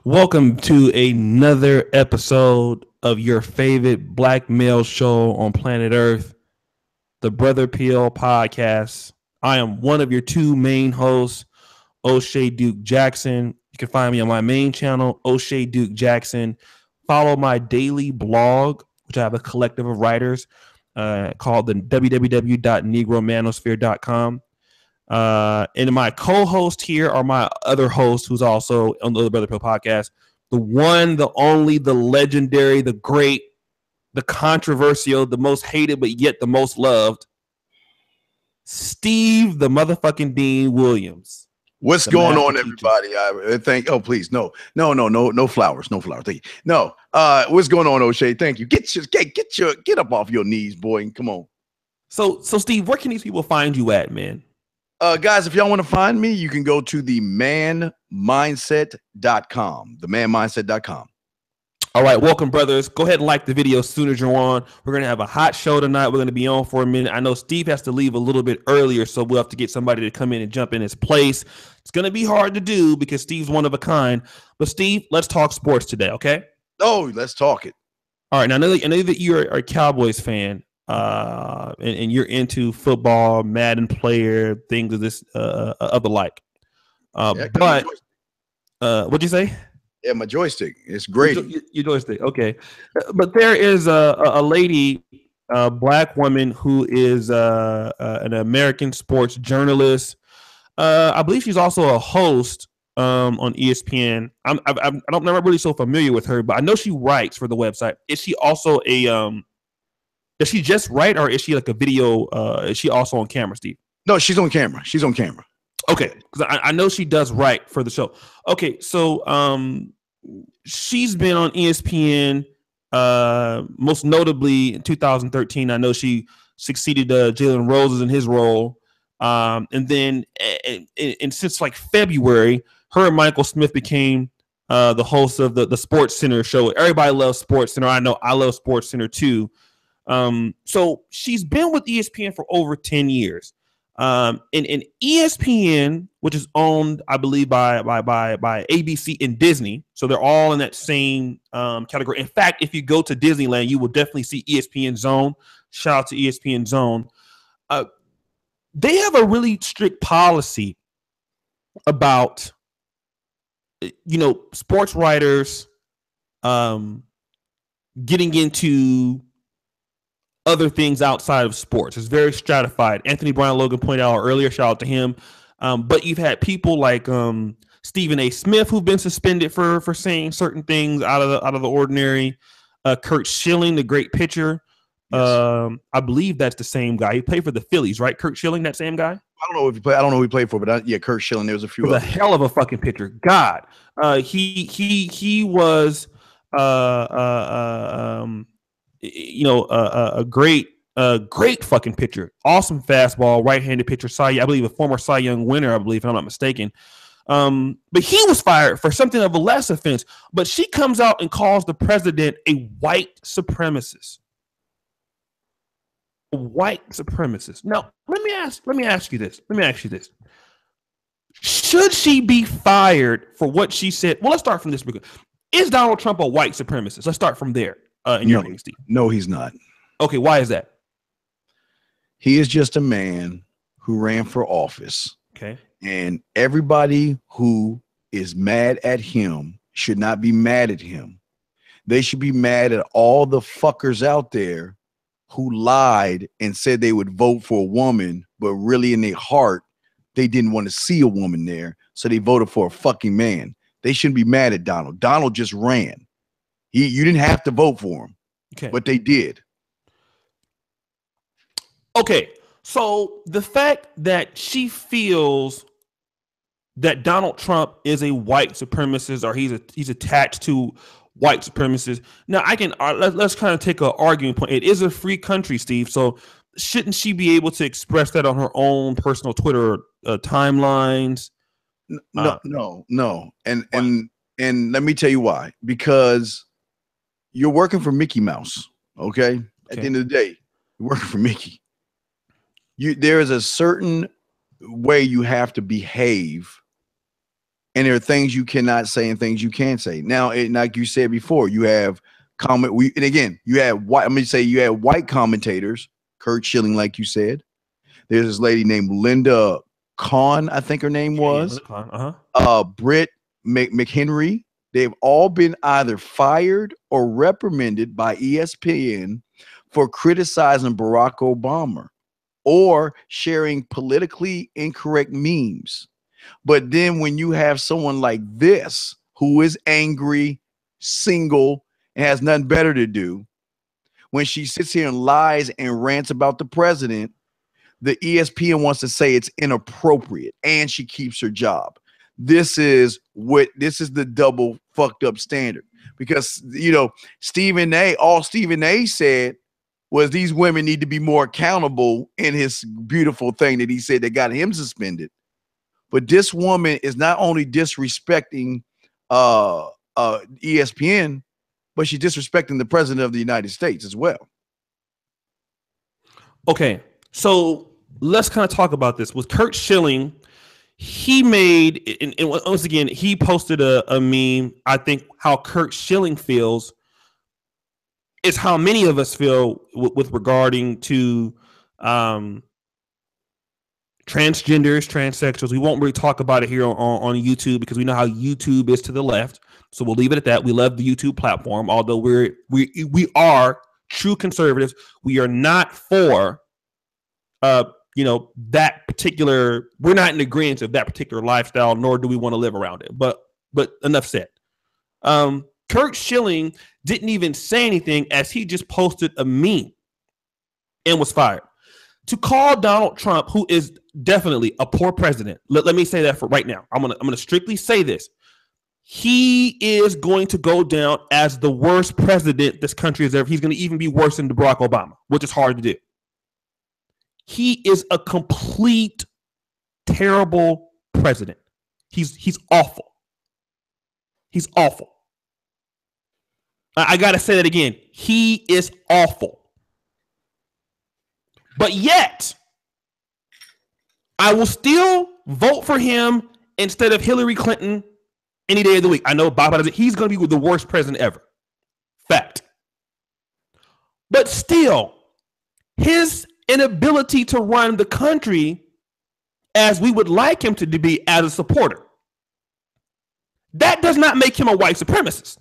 Welcome to another episode of your favorite black male show on planet Earth, the Brother PL podcast. I am one of your two main hosts, O'Shea Duke Jackson. You can find me on my main channel, O'Shea Duke Jackson. Follow my daily blog, which I have a collective of writers called the www.negromanosphere.com. And my co-host here are my other host, who's also on the Brother Pill podcast, the one, the only, the legendary, the great, the controversial, the most hated but yet the most loved, Steve, the motherfucking Dean Williams. What's The going master on, teacher. everybody? I thank. Oh, please, no flowers, no flowers. Thank you. No. What's going on, O'Shea? Thank you. Get up off your knees, boy. Come on. So Steve, where can these people find you at, man? Guys, if y'all want to find me, you can go to the manmindset.com. Themanmindset.com. All right, welcome, brothers. Go ahead and like the video as soon as you're on. We're going to have a hot show tonight. We're going to be on for a minute. I know Steve has to leave a little bit earlier, so we'll have to get somebody to come in and jump in his place. It's going to be hard to do because Steve's one of a kind. But, Steve, let's talk sports today, okay? Oh, let's talk it. All right, now I know that you're a Cowboys fan and you're into football, Madden player, things of this of the like. But what'd you say? Yeah, my joystick. It's great. Your joystick. Okay. But there is a lady, a black woman who is an American sports journalist. I believe she's also a host on ESPN. I'm not really so familiar with her, but I know she writes for the website. Is she also a does she just write, or is she like a video? Is she also on camera, Steve? No, she's on camera. She's on camera. Okay, because I know she does write for the show. Okay, so she's been on ESPN, most notably in 2013. I know she succeeded Jalen Roses in his role, and then and since like February, her and Michael Smith became the hosts of the Sports Center show. Everybody loves Sports Center. I know I love Sports Center too. So she's been with ESPN for over 10 years. And ESPN, which is owned, I believe, by ABC and Disney, so they're all in that same category. In fact, if you go to Disneyland, you will definitely see ESPN Zone. Shout out to ESPN Zone. They have a really strict policy about, sports writers getting into other things outside of sports. It's very stratified. Anthony Brian Logan pointed out earlier, shout out to him. But you've had people like Stephen A. Smith who've been suspended for saying certain things out of the ordinary. Curt Schilling, the great pitcher. Yes. I believe that's the same guy. He played for the Phillies, right? Curt Schilling, that same guy. I don't know who he played for, but Curt Schilling. There's a few. Was a hell of a fucking pitcher. God, he was a great fucking pitcher. Awesome fastball, right-handed pitcher. I believe a former Cy Young winner, I believe, if I'm not mistaken. But he was fired for something of a less offense. But she comes out and calls the president a white supremacist. A white supremacist. Now, let me ask you this. Should she be fired for what she said? Well, let's start from this. Is Donald Trump a white supremacist? Let's start from there. No, he's not. Okay, why is that? He is just a man who ran for office. Okay. And everybody who is mad at him should not be mad at him. They should be mad at all the fuckers out there who lied and said they would vote for a woman, but really in their heart, they didn't want to see a woman there. So they voted for a fucking man. They shouldn't be mad at Donald. Donald just ran. You didn't have to vote for him, okay, but they did. Okay, so the fact that she feels that Donald Trump is a white supremacist, or he's attached to white supremacists. Now, I can let's kind of take an arguing point. It is a free country, Steve. So shouldn't she be able to express that on her own personal Twitter timelines? No. And let me tell you why. Because you're working for Mickey Mouse, okay? At the end of the day, you're working for Mickey. There is a certain way you have to behave, and there are things you cannot say and things you can say. Now, like you said before, you have and again, you have white. I'm gonna say you have white commentators, Curt Schilling, like you said. There's this lady named Linda Kahn, I think her name was. Britt McHenry. They've all been either fired or reprimanded by ESPN for criticizing Barack Obama or sharing politically incorrect memes. But then when you have someone like this who is angry, single, and has nothing better to do, when she sits here and lies and rants about the president, the ESPN wants to say it's inappropriate and she keeps her job. This is the double fucked up standard, because all Stephen A said was these women need to be more accountable in his beautiful thing that he said that got him suspended. But this woman is not only disrespecting ESPN, but she's disrespecting the president of the United States as well. Okay, so let's kind of talk about this. With Curt Schilling, he made, and once again, he posted a meme. I think how Curt Schilling feels is how many of us feel with regarding to transgenders, transsexuals. We won't really talk about it here on YouTube because we know how YouTube is to the left. So we'll leave it at that. We love the YouTube platform, although we are true conservatives. We are not for that particular, we're not in agreement of that particular lifestyle, nor do we want to live around it. But enough said. Curt Schilling didn't even say anything as he just posted a meme and was fired. To call Donald Trump, who is definitely a poor president, let me say that for right now. I'm gonna strictly say this. He is going to go down as the worst president this country has ever. He's going to even be worse than Barack Obama, which is hard to do. He is a complete terrible president. He's awful. He's awful. I got to say that again. He is awful. But yet, I will still vote for him instead of Hillary Clinton any day of the week. I know Bob, he's going to be the worst president ever. Fact. But still, his inability to run the country as we would like him to be as a supporter, that does not make him a white supremacist.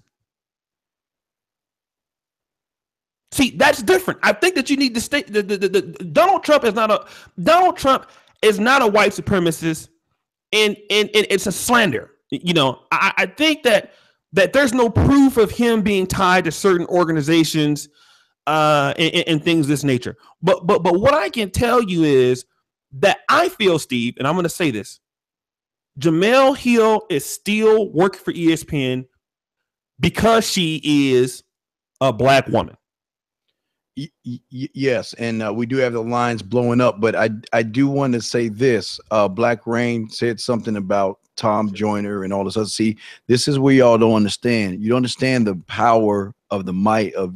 See, that's different. I think that you need to state Donald Trump is not a white supremacist, and it's a slander. I think that there's no proof of him being tied to certain organizations and things of this nature. But what I can tell you is that I feel, Steve, and I'm going to say this: Jemele Hill is still working for ESPN because she is a black woman. Yes, and we do have the lines blowing up, but I do want to say this. Black Rain said something about Tom Joyner and all this other. See, this is where y'all don't understand. You don't understand the power of the might of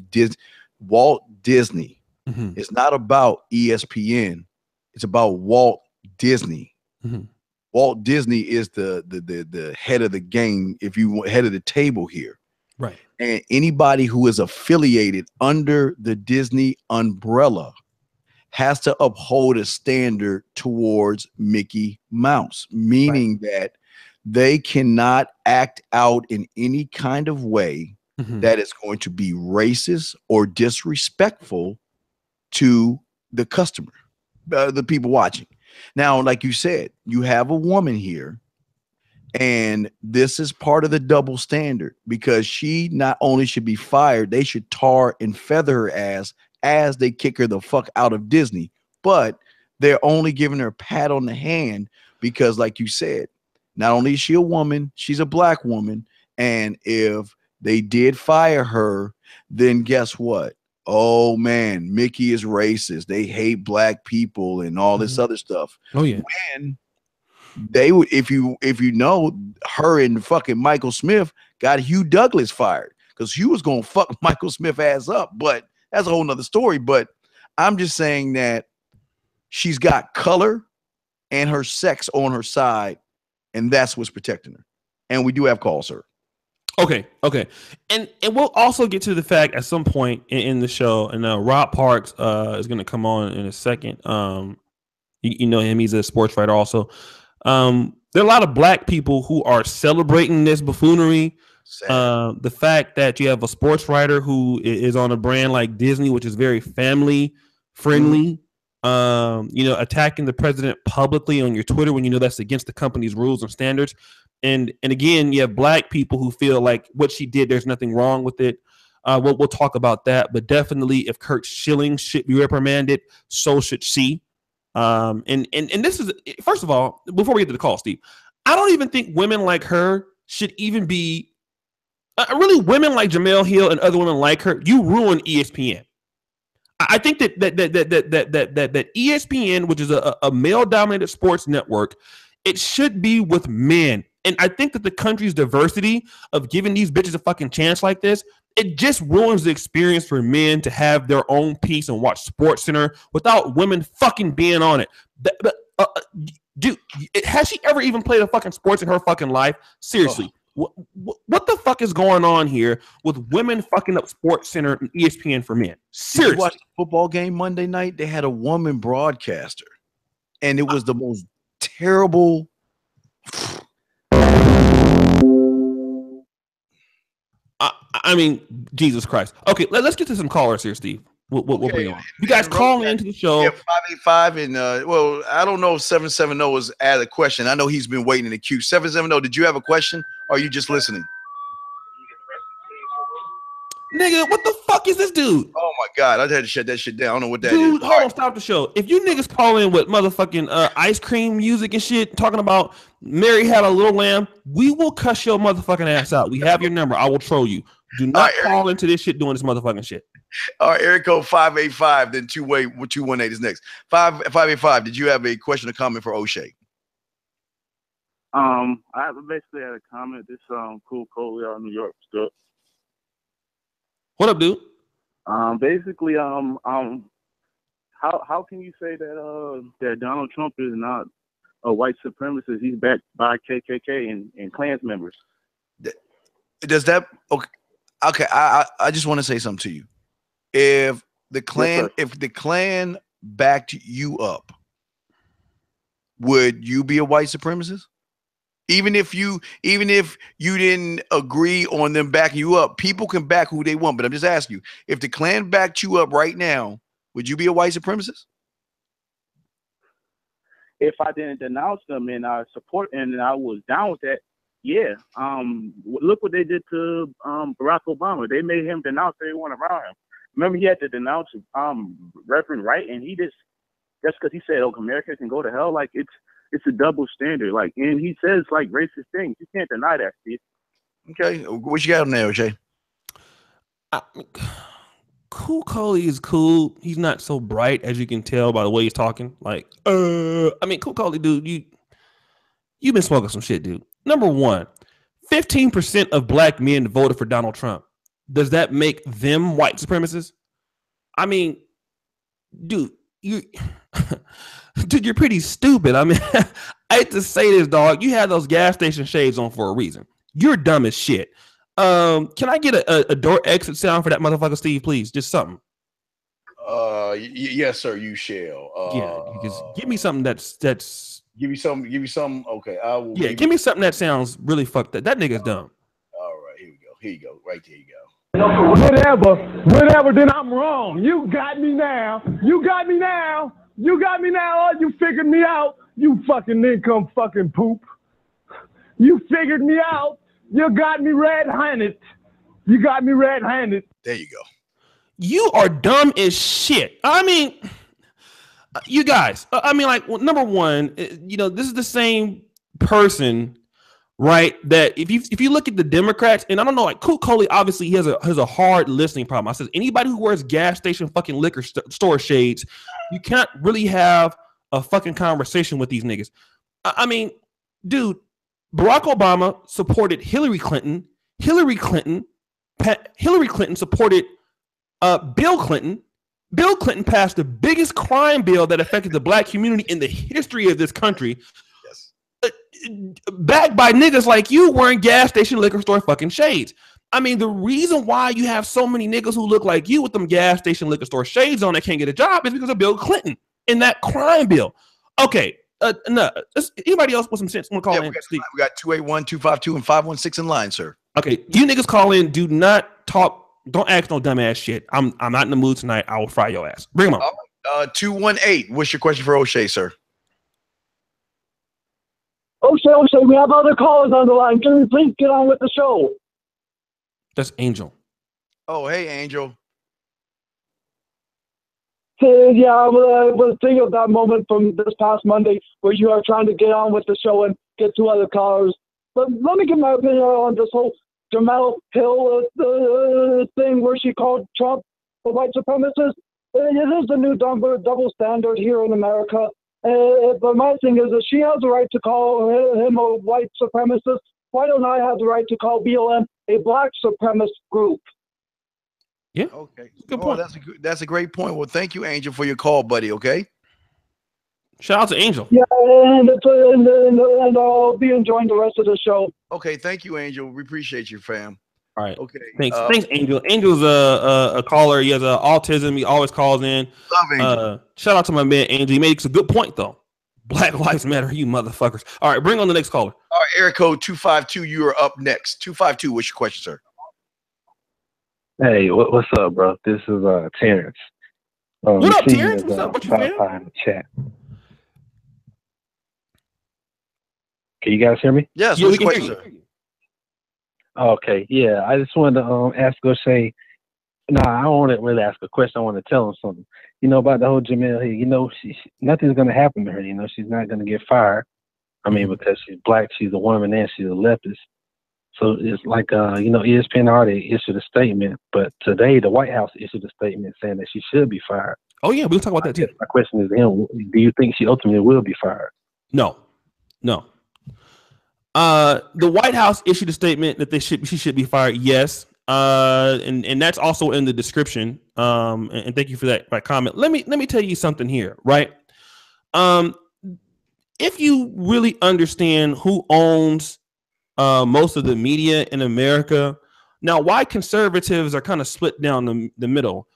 Walt Disney. Mm-hmm. It's not about ESPN. It's about Walt Disney. Mm-hmm. Walt Disney is the head of the game, if you want, head of the table here. Right. And anybody who is affiliated under the Disney umbrella has to uphold a standard towards Mickey Mouse, meaning that they cannot act out in any kind of way that is going to be racist or disrespectful to the customer, the people watching. Now, like you said, you have a woman here, and this is part of the double standard, because she not only should be fired, they should tar and feather her ass as they kick her the fuck out of Disney. But they're only giving her a pat on the hand because, like you said, not only is she a woman, she's a black woman. And if they did fire her, then guess what? Oh man, Mickey is racist. They hate black people and all this other stuff. Oh yeah. When they would, if you know, her and fucking Michael Smith got Hugh Douglas fired because Hugh was gonna fuck Michael Smith ass up. But that's a whole nother story. But I'm just saying that she's got color and her sex on her side, and that's what's protecting her. And we do have calls, sir. Okay. And we'll also get to the fact at some point in the show, and Rob Parks is going to come on in a second. You know him. He's a sports writer also. There are a lot of black people who are celebrating this buffoonery. The fact that you have a sports writer who is on a brand like Disney, which is very family friendly, attacking the president publicly on your Twitter when you know that's against the company's rules and standards. And again, you have black people who feel like what she did, there's nothing wrong with it. We'll talk about that. But definitely, if Curt Schilling should be reprimanded, so should she. And this is, first of all, before we get to the call, Steve, I don't even think women like her should even be really women like Jemele Hill and other women like her. You ruin ESPN. I think that ESPN, which is a male-dominated sports network, it should be with men. And I think that the country's diversity of giving these bitches a fucking chance like this, it just ruins the experience for men to have their own piece and watch SportsCenter without women fucking being on it. Dude, has she ever even played a fucking sports in her fucking life? Seriously. What the fuck is going on here with women fucking up SportsCenter and ESPN for men? Seriously. Did you watch the football game Monday night? They had a woman broadcaster, and it was the most terrible. I mean, Jesus Christ. Okay, let's get to some callers here, Steve. We'll bring you on. You guys call into the show. Yeah, 585 and well, I don't know if 770 was added a question. I know he's been waiting in the queue. 770, did you have a question or are you just listening? Nigga, what the fuck is this dude? Oh my God, I had to shut that shit down. I don't know what that dude, is. Hold on, stop the show. If you niggas call in with motherfucking ice cream music and shit, talking about Mary had a little lamb, we will cuss your motherfucking ass out. We have your number. I will troll you. Do not call into this shit doing this motherfucking shit. All right, area code 585, then 218 is next. 585, did you have a question or comment for O'Shea? I basically had a comment. This Cool Coley out of New York stuff. What up, dude? Basically, how can you say that that Donald Trump is not a white supremacist? He's backed by KKK and Klans members. Does that okay? I just want to say something to you. If the Klan backed you up, would you be a white supremacist? Even if you didn't agree on them backing you up, people can back who they want. But I'm just asking you, if the Klan backed you up right now, would you be a white supremacist? If I didn't denounce them and I support and I was down with that, yeah. Look what they did to Barack Obama. They made him denounce everyone around him. Remember, he had to denounce Reverend Wright, and he just because he said, "Oh, America can go to hell." Like it's a double standard. Like, and he says like racist things. You can't deny that, Steve. Okay, what you got on there, Jay? Cool Coley is cool. He's not so bright as you can tell by the way he's talking. Like, I mean, Cool Coley, dude, you've been smoking some shit, dude. Number one, 15% of black men voted for Donald Trump. Does that make them white supremacists? I mean, dude, you're pretty stupid. I mean, I hate to say this, dog. You had those gas station shades on for a reason. You're dumb as shit. Can I get a door exit sound for that motherfucker, Steve, please? Just something. Yes, sir. You shall. Just give me something that's. Give you some. Okay, I will. Yeah, give me something that sounds really fucked up. That nigga's dumb. All right, here we go. Here you go. Right there you go. Whatever, then I'm wrong. You got me now. You got me now. Oh, you figured me out. You fucking income fucking poop. You figured me out. You got me red-handed. There you go. You are dumb as shit. I mean, you guys, like, well, number one, this is the same person, right? That if you look at the Democrats, and I don't know, like Cool Coley, obviously he has a hard listening problem. I said anybody who wears gas station fucking liquor store shades, you can't really have a fucking conversation with these niggas. I mean, dude, Barack Obama supported Hillary Clinton. Hillary Clinton supported Bill Clinton. Bill Clinton passed the biggest crime bill that affected the black community in the history of this country. Yes. backed by niggas like you wearing gas station liquor store fucking shades. I mean, the reason why you have so many niggas who look like you with them gas station liquor store shades on that can't get a job is because of Bill Clinton in that crime bill. Okay. No. Anybody else with some sense want to call in? We got 281-252 and 516 in line, sir. Okay. You niggas call in. Do not talk. Don't ask no dumbass shit. I'm not in the mood tonight. I will fry your ass. Bring them up. 218. What's your question for O'Shea, sir? O'Shea, we have other callers on the line. Can we please get on with the show? That's Angel. Oh, hey, Angel. Yeah, I was thinking of that moment from this past Monday where you are trying to get on with the show and get two other callers. But let me give my opinion on this whole Jemele Hill thing where she called Trump a white supremacist. It is the new double standard here in America. But my thing is that she has the right to call him a white supremacist. Why don't I have the right to call BLM a black supremacist group? Yeah. Okay. Good point. That's a great point. Well, thank you, Angel, for your call, buddy. Okay. Shout out to Angel. Yeah, and I'll be enjoying the rest of the show. Okay. Thank you, Angel. We appreciate you, fam. All right. Okay. Thanks, Angel. Angel's a caller. He has autism. He always calls in. Love Angel. Shout out to my man Angel. He makes a good point though. Black lives matter, you motherfuckers. All right, bring on the next caller. All right, area code 252. You are up next. 252. What's your question, sir? Hey, what's up, bro? This is Terrence. What up, Terrence? What's up? What you in the chat. Can you guys hear me? Yes. Yeah, what's we your can question, hear you. sir? Okay, yeah. I just wanted to ask O'Shea. No, I don't want to really ask a question. I want to tell him something. You know, about the whole Jemele Hill. You know, nothing's going to happen to her. You know, she's not going to get fired. I mean, because she's black, she's a woman, and she's a leftist. So it's like, ESPN already issued a statement, but today the White House issued a statement saying that she should be fired. Oh, yeah, we'll talk about that too. My question is, do you think she ultimately will be fired? No. The White House issued a statement that she should be fired. Yes. And that's also in the description. And thank you for that comment. Let me tell you something here, right? If you really understand who owns most of the media in America, now why conservatives are kind of split down the middle.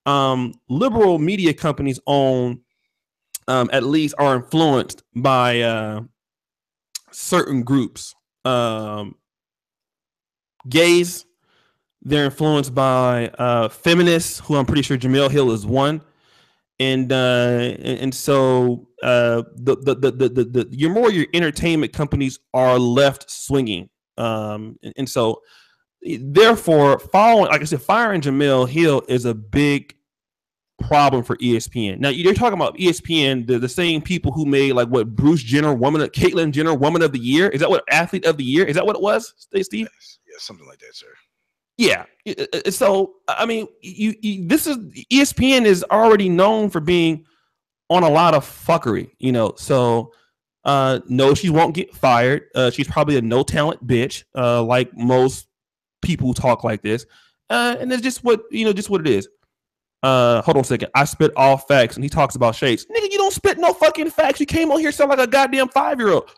Liberal media companies own, at least are influenced by certain groups. Gays, they're influenced by feminists, who I'm pretty sure Jemele Hill is one, and so your entertainment companies are left swinging, and so therefore, like I said, firing Jemele Hill is a big problem for ESPN. Now you're talking about ESPN, the same people who made like what Bruce Jenner, Caitlyn Jenner, Woman of the Year. Is that what Athlete of the Year? Is that what it was, Steve? Yeah, something like that, sir. Yeah. So I mean, this is ESPN is already known for being on a lot of fuckery, you know. So no, she won't get fired. She's probably a no talent bitch, like most people who talk like this. And it's just what it is. Hold on a second. I spit all facts, and he talks about shades. Nigga, you don't spit no fucking facts. You came on here sound like a goddamn 5-year-old.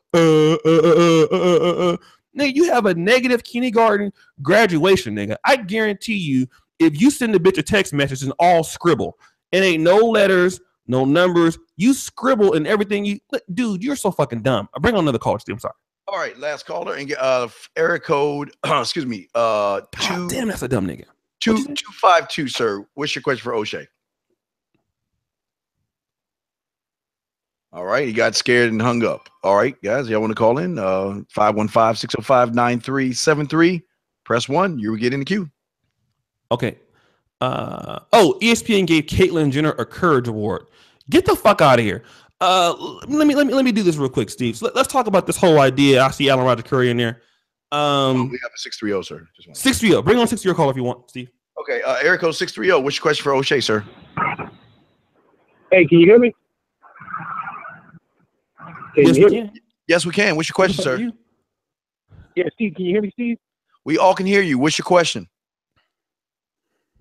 Nigga, you have a negative kindergarten graduation, nigga. I guarantee you, if you send a bitch a text message and all scribble, it ain't no letters, no numbers. You scribble and everything. Dude, you're so fucking dumb. I bring on another caller, Steve. I'm sorry. All right, last caller, and get area code. Excuse me. Damn, that's a dumb nigga. 252, sir. What's your question for O'Shea? All right, he got scared and hung up. All right, guys, y'all want to call in? 515-605-9373. Press 1. You will get in the queue. Okay. ESPN gave Caitlyn Jenner a Courage Award. Get the fuck out of here. Let me do this real quick, Steve. So let's talk about this whole idea. I see Alan Roger Curry in there. We have a 630, sir. 630. Bring on 630 call if you want, Steve. Okay, area code 630. What's your question for O'Shea, sir? Hey, can you hear me? Yes, we can. Yes, we can. What's your question, sir? Yeah, Steve, can you hear me, Steve? We all can hear you. What's your question?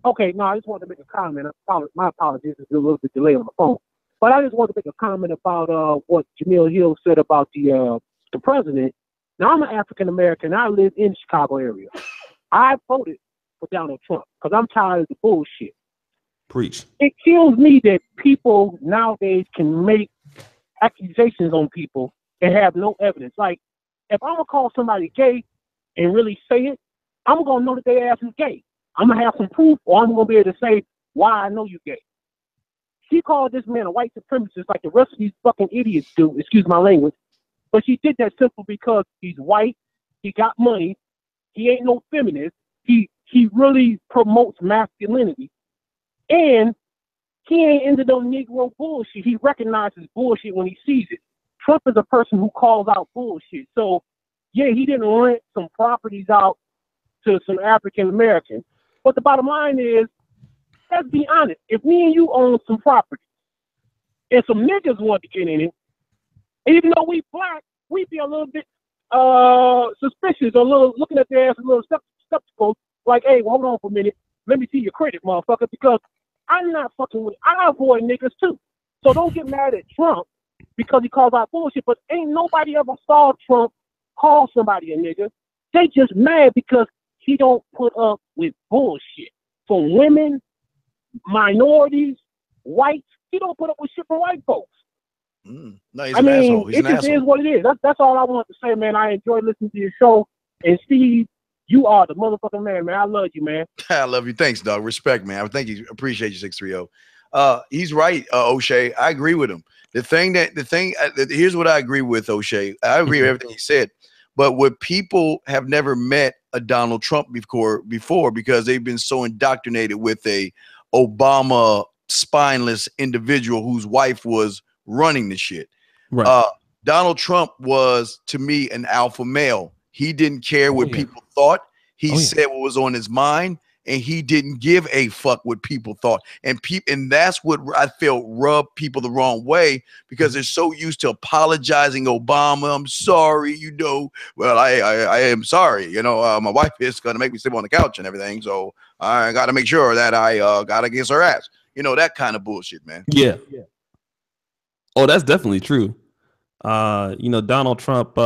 Okay, no, I just wanted to make a comment. My apologies, it's a little bit delayed on the phone. But I just wanted to make a comment about what Jemele Hill said about the the president. Now I'm an African American. I live in the Chicago area. I voted for Donald Trump because I'm tired of the bullshit. Preach. It kills me that people nowadays can make accusations on people and have no evidence. Like, if I'm gonna call somebody gay and really say it, I'm gonna know that their ass is gay. I'm gonna have some proof, or I'm gonna be able to say why I know you're gay. She called this man a white supremacist like the rest of these fucking idiots do. Excuse my language. But she did that simply because he's white, he got money, he ain't no feminist, he really promotes masculinity, and he ain't into no Negro bullshit. He recognizes bullshit when he sees it. Trump is a person who calls out bullshit. So, yeah, he didn't rent some properties out to some African Americans. But the bottom line is, let's be honest, if me and you own some property and some niggas want to get in it, even though we black, we be a little bit suspicious, or a little looking at their ass a little skeptical, like, hey, well, hold on for a minute, let me see your credit, motherfucker, because I'm not fucking with, I avoid niggas too. So don't get mad at Trump because he calls out bullshit, but ain't nobody ever saw Trump call somebody a nigga. They just mad because he don't put up with bullshit. From women, minorities, whites, he don't put up with shit for white folks. No, he's an asshole. He's it just is what it is. That's all I want to say, man. I enjoy listening to your show. And Steve, you are the motherfucking man. I love you, man. I love you. Thanks, dog. Respect, man. I thank you. Appreciate you, 630. He's right, O'Shea. I agree with him. Here's what I agree with, O'Shea. I agree with everything he said. But what people have never met a Donald Trump before because they've been so indoctrinated with a Obama spineless individual whose wife was running the shit. Right. Donald Trump was, to me, an alpha male. He didn't care what people thought. He said what was on his mind, and he didn't give a fuck what people thought. And that's what I felt rubbed people the wrong way, because they're so used to apologizing. Obama, I'm sorry, well, I am sorry. My wife is going to make me sleep on the couch and everything, so I got to make sure that I got to kiss her ass. That kind of bullshit, man. Yeah. Oh, that's definitely true. Donald Trump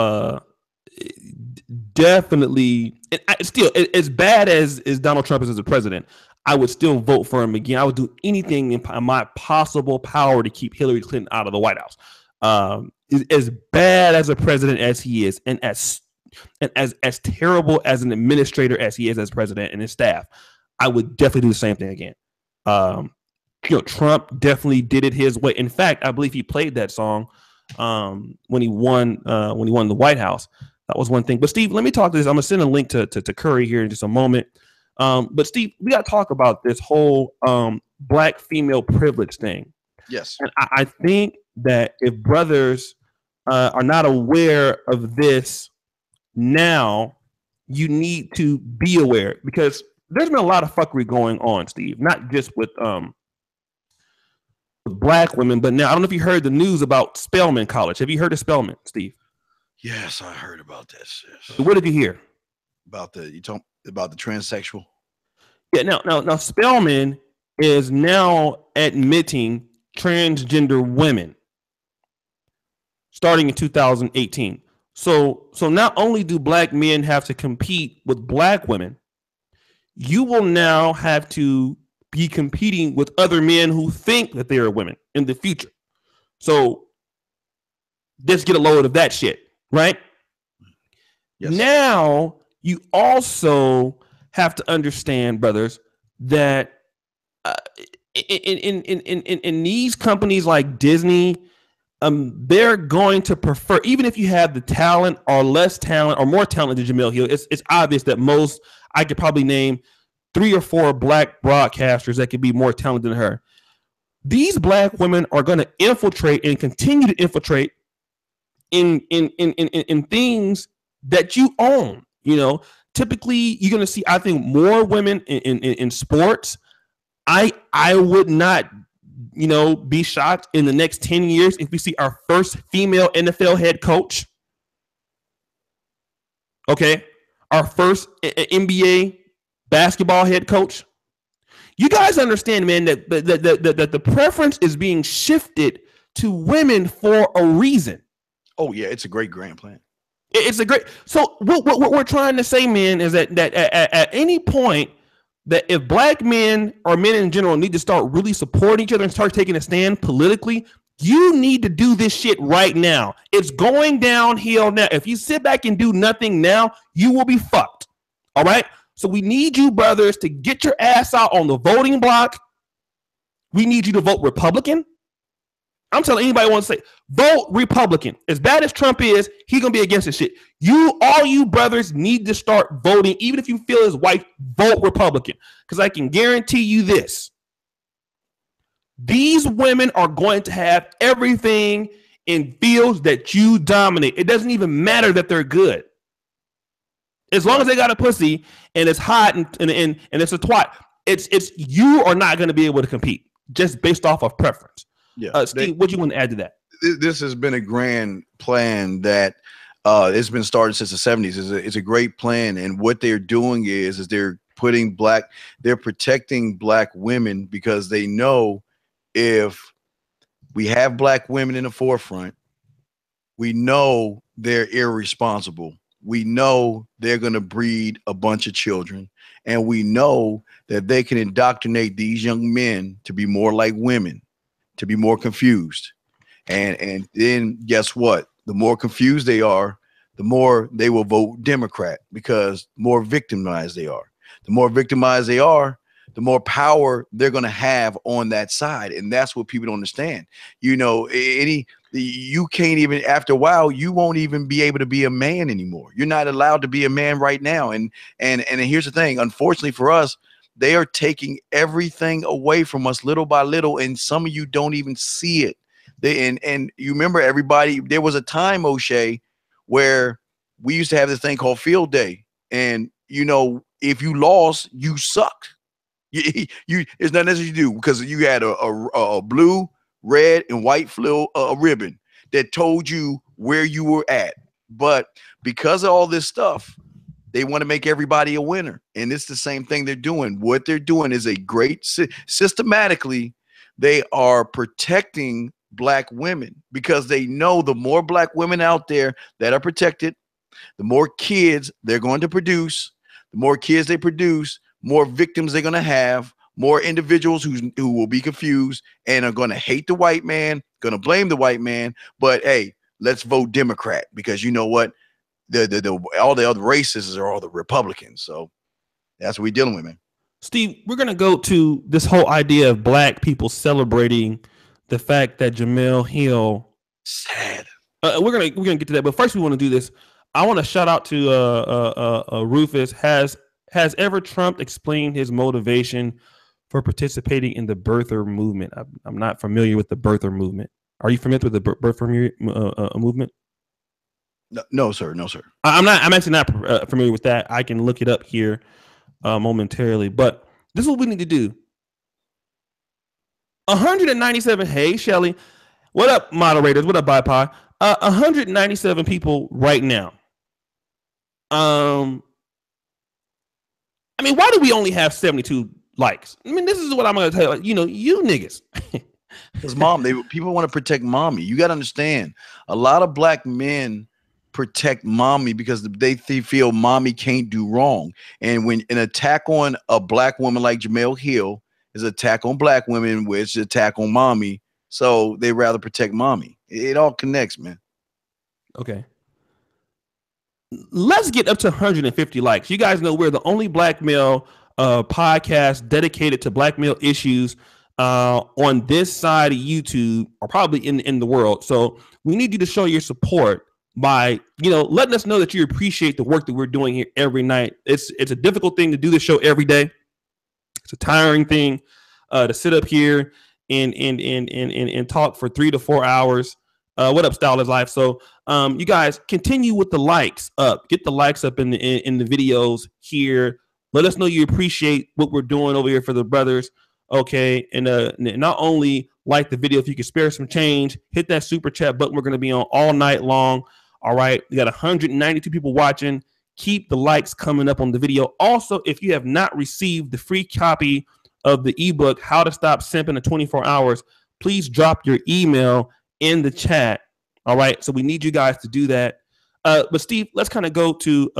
definitely, still, as bad as Donald Trump is as a president, I would still vote for him again. I would do anything in my possible power to keep Hillary Clinton out of the White House. As bad as a president as he is, and as terrible as an administrator as he is as president and his staff, I would definitely do the same thing again. Trump definitely did it his way. In fact, I believe he played that song when he won the White House. That was one thing. But Steve, let me talk to this. I'm gonna send a link to Curry here in just a moment. But Steve, we got to talk about this whole black female privilege thing. Yes. And I think that if brothers are not aware of this now, you need to be aware, because there's been a lot of fuckery going on, Steve, not just with black women, but now I don't know if you heard the news about Spelman College. Have you heard of Spelman, Steve? Yes, I heard about this. Yes. What did you hear? About the transsexual? Yeah, now Spelman is now admitting transgender women starting in 2018. So not only do black men have to compete with black women, you will now have to be competing with other men who think that they are women in the future. So let's get a load of that shit, right? Yes. Now you also have to understand, brothers, that in these companies like Disney, they're going to prefer, even if you have the talent or less talent or more talent than Jemele Hill, it's obvious that I could probably name 3 or 4 black broadcasters that could be more talented than her. These black women are going to infiltrate and continue to infiltrate in things that you own. Typically you're going to see, I think, more women in sports. I would not, be shocked in the next 10 years if we see our first female NFL head coach. Okay. Our first NBA basketball head coach. You guys understand, man, that the preference is being shifted to women for a reason. Oh yeah, it's a great grand plan. It's a great. So what we're trying to say, man, is that at any point that if black men or men in general need to start really supporting each other and start taking a stand politically, you need to do this shit right now. It's going downhill now. If you sit back and do nothing now, you will be fucked. All right. So we need you brothers to get your ass out on the voting block. We need you to vote Republican. I'm telling anybody who wants to say, vote Republican. As bad as Trump is, he's going to be against this shit. All you brothers need to start voting. Even if you feel his wife, vote Republican. Because I can guarantee you this. These women are going to have everything in fields that you dominate. It doesn't even matter that they're good. As long as they got a pussy and it's hot and it's a twat, it's you are not going to be able to compete just based off of preference. Yeah, Steve, what do you want to add to that? This has been a grand plan that it's been started since the 70s. It's a great plan, and what they're doing is they're protecting black women because they know if we have black women in the forefront, we know they're irresponsible. We know they're going to breed a bunch of children, and we know that they can indoctrinate these young men to be more like women, to be more confused. And then guess what? The more confused they are, the more they will vote Democrat because the more victimized they are. The more victimized they are, the more power they're going to have on that side. And that's what people don't understand. You know, you can't even, after a while, you won't even be able to be a man anymore. You're not allowed to be a man right now. And here's the thing. Unfortunately for us, they are taking everything away from us little by little, and some of you don't even see it. And you remember, everybody, there was a time, O'Shea, where we used to have this thing called field day. And, you know, if you lost, you sucked. There's nothing else you do because you had a blue, red, and white ribbon that told you where you were at. But because of all this stuff, they want to make everybody a winner. And it's the same thing they're doing. What they're doing is a great systematically, they are protecting black women because they know the more black women out there that are protected, the more kids they're going to produce. The more kids they produce, more victims they're going to have, more individuals who will be confused and are going to hate the white man, going to blame the white man. But hey, let's vote Democrat because you know what? All the other racists are all the Republicans. So that's what we're dealing with, man. Steve, we're going to go to this whole idea of black people celebrating the fact that Jemele Hill. Sad. We're gonna get to that, but first we want to do this. I want to shout out to Rufus. Has ever Trump explained his motivation for participating in the birther movement? I'm not familiar with the birther movement. Are you familiar with the birther movement? No, sir. No, sir. I'm actually not familiar with that. I can look it up here momentarily, but this is what we need to do. 197. Hey, Shelly. What up, moderators? What up, BiPod? 197 people right now. I mean, why do we only have 72 likes? I mean, this is what I'm going to tell you. You know, you niggas. Because people want to protect mommy. You got to understand, a lot of black men protect mommy because they feel mommy can't do wrong. And when an attack on a black woman like Jemele Hill is an attack on black women, which is an attack on mommy, so they rather protect mommy. It all connects, man. Okay. Let's get up to 150 likes. You guys know we're the only black male podcast dedicated to black male issues on this side of YouTube, or probably in the world. So we need you to show your support by, you know, letting us know that you appreciate the work that we're doing here every night. It's a difficult thing to do this show every day. It's a tiring thing to sit up here and talk for 3 to 4 hours. What up, Style is Life? So you guys continue with the likes up. Get the likes up in the videos here. Let us know you appreciate what we're doing over here for the brothers. Okay, and not only like the video, if you can spare some change, hit that super chat button. We're going to be on all night long. All right, we got 192 people watching. Keep the likes coming up on the video. Also, if you have not received the free copy of the ebook, How to Stop Simping in 24 Hours, please drop your email in the chat. All right, so we need you guys to do that. But Steve, let's kind of go to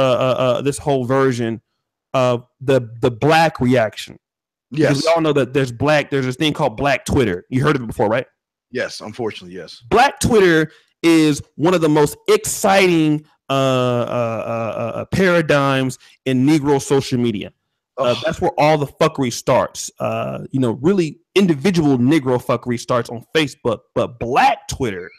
this whole version of the black reaction. Yes. Because we all know that there's this thing called Black Twitter. You heard of it before, right? Yes, unfortunately, yes. Black Twitter is one of the most exciting paradigms in Negro social media. That's where all the fuckery starts. Really individual Negro fuckery starts on Facebook, but Black Twitter,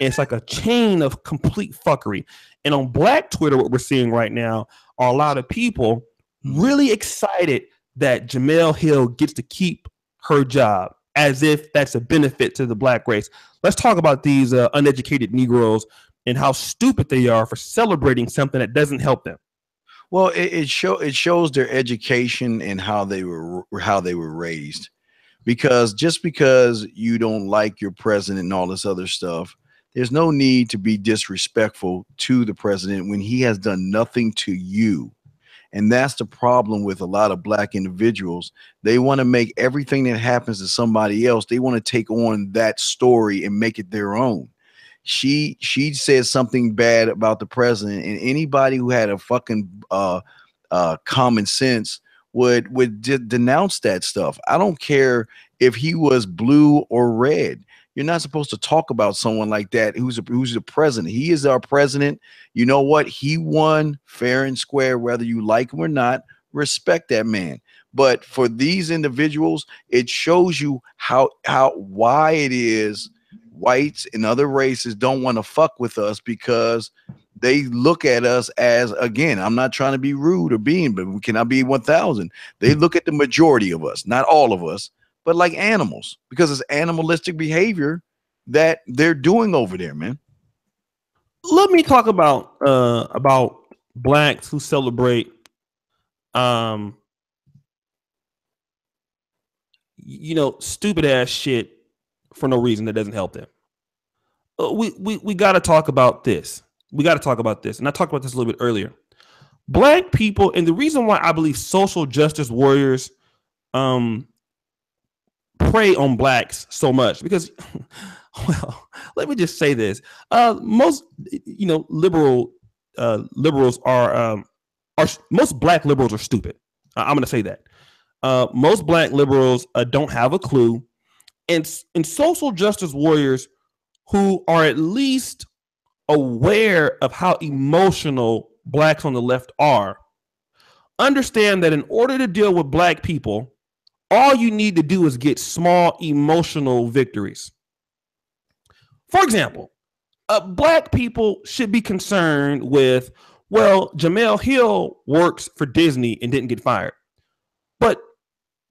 it's like a chain of complete fuckery. And on Black Twitter, what we're seeing right now are a lot of people really excited that Jemele Hill gets to keep her job, as if that's a benefit to the black race. Let's talk about these uneducated Negroes and how stupid they are for celebrating something that doesn't help them. Well, it shows their education and how they were raised. Because just because you don't like your president and all this other stuff, there's no need to be disrespectful to the president when he has done nothing to you. And that's the problem with a lot of black individuals. They want to make everything that happens to somebody else, they want to take on that story and make it their own. She said something bad about the president, and anybody who had a fucking common sense would denounce that stuff. I don't care if he was blue or red. You're not supposed to talk about someone like that who's the president. He is our president. You know what? He won fair and square, whether you like him or not. Respect that man. But for these individuals, it shows you why it is whites and other races don't want to fuck with us, because they look at us as, again, I'm not trying to be rude or being, but we cannot be 1,000. They look at the majority of us, not all of us, but like animals, because it's animalistic behavior that they're doing over there, man. Let me talk about blacks who celebrate, stupid ass shit for no reason that doesn't help them. We got to talk about this. We got to talk about this, and I talked about this a little bit earlier. Black people, and the reason why I believe social justice warriors prey on blacks so much, because, well, let me just say this: most liberals are most black liberals are stupid. I'm going to say that most black liberals don't have a clue, and social justice warriors who are at least aware of how emotional blacks on the left are understand that in order to deal with black people, all you need to do is get small emotional victories. For example, black people should be concerned with, well, Jemele Hill works for Disney and didn't get fired. But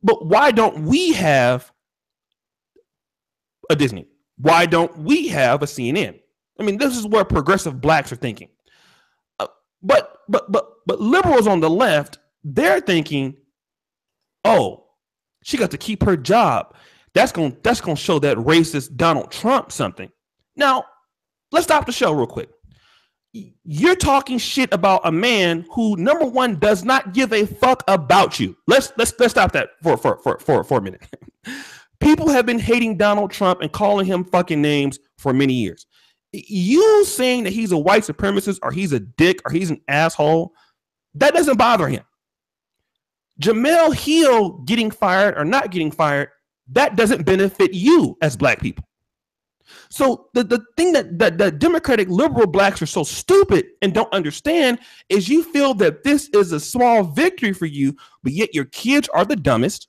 why don't we have a Disney? Why don't we have a CNN? I mean, this is where progressive blacks are thinking. But liberals on the left, they're thinking, oh, she got to keep her job. That's gonna show that racist Donald Trump something. Now, let's stop the show real quick. You're talking shit about a man who, number one, does not give a fuck about you. Let's stop that for a minute. People have been hating Donald Trump and calling him fucking names for many years. You saying that he's a white supremacist or he's a dick or he's an asshole, that doesn't bother him. Jemele Hill getting fired or not getting fired, that doesn't benefit you as black people. So the thing that Democratic liberal blacks are so stupid and don't understand is you feel that this is a small victory for you, but yet your kids are the dumbest.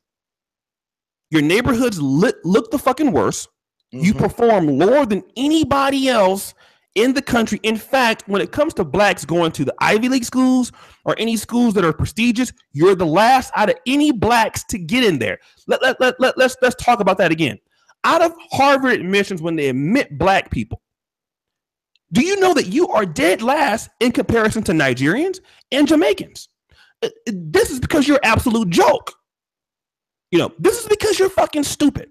Your neighborhoods look the fucking worst. Mm-hmm. You perform lower than anybody else in the country. In fact, when it comes to blacks going to the Ivy League schools or any schools that are prestigious, you're the last out of any blacks to get in there. Let's talk about that again. Out of Harvard admissions, when they admit black people, do you know that you are dead last in comparison to Nigerians and Jamaicans? This is because you're an absolute joke. This is because you're fucking stupid.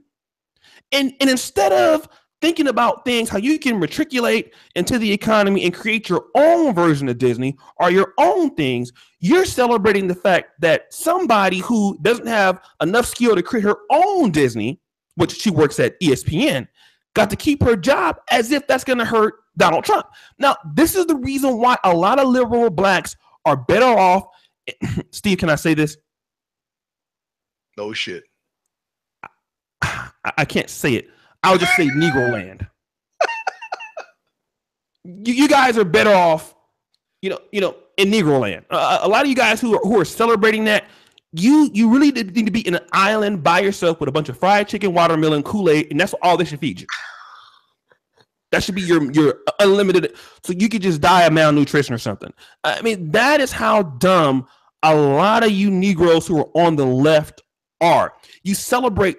And instead of thinking about things, how you can matriculate into the economy and create your own version of Disney or your own things, you're celebrating the fact that somebody who doesn't have enough skill to create her own Disney, which she works at ESPN, got to keep her job as if that's going to hurt Donald Trump. Now, this is the reason why a lot of liberal blacks are better off. Steve, can I say this? No shit. I can't say it. I'll just say Negro land. You guys are better off, in Negro land. A lot of you guys who are celebrating that, you really need to be in an island by yourself with a bunch of fried chicken, watermelon, Kool-Aid, and that's all they should feed you. That should be your unlimited, so you could just die of malnutrition or something. I mean, that is how dumb a lot of you Negroes who are on the left are. You celebrate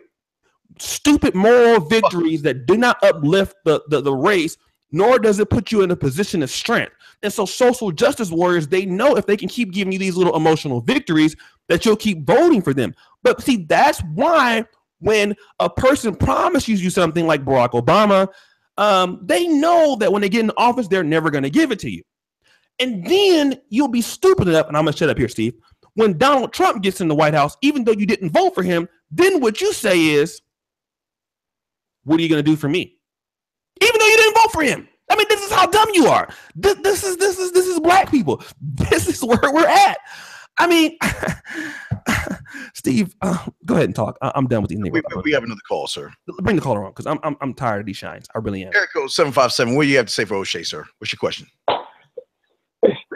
stupid moral victories that do not uplift the race, nor does it put you in a position of strength. And so social justice warriors, they know if they can keep giving you these little emotional victories, that you'll keep voting for them. But see, that's why when a person promises you something like Barack Obama, they know that when they get in office, they're never going to give it to you. And then you'll be stupid enough, and I'm going to shut up here, Steve. When Donald Trump gets in the White House, even though you didn't vote for him, then what you say is, what are you going to do for me? Even though you didn't vote for him. I mean, this is how dumb you are. This is black people. This is where we're at. I mean, Steve, go ahead and talk. I'm done with these. We have another call, sir. Bring the caller on, because I'm tired of these shines. I really am. Eric Code 757. What do you have to say for O'Shea, sir? What's your question?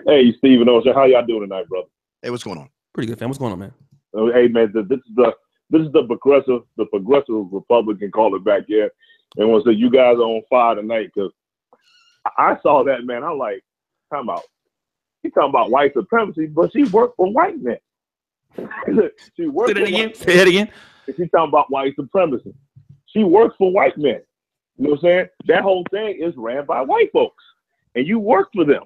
Hey, Stephen O'Shea, how y'all doing tonight, brother? Hey, what's going on? Pretty good, fam. What's going on, man? Hey, man, this is the progressive Republican calling back here, and want to say you guys are on fire tonight, because I saw that, man. I'm like, she talking about white supremacy, but she worked for white men. She worked Say that again. Say that again. She talking about white supremacy. She works for white men. You know what I'm saying? That whole thing is ran by white folks, and you work for them.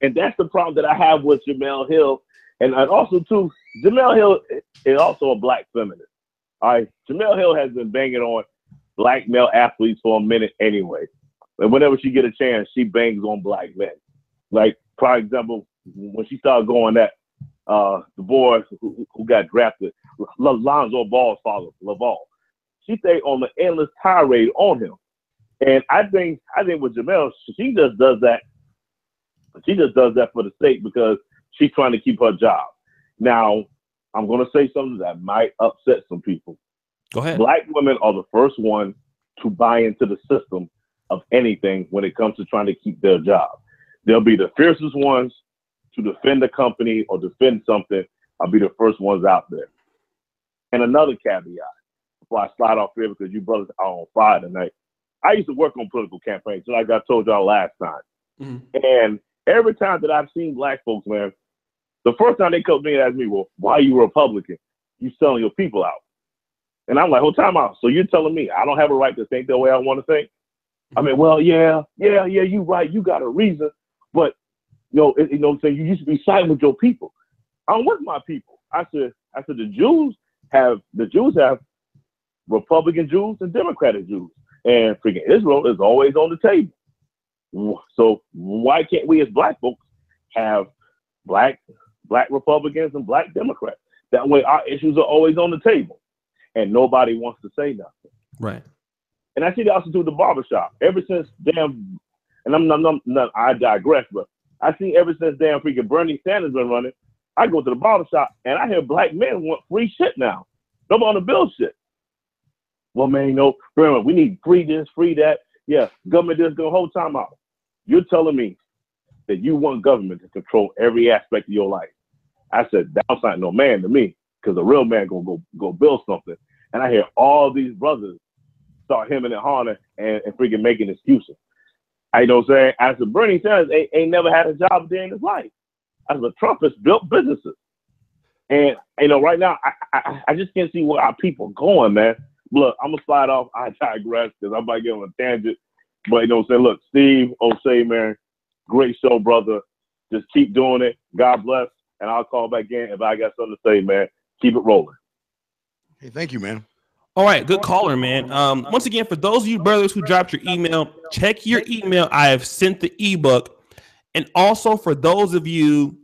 And that's the problem that I have with Jemele Hill. And also, too, Jemele Hill is also a black feminist. All right? Jemele Hill has been banging on black male athletes for a minute anyway. And whenever she get a chance, she bangs on black men. Like, for example, when she started going at the boy who got drafted, Lonzo Ball's father, Laval, she stayed on the endless tirade on him. And I think with Jemele, she just does that. She just does that for the sake, because she's trying to keep her job. Now, I'm going to say something that might upset some people. Go ahead. Black women are the first ones to buy into the system of anything when it comes to trying to keep their job. They'll be the fiercest ones to defend the company or defend something. I'll be the first ones out there. And another caveat before I slide off here, because you brothers are on fire tonight. I used to work on political campaigns, like I told y'all last time. Mm-hmm. And every time that I've seen black folks, man, the first time they come to me and ask me, well, why are you a Republican? You selling your people out. And I'm like, hold time out. So you're telling me I don't have a right to think the way I want to think? I mean, well, yeah, you're right. You got a reason. But, what I'm saying? You used to be siding with your people. I'm with my people. I said the Jews have Republican Jews and Democratic Jews. And freaking Israel is always on the table. So why can't we as black folks have black Republicans and black Democrats? That way our issues are always on the table and nobody wants to say nothing. Right. And I see they also do the barbershop. Ever since I digress, but I see ever since freaking Bernie Sanders been running, I go to the barbershop and I hear black men want free shit now. Nobody on the bill shit. Well, man, we need free this, free that. Yeah, government this, go whole time out. You're telling me that you want government to control every aspect of your life. I said, that's not no man to me, because a real man gonna go build something. And I hear all these brothers start hemming and hawing and freaking making excuses. I know what I'm saying? I said, Bernie Sanders ain't never had a job a day in his life. I said, Trump has built businesses. And, right now, I just can't see where our people are going, man. Look, I'm going to slide off. I digress because I'm about to get on a tangent. But, saying, look, Steve O'Shea, man, great show, brother. Just keep doing it. God bless. And I'll call back in if I got something to say, man. Keep it rolling. Hey, thank you, man. All right, good caller, man. Once again, for those of you brothers who dropped your email, check your email. I have sent the ebook. And also for those of you,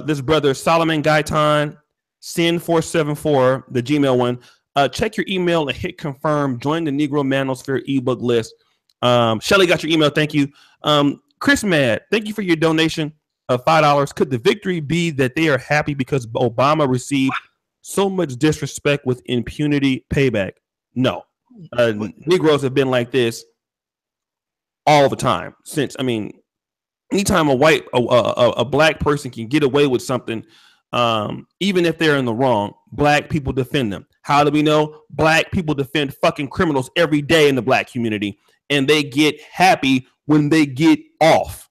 this brother Solomon Gaitan, Sin474, the Gmail one, check your email and hit confirm. Join the Negro Manosphere ebook list. Shelly got your email. Thank you. Chris Mad, thank you for your donation of $5. Could the victory be that they are happy because Obama received so much disrespect with impunity payback? No. Negroes have been like this all the time since. I mean, anytime a black person can get away with something, even if they're in the wrong, black people defend them. How do we know? Black people defend fucking criminals every day in the black community, and they get happy when they get off.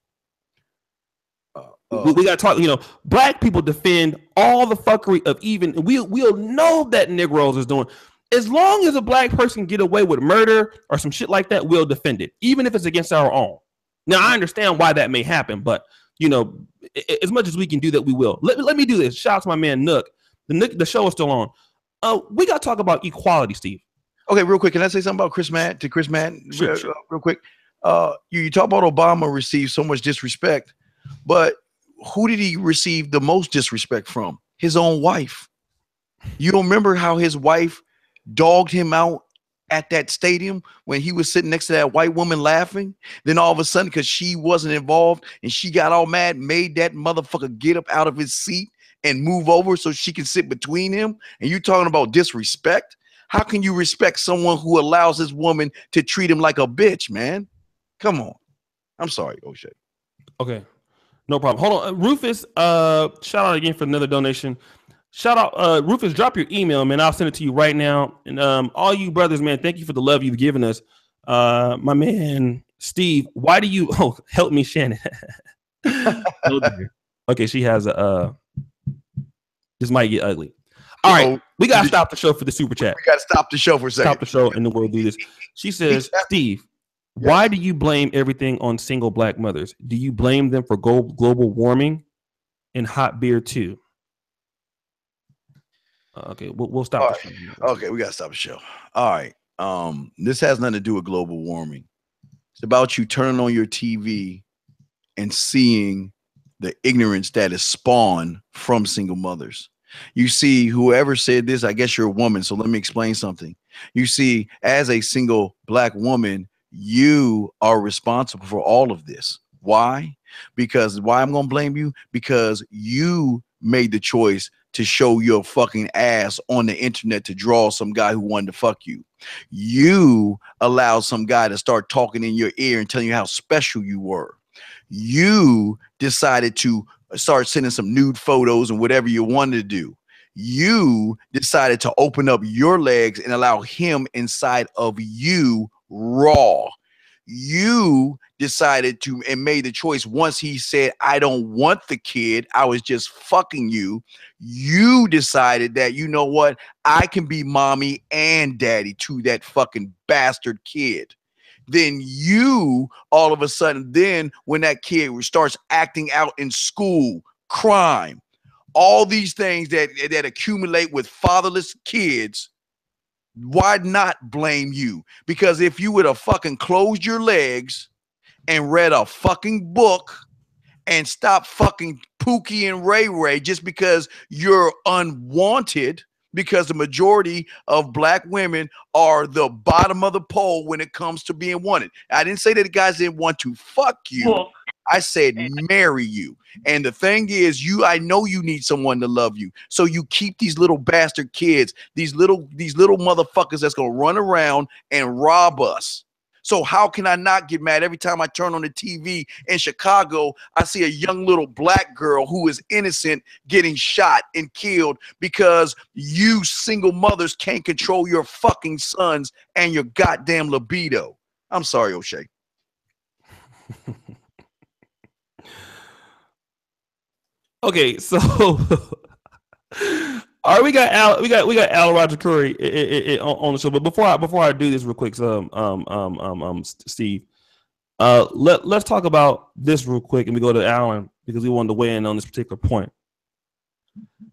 We got to talk, black people defend all the fuckery of even, we'll know that Negroes is doing. As long as a black person get away with murder or some shit like that, we'll defend it, even if it's against our own. Now, I understand why that may happen, but, as much as we can do that, we will. Let me do this. Shout out to my man, Nook. The show is still on. We got to talk about equality, Steve. Okay, real quick. Can I say something about Chris Matt? Sure. Real quick. You talk about Obama received so much disrespect, but who did he receive the most disrespect from? His own wife. You don't remember how his wife dogged him out at that stadium when he was sitting next to that white woman laughing? Then all of a sudden, because she wasn't involved and she got all mad, made that motherfucker get up out of his seat and move over so she can sit between him. And you talking about disrespect? How can you respect someone who allows this woman to treat him like a bitch, man? Come on. I'm sorry, O'Shea. Okay. No problem. Hold on. Rufus, shout out again for another donation. Shout out, Rufus, drop your email, man. I'll send it to you right now. And all you brothers, man, thank you for the love you've given us. My man, Steve, why do you, help me, Shannon. Okay, she has this might get ugly. All right, we got to stop the show for the super chat. We got to stop the show for a second. Stop the show and then we'll do this. She says, Steve, why do you blame everything on single black mothers? Do you blame them for global warming and hot beer too? Okay, we'll stop the show. Okay, we got to stop the show. All right. This has nothing to do with global warming. It's about you turning on your TV and seeing the ignorance that is spawned from single mothers. You see, whoever said this, I guess you're a woman, so let me explain something. You see, as a single black woman, you are responsible for all of this. Why? Because why I'm going to blame you? Because you made the choice to show your fucking ass on the internet to draw some guy who wanted to fuck you. You allowed some guy to start talking in your ear and telling you how special you were. You decided to start sending some nude photos and whatever you wanted to do. You decided to open up your legs and allow him inside of you raw. You decided to and made the choice once he said, I don't want the kid, I was just fucking you. You decided that, you know what, I can be mommy and daddy to that fucking bastard kid. Then you all of a sudden, then when that kid starts acting out in school, crime, all these things that accumulate with fatherless kids, why not blame you? Because if you would have fucking closed your legs and read a fucking book and stop fucking Pookie and Ray Ray just because you're unwanted, because the majority of black women are the bottom of the pole when it comes to being wanted. I didn't say that the guys didn't want to fuck you. I said marry you. And the thing is, I know you need someone to love you. So you keep these little bastard kids, these little motherfuckers that's gonna run around and rob us. So how can I not get mad every time I turn on the TV in Chicago, I see a young little black girl who is innocent getting shot and killed because you single mothers can't control your fucking sons and your goddamn libido. I'm sorry, O'Shea. Okay, so all right, we got Al Roger Curry on the show. But before I do this real quick, Steve, let's talk about this real quick, and we go to Alan because we wanted to weigh in on this particular point.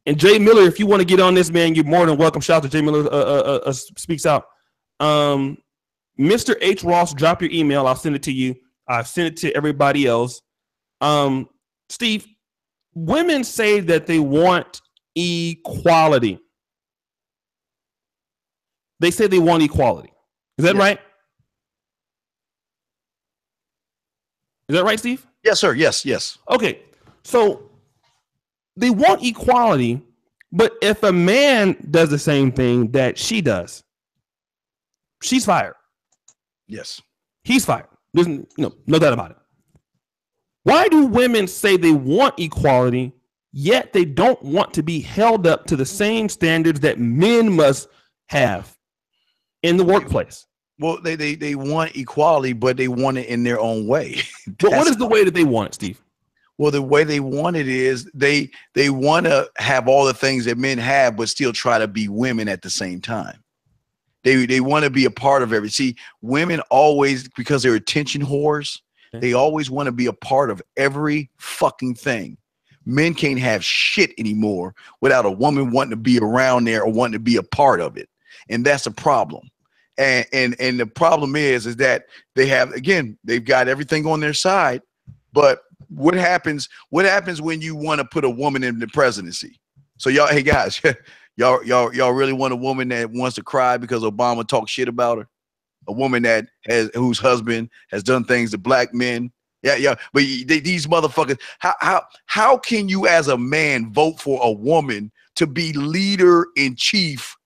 And Jay Miller, if you want to get on this, man, you're more than welcome. Shout out to Jay Miller speaks out. Mr. H. Ross, drop your email. I'll send it to you. I've sent it to everybody else. Steve, women say that they want equality. they say they want equality. Is that right? Is that right, Steve? Yes, sir. Yes. Okay. So they want equality, but if a man does the same thing that she does, she's fired. Yes. He's fired. There's no doubt about it. Why do women say they want equality, yet they don't want to be held up to the same standards that men must have in the workplace? Well, they want equality, but they want it in their own way. But what is the way that they want it, Steve? Well, the way they want it is they want to have all the things that men have, but still try to be women at the same time. They want to be a part of everything. See, women always, because they're attention whores, they always want to be a part of every fucking thing. Men can't have shit anymore without a woman wanting to be around there or wanting to be a part of it. And that's a problem. And the problem is that they have, again, they've got everything on their side, but what happens when you want to put a woman in the presidency? So y'all, hey guys, y'all really want a woman that wants to cry because Obama talks shit about her? A woman whose husband has done things to black men? Yeah. But these motherfuckers, how can you as a man vote for a woman to be leader in chief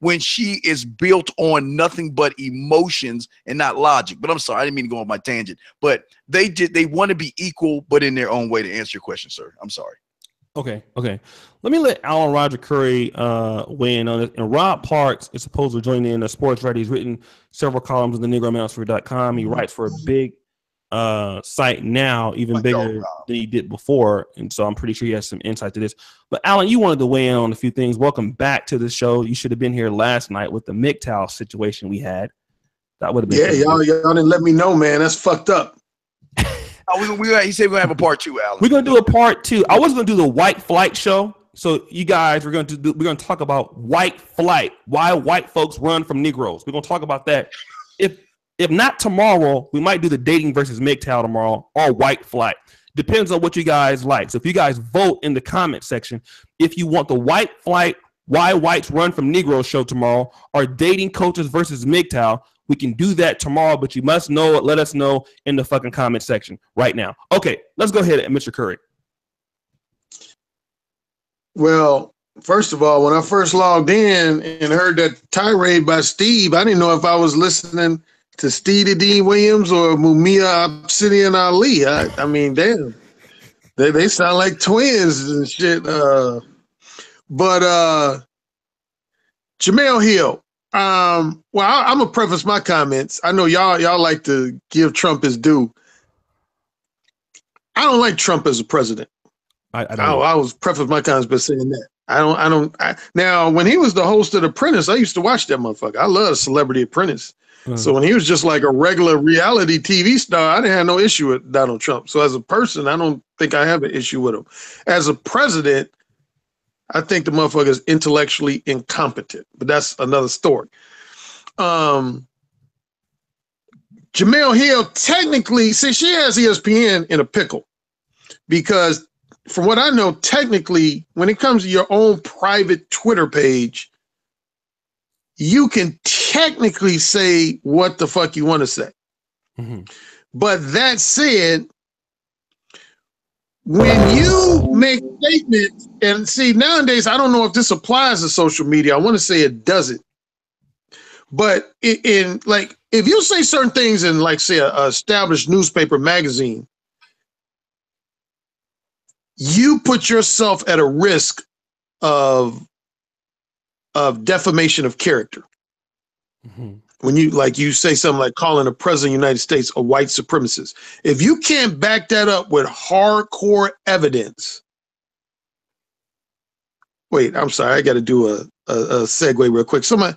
when she is built on nothing but emotions and not logic? But I'm sorry, I didn't mean to go on my tangent. But they want to be equal, but in their own way. To answer your question, sir, I'm sorry. Okay. Let me let Alan Roger Curry weigh in on it. And Rob Parks is supposed to join in. A sports writer. He's written several columns on the NegroManosphere.com. He writes for a big site now, even bigger than he did before. And so I'm pretty sure he has some insight to this. But Alan, you wanted to weigh in on a few things. Welcome back to the show. You should have been here last night with the MGTOW situation we had. That would have been y'all didn't let me know, man. That's fucked up. He said we're gonna have a part 2, Alan. We're gonna do a part 2. I was gonna do the white flight show. So you guys, we're gonna talk about white flight. Why white folks run from Negroes. We're gonna talk about that. If not tomorrow, we might do the dating versus MGTOW tomorrow or white flight. Depends on what you guys like. So if you guys vote in the comment section, if you want the white flight, why whites run from Negroes show tomorrow, or dating coaches versus MGTOW, we can do that tomorrow, but you must know it. Let us know in the fucking comment section right now. Okay, let's go ahead, Mr. Curry. Well, first of all, when I first logged in and heard that tirade by Steve, I didn't know if I was listening to Stevie D. Williams or Mumia Obsidian Ali. I mean, damn. They sound like twins and shit. But Jemele Hill. Well, I'm gonna preface my comments. I know y'all like to give Trump his due. I don't like Trump as a president. I was preface my comments by saying that. Now, when he was the host of The Apprentice, I used to watch that motherfucker. I love Celebrity Apprentice. Mm-hmm. So when he was just like a regular reality TV star, I didn't have no issue with Donald Trump. So as a person, I don't think I have an issue with him. As a president, I think the motherfucker is intellectually incompetent, but that's another story. Jemele Hill, technically, see, she has ESPN in a pickle because from what I know, technically, when it comes to your own private Twitter page, you can technically say what the fuck you want to say. Mm-hmm. But that said, when you make statements, and see, nowadays, I don't know if this applies to social media. I want to say it doesn't. But in like, if you say certain things in, like, say, a established newspaper magazine, you put yourself at a risk of defamation of character. Mm-hmm. When you say something like calling a president of the United States a white supremacist, if you can't back that up with hardcore evidence. Wait, I'm sorry. I got to do a segue real quick. Somebody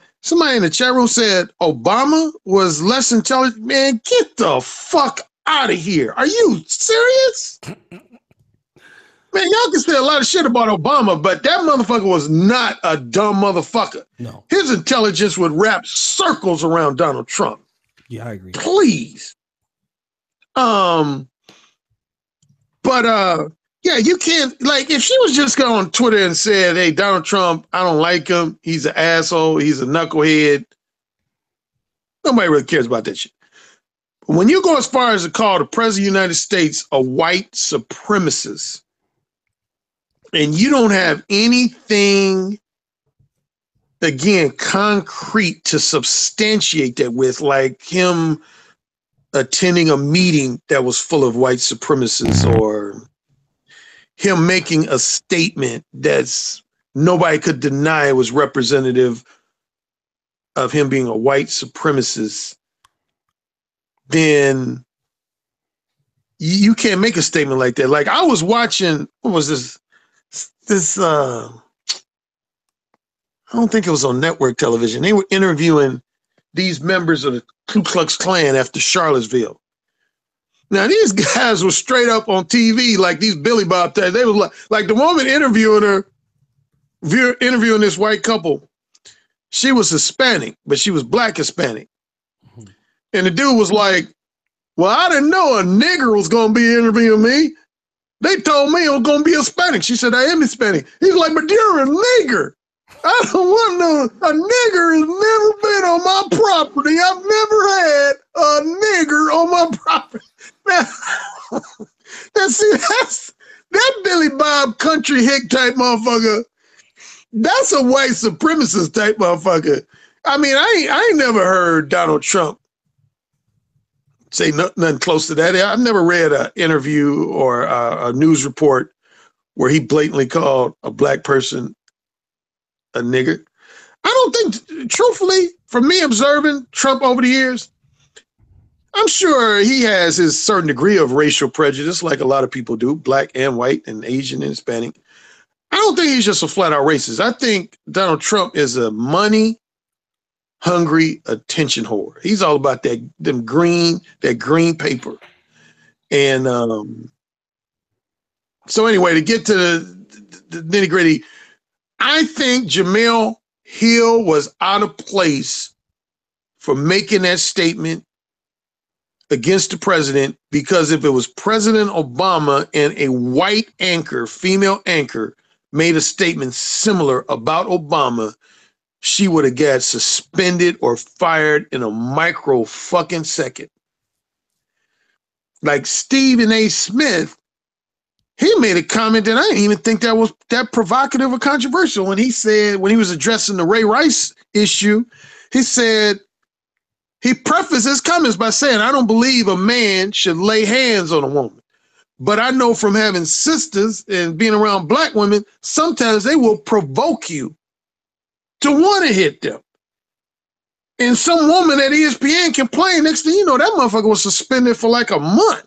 in the chat room said Obama was less intelligent. Man, get the fuck out of here. Are you serious? Man, y'all can say a lot of shit about Obama, but that motherfucker was not a dumb motherfucker. No. His intelligence would wrap circles around Donald Trump. Yeah, I agree. Please. Yeah, you can't, like, if she was just going on Twitter and said, hey, Donald Trump, I don't like him. He's an asshole. He's a knucklehead. Nobody really cares about that shit. But when you go as far as to call the president of the United States a white supremacist, and you don't have anything, again, concrete to substantiate that with, like him attending a meeting that was full of white supremacists, or him making a statement that's nobody could deny was representative of him being a white supremacist, then you can't make a statement like that. Like, I was watching, what was this? I don't think it was on network television. They were interviewing these members of the Ku Klux Klan after Charlottesville. Now, these guys were straight up on TV like these Billy Bob types. They was like the woman interviewing this white couple. She was Hispanic, but she was Black Hispanic. And the dude was like, well, I didn't know a nigger was going to be interviewing me. They told me I was going to be Hispanic. She said, I am Hispanic. He's like, but you're a nigger. I don't want no, a nigger has never been on my property. I've never had a nigger on my property. That's that Billy Bob country hick type motherfucker. That's a white supremacist type motherfucker. I mean, I ain't never heard Donald Trump say nothing close to that. I've never read an interview or a news report where he blatantly called a black person a nigger. I don't think, truthfully, from me observing Trump over the years, I'm sure he has his certain degree of racial prejudice, like a lot of people do, black and white and Asian and Hispanic. I don't think he's just a flat out racist. I think Donald Trump is a money hungry attention whore. He's all about that green paper. And so anyway, to get to the nitty gritty, I think Jemele Hill was out of place for making that statement against the president, because if it was President Obama and a white anchor, female anchor, made a statement similar about Obama, she would have got suspended or fired in a micro fucking second. Like Stephen A. Smith, he made a comment that I didn't even think that was that provocative or controversial when he said, when he was addressing the Ray Rice issue, he said, he prefaced his comments by saying, I don't believe a man should lay hands on a woman. But I know from having sisters and being around black women, sometimes they will provoke you to want to hit them. And some woman at ESPN complained. Next thing you know, that motherfucker was suspended for like a month.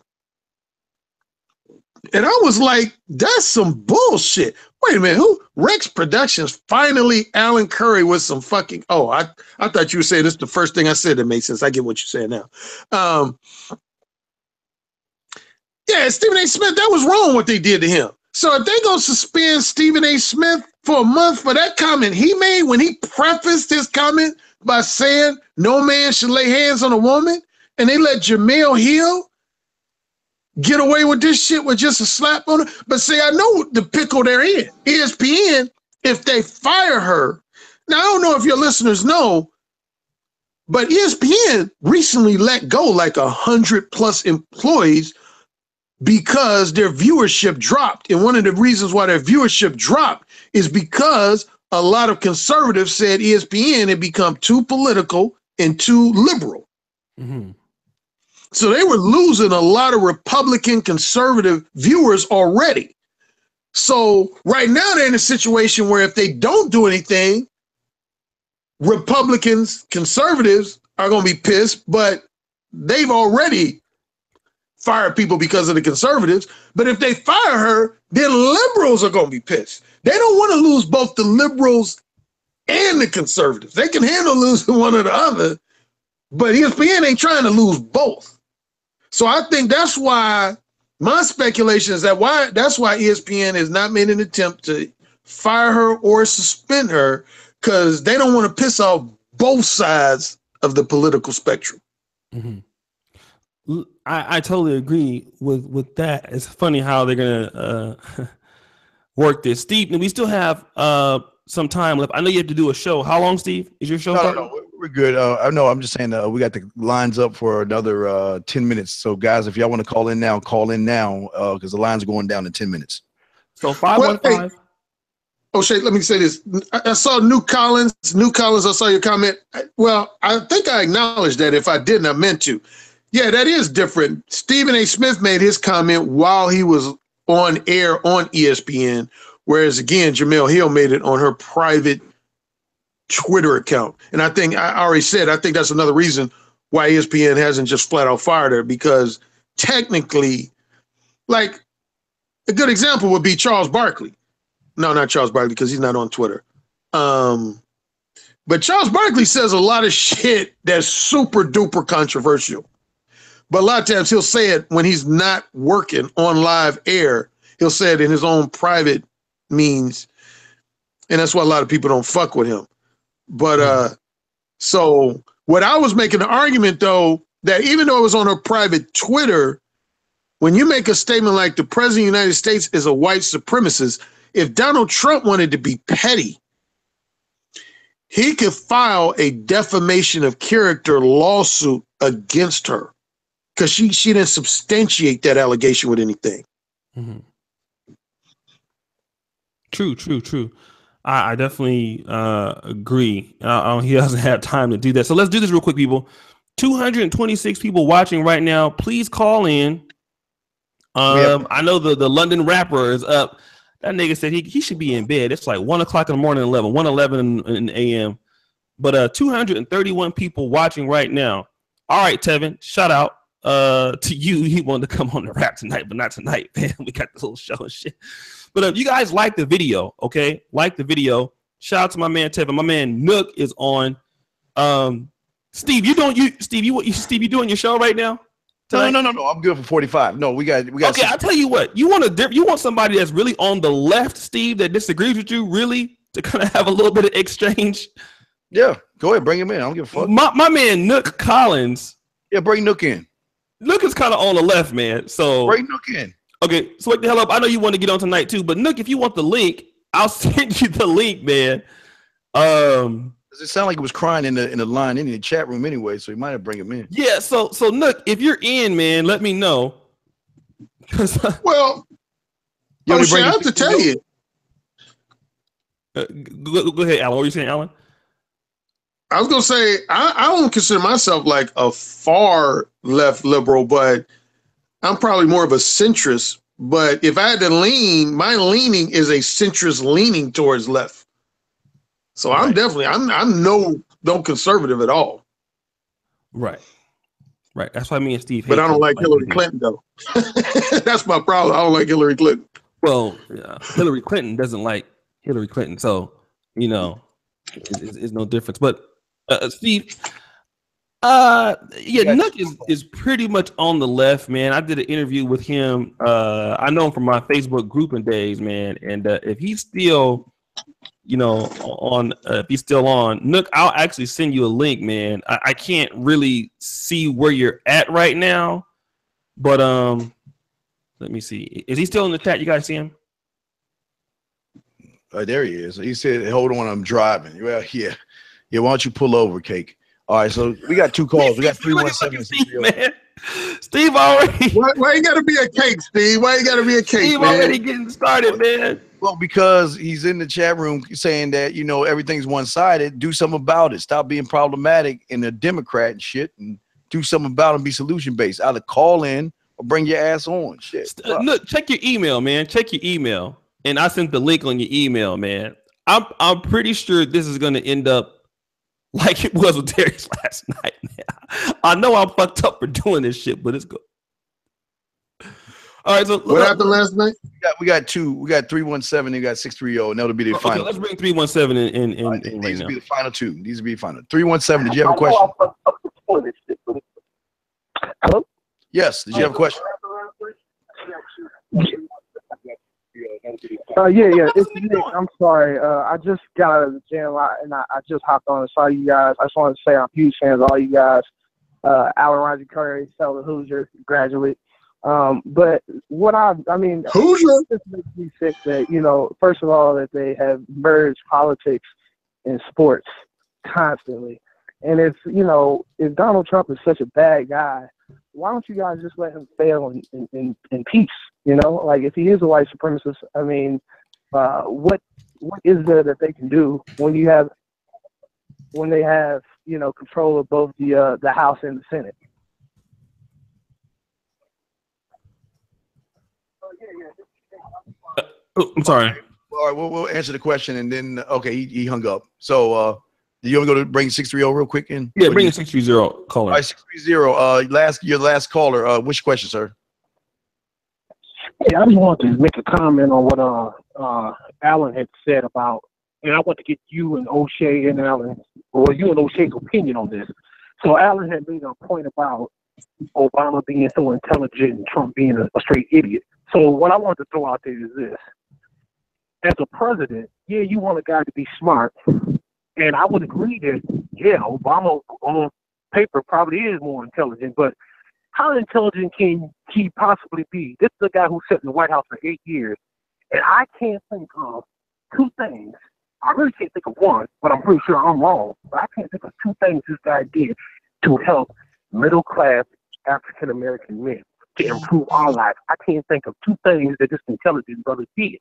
And I was like, that's some bullshit. Wait a minute, who? Rex Productions, finally Alan Curry with some fucking, I thought you were saying this is the first thing I said that made sense. I get what you're saying now. Yeah, Stephen A. Smith, that was wrong what they did to him. So if they gonna suspend Stephen A. Smith for a month for that comment he made when he prefaced his comment by saying no man should lay hands on a woman, and they let Jemele Hill get away with this shit with just a slap on her. But see, I know the pickle they're in. ESPN, if they fire her, now I don't know if your listeners know, but ESPN recently let go like 100+ employees because their viewership dropped. And one of the reasons why their viewership dropped is because a lot of conservatives said ESPN had become too political and too liberal. Mm-hmm. So they were losing a lot of Republican conservative viewers already. So right now they're in a situation where if they don't do anything, Republicans, conservatives are going to be pissed, but they've already fired people because of the conservatives. But if they fire her, then liberals are going to be pissed. They don't want to lose both the liberals and the conservatives. They can handle losing one or the other, but ESPN ain't trying to lose both. So I think that's why my speculation is that's why ESPN has not made an attempt to fire her or suspend her, because they don't want to piss off both sides of the political spectrum. Mm-hmm. I totally agree with that. It's funny how they're gonna work this. Steve, we still have some time left. I know you have to do a show. How long, Steve? Is your show? No. We're good. I know. I'm just saying we got the lines up for another 10 minutes. So, guys, if y'all want to call in now, because the lines are going down in 10 minutes. So 515. Hey, O'Shea, let me say this. I saw New Collins. I saw your comment. Well, I think I acknowledged that. If I didn't, I meant to. Yeah, that is different. Stephen A. Smith made his comment while he was on air on ESPN, whereas, again, Jemele Hill made it on her private Twitter account. And I think I already said, I think that's another reason why ESPN hasn't just flat out fired her, because technically, like, a good example would be Charles Barkley. No, not Charles Barkley, because he's not on Twitter. But Charles Barkley says a lot of shit that's super duper controversial. But a lot of times he'll say it when he's not working on live air. He'll say it in his own private means. And that's why a lot of people don't fuck with him. But so what I was making the argument, though, that even though it was on her private Twitter, when you make a statement like the president of the United States is a white supremacist, if Donald Trump wanted to be petty, he could file a defamation of character lawsuit against her because she didn't substantiate that allegation with anything. Mm-hmm. True. I definitely agree. He doesn't have time to do that. So let's do this real quick, people. 226 people watching right now. Please call in. I know the London rapper is up. That nigga said he should be in bed. It's like 1 o'clock in the morning, 1:11 in the a.m. But 231 people watching right now. All right, Tevin, shout out to you. He wanted to come on the rap tonight, but not tonight, man. We got this little show and shit. But you guys like the video, okay? Like the video. Shout out to my man Tevin. My man Nook is on. Steve, you doing your show right now? No. I'm good for 45. No, we got. Okay, I'll tell you what. You want somebody that's really on the left, Steve, that disagrees with you, really, to kind of have a little bit of exchange. Yeah, go ahead, bring him in. I don't give a fuck. My man Nook Collins. Yeah, bring Nook in. Nook is kind of on the left, man. So bring Nook in. Okay, so wake the hell up. I know you want to get on tonight too, but Nook, if you want the link, I'll send you the link, man. Does it sound like it was crying in the line in the chat room anyway? So you might have bring him in. Yeah. So Nook, if you're in, man, let me know. Well, I have to tell you. Go ahead, Alan. What were you saying, Alan? I was gonna say I don't consider myself like a far left liberal, but I'm probably more of a centrist. But if I had to lean, my leaning is a centrist leaning towards left. So right. I'm no conservative at all. Right. That's why me and Steve. But I don't like Hillary Clinton though. That's my problem. I don't like Hillary Clinton. Well, Hillary Clinton doesn't like Hillary Clinton, so it's no difference. But Steve, Nook is pretty much on the left, man. I did an interview with him. I know him from my Facebook grouping days, man. And if he's still, if he's still on, Nook, I'll actually send you a link, man. I can't really see where you're at right now, but let me see. Is he still in the chat? You guys see him? There he is. He said, "Hold on, I'm driving." Well, yeah. Why don't you pull over, Cake? All right, so we got two calls. We got 317. Steve, man. Steve already. Why you got to be a cake, Steve? Why you got to be a cake, Steve man? already getting started, man. Well, because he's in the chat room saying that, everything's one-sided. Do something about it. Stop being problematic and a Democrat and shit, and do something about it and be solution-based. Either call in or bring your ass on. Shit. Look, check your email, man. Check your email. And I sent the link on your email, man. I'm pretty sure this is going to end up like it was with Darius last night, man. I know I'm fucked up for doing this shit, but it's good. All right, so what happened last night? We got two. We got 317. We got 630, and that'll be the final. Let's bring 317 in right, these will be the final two. These will be the final. 317. Did you have a question? Hello. Yes. Did you have a question? Yeah. It's Nick. I'm sorry. I just got out of the gym and I just hopped on and saw you guys. I just wanted to say I'm huge fans of all you guys. Alan Roger Curry, Selma Hoosier graduate. But what Hoosier just makes me sick that, first of all, that they have merged politics and sports constantly. And if Donald Trump is such a bad guy, why don't you guys just let him fail in peace? Like if he is a white supremacist, I mean, what is there that they can do when they have control of both the House and the Senate? I'm sorry. All right, we'll answer the question, and then he hung up. So do you want to go to bring 630 real quick in? Yeah, bring 630 caller. All right, 630. Your last caller. Which question, sir? Yeah, I just wanted to make a comment on what Alan had said about, and I want to get you and O'Shea and Alan, or you and O'Shea's opinion on this. So Alan had made a point about Obama being so intelligent and Trump being a straight idiot. So what I want to throw out there is this. As a president, yeah, you want a guy to be smart. And I would agree that, yeah, Obama on paper probably is more intelligent, but how intelligent can he possibly be? This is a guy who sat in the White House for 8 years, and I can't think of two things. I really can't think of one, but I'm pretty sure I'm wrong. But I can't think of two things this guy did to help middle-class African-American men to improve our lives. I can't think of two things that this intelligent brother did.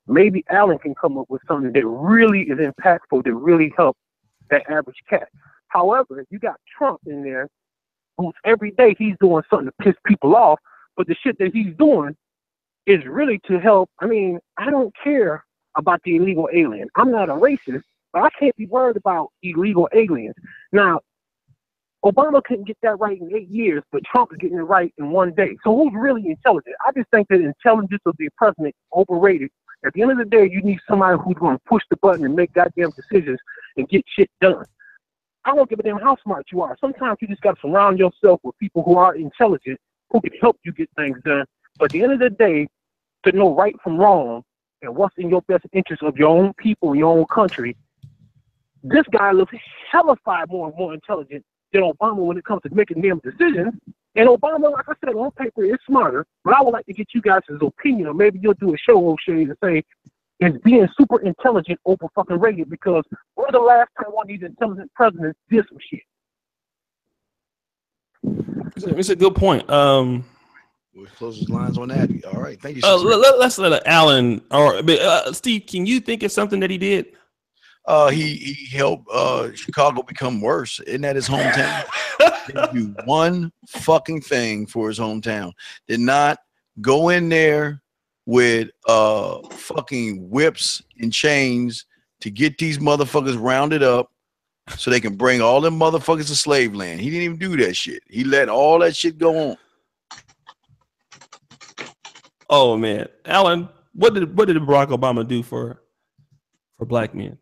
Maybe Alan can come up with something that really is impactful, that really helps that average cat. However, you got Trump in there, who's every day he's doing something to piss people off, but the shit that he's doing is really to help. I mean, I don't care about the illegal alien. I'm not a racist, but I can't be worried about illegal aliens. Now, Obama couldn't get that right in 8 years, but Trump is getting it right in 1 day. So who's really intelligent? I just think that intelligence of the president overrated. At the end of the day, you need somebody who's going to push the button and make goddamn decisions and get shit done. I don't give a damn how smart you are. Sometimes you just got to surround yourself with people who are intelligent, who can help you get things done. But at the end of the day, to know right from wrong and what's in your best interest of your own people and your own country, this guy looks hella far more and more intelligent than Obama when it comes to making damn decisions. And Obama, like I said, on paper is smarter, but I would like to get you guys' opinion, or maybe you'll do a show, O'Shea, and say, is being super intelligent over fucking rated? Because when was the last time one of these intelligent presidents did some shit? It's a good point. We'll close his lines on that. All right, thank you. Let's let Alan or Steve. Can you think of something that he did? He helped Chicago become worse. Isn't that his hometown? Didn't do one fucking thing for his hometown. Did not go in there with fucking whips and chains to get these motherfuckers rounded up so they can bring all them motherfuckers to slave land. He didn't even do that shit. He let all that shit go on. Oh man, Alan, what did Barack Obama do for black men?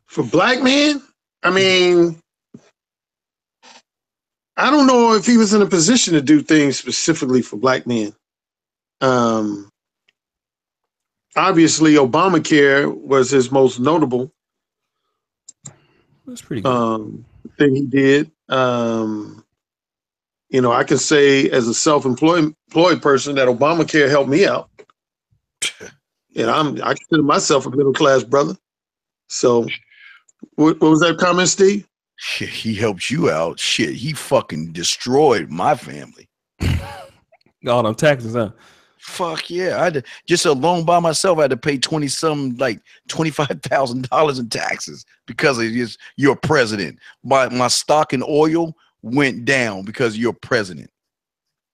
For black men, I mean, I don't know if he was in a position to do things specifically for black men. Obviously, Obamacare was his most notable. That's pretty good. Thing he did. You know, I can say as a self-employed person that Obamacare helped me out. And I consider myself a middle-class brother. So, what was that comment, Steve? Shit, he helped you out. Shit, he fucking destroyed my family. All them taxes, huh? Fuck yeah. I had to, just alone by myself, I had to pay $25,000 in taxes because of your president. My stock in oil went down because you're president.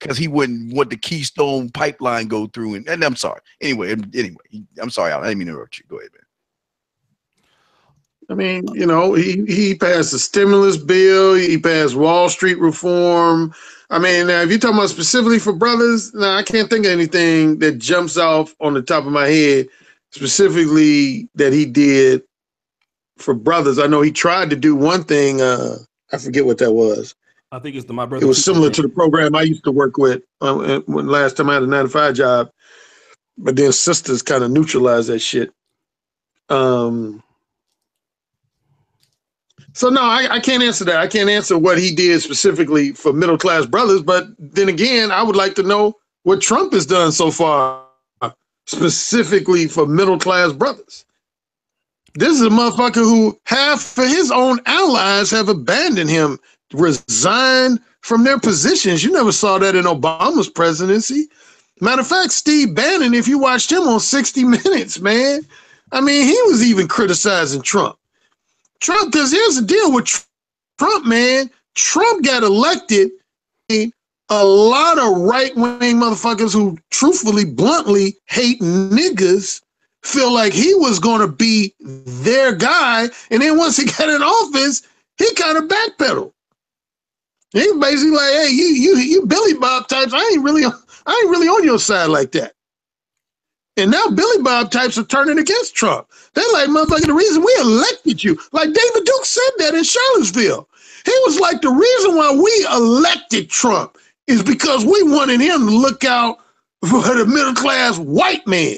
Because he wouldn't want the Keystone pipeline go through. And I'm sorry. Anyway, I'm sorry, I didn't mean to interrupt you. Go ahead, man. I mean, you know, he passed the stimulus bill. He passed Wall Street reform. I mean, now, if you're talking about specifically for brothers, now I can't think of anything that jumps off on the top of my head specifically that he did for brothers. I know he tried to do one thing. I forget what that was. I think it's the My Brother. It was similar to the program I used to work with when last time I had a 9-to-5 job. But then sisters kind of neutralized that shit. So no, I can't answer that. I can't answer what he did specifically for middle-class brothers. But then again, I would like to know what Trump has done so far specifically for middle-class brothers. This is a motherfucker who half of his own allies have abandoned him, resigned from their positions. You never saw that in Obama's presidency. Matter of fact, Steve Bannon, if you watched him on 60 Minutes, man, I mean, he was even criticizing Trump. Because here's the deal with Trump, man. Trump got elected. A lot of right-wing motherfuckers who truthfully, bluntly hate niggas feel like he was going to be their guy. And then once he got in office, he kind of backpedaled. He basically like, hey, you Billy Bob types, I ain't really on your side like that. And now Billy Bob types are turning against Trump. They're like, motherfucker, the reason we elected you, like David Duke said that in Charlottesville. He was like, the reason why we elected Trump is because we wanted him to look out for the middle-class white man.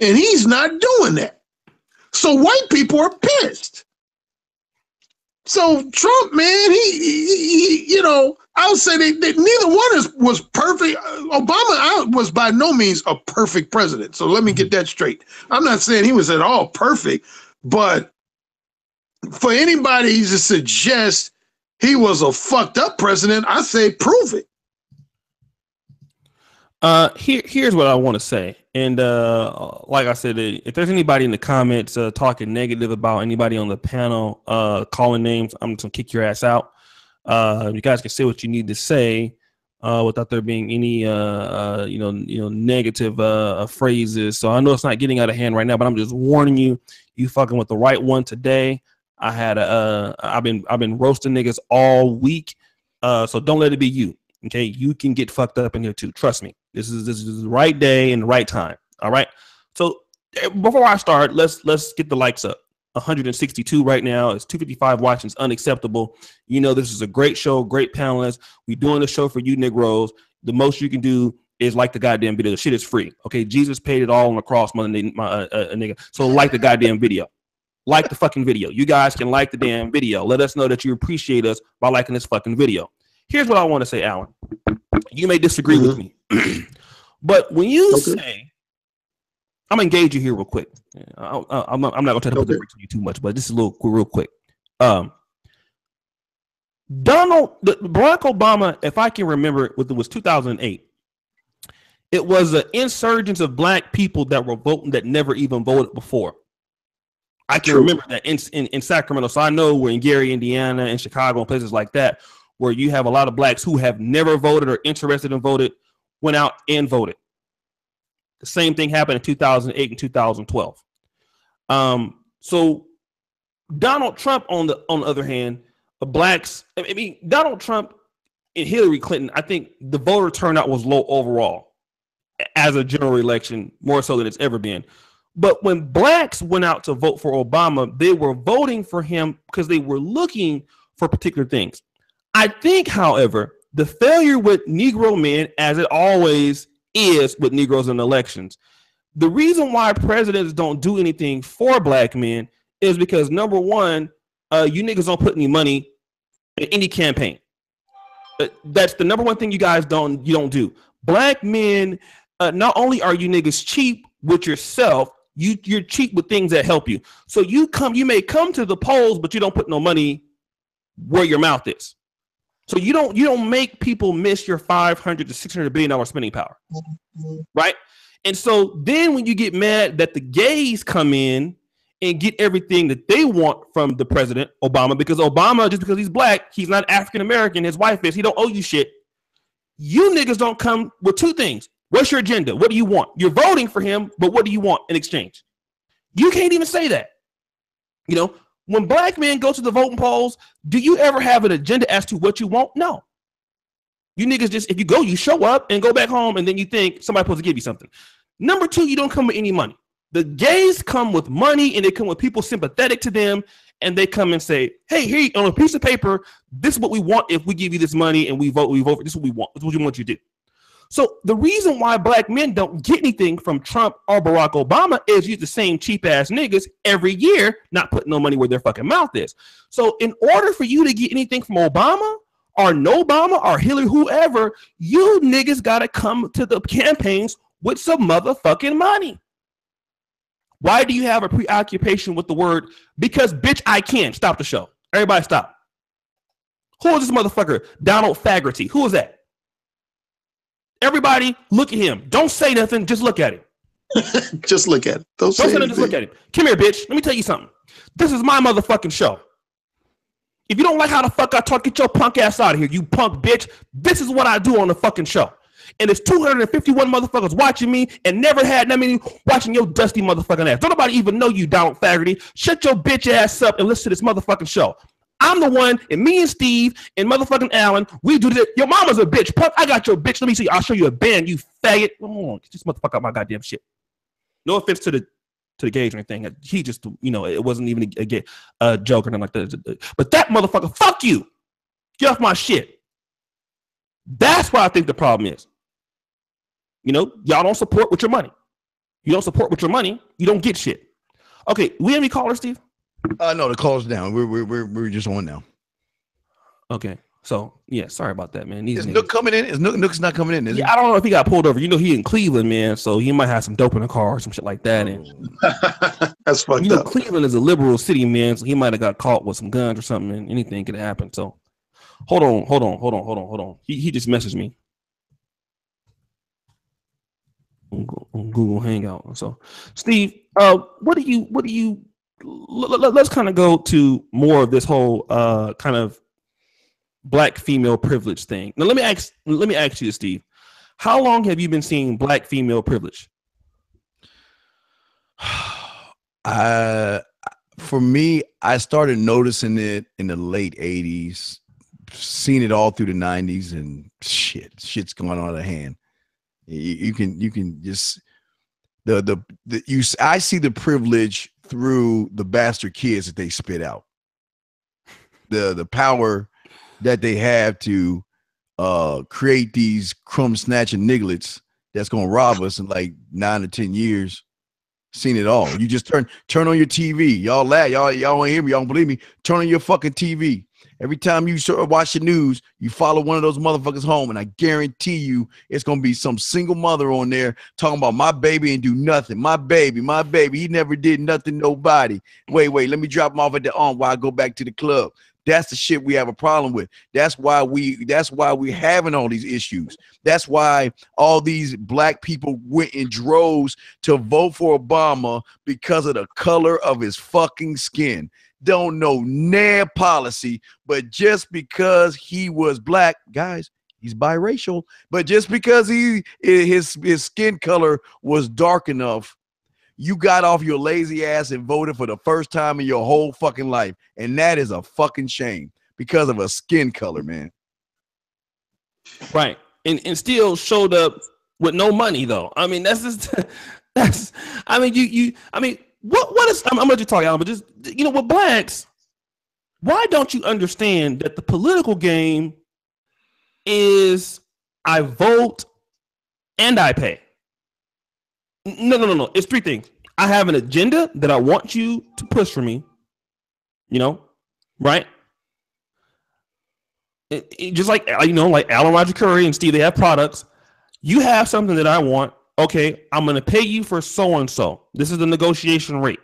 And he's not doing that. So white people are pissed. So Trump, man, he you know, I would say that neither one was perfect. Obama was by no means a perfect president. So let me get that straight. I'm not saying he was at all perfect, but for anybody to suggest he was a fucked up president, I say prove it. Here's what I want to say. And like I said, if there's anybody in the comments talking negative about anybody on the panel, calling names, I'm just gonna kick your ass out. You guys can say what you need to say without there being any negative phrases. So I know it's not getting out of hand right now, but I'm just warning you. You fucking with the right one today. I've been roasting niggas all week. So don't let it be you. Okay, you can get fucked up in here too. Trust me. This is the right day and the right time. All right. So before I start, let's get the likes up. 162 right now. It's 255 watching. It's unacceptable. You know, this is a great show, great panelists. We're doing the show for you Negroes. The most you can do is like the goddamn video. The shit is free. Okay, Jesus paid it all on the cross, nigga. So like the goddamn video. Like the fucking video. You guys can like the damn video. Let us know that you appreciate us by liking this fucking video. Here's what I want to say, Alan. You may disagree with me, but when you say, I'm gonna engage you here real quick. I'm not gonna try to put the brakes on you too much, but this is real quick. Barack Obama, if I can remember, it was 2008. It was an insurgence of black people that were voting that never even voted before. I can remember that in Sacramento. So I know we're in Gary, Indiana, and Chicago, and places like that, where you have a lot of blacks who have never voted or interested in voted, went out and voted. The same thing happened in 2008 and 2012. So Donald Trump, on the other hand, blacks, I mean, Donald Trump and Hillary Clinton, I think the voter turnout was low overall as a general election, more so than it's ever been. But when blacks went out to vote for Obama, they were voting for him because they were looking for particular things. I think, however, the failure with Negro men, as it always is with Negroes in elections, the reason why presidents don't do anything for black men is because, number one, you niggas don't put any money in any campaign. That's the number one thing you guys don't do. Black men, not only are you niggas cheap with yourself, you're cheap with things that help you. So you may come to the polls, but you don't put no money where your mouth is. So you don't make people miss your $500 to $600 billion spending power, right? And so then when you get mad that the gays come in and get everything that they want from the president, Obama, because Obama, just because he's black, he's not African American, his wife is, he don't owe you shit. You niggas don't come with two things. What's your agenda? What do you want? You're voting for him, but what do you want in exchange? You can't even say that. You know, when black men go to the voting polls, do you ever have an agenda as to what you want? No. You niggas just, if you go, you show up and go back home, and then you think somebody's supposed to give you something. Number two, you don't come with any money. The gays come with money, and they come with people sympathetic to them, and they come and say, hey, here on a piece of paper, this is what we want if we give you this money and we vote for this is what we want. This is what we want you to do. So the reason why black men don't get anything from Trump or Barack Obama is you're the same cheap ass niggas every year, not putting no money where their fucking mouth is. So in order for you to get anything from Obama or no Obama or Hillary, whoever, you niggas got to come to the campaigns with some motherfucking money. Why do you have a preoccupation with the word? Because, bitch, I can. Stop the show. Everybody stop. Who is this motherfucker? Donald Faggerty. Who is that? Everybody look at him. Don't say nothing. Just look at him. Just look at it. Don't say nothing. Just look at him. Come here, bitch. Let me tell you something. This is my motherfucking show. If you don't like how the fuck I talk, get your punk ass out of here, you punk bitch. This is what I do on the fucking show. And there's 251 motherfuckers watching me and never had that many watching your dusty motherfucking ass. Don't nobody even know you, Donald Faggerty. Shut your bitch ass up and listen to this motherfucking show. I'm the one, and me and Steve and motherfucking Alan, we do this. Your mama's a bitch. Punk, I got your bitch. Let me see. I'll show you a band, you faggot. Come on, get this motherfucker out my goddamn shit. No offense to the gays or anything. He just, it wasn't even a gay joke or nothing like that. But that motherfucker, fuck you. Get off my shit. That's what I think the problem is. Y'all don't support with your money. You don't support with your money, you don't get shit. Okay, we have any callers, Steve? No, the call's down. We're just on now. Okay. So yeah, sorry about that, man. Is Nook coming in? Nook's not coming in? I don't know if he got pulled over. He in Cleveland, man. So he might have some dope in the car or some shit like that. And that's fucked up. Cleveland is a liberal city, man. So he might have got caught with some guns or something, and anything could happen. So hold on. He just messaged me on Google Hangout. So Steve, what do you? Let's kind of go to more of this whole kind of black female privilege thing. Now let me ask you this, Steve. How long have you been seeing black female privilege? For me, I started noticing it in the late 80s, seen it all through the 90s, and shit's going on out of hand. You can just I see the privilege through the bastard kids that they spit out. The power that they have to create these crumb snatching nigglets that's gonna rob us in like 9 or 10 years. Seen it all. You just turn on your TV. Y'all laugh. Y'all don't hear me. Y'all don't believe me. Turn on your fucking TV. Every time you watch the news, you follow one of those motherfuckers home, and I guarantee you it's going to be some single mother on there talking about my baby and do nothing. My baby, he never did nothing, nobody. Wait, let me drop him off at the arm while I go back to the club. That's the shit we have a problem with. That's why we're having all these issues. That's why all these black people went in droves to vote for Obama because of the color of his fucking skin. Don't know nair policy, but just because he was black, guys, he's biracial, but just because his skin color was dark enough, you got off your lazy ass and voted for the first time in your whole fucking life. And that is a fucking shame because of a skin color, man. Right. And still showed up with no money though. I mean, what is, I'm gonna let you talk, Alan, but just, with blacks, why don't you understand that the political game is I vote and I pay? No. It's three things. I have an agenda that I want you to push for me. Right? Just like like Alan Roger Curry and Steve, they have products. You have something that I want. Okay, I'm going to pay you for so-and-so. This is the negotiation rate.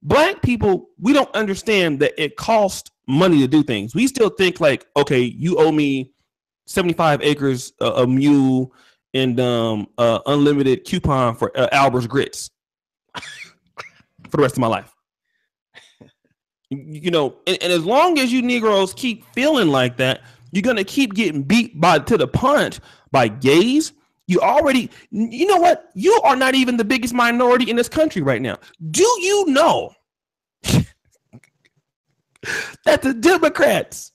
Black people, we don't understand that it costs money to do things. We still think like, okay, you owe me 75 acres, a mule, and unlimited coupon for Albert's grits for the rest of my life. And as long as you Negroes keep feeling like that, you're going to keep getting beat to the punch by gays. You know what? You are not even the biggest minority in this country right now. Do you know that the Democrats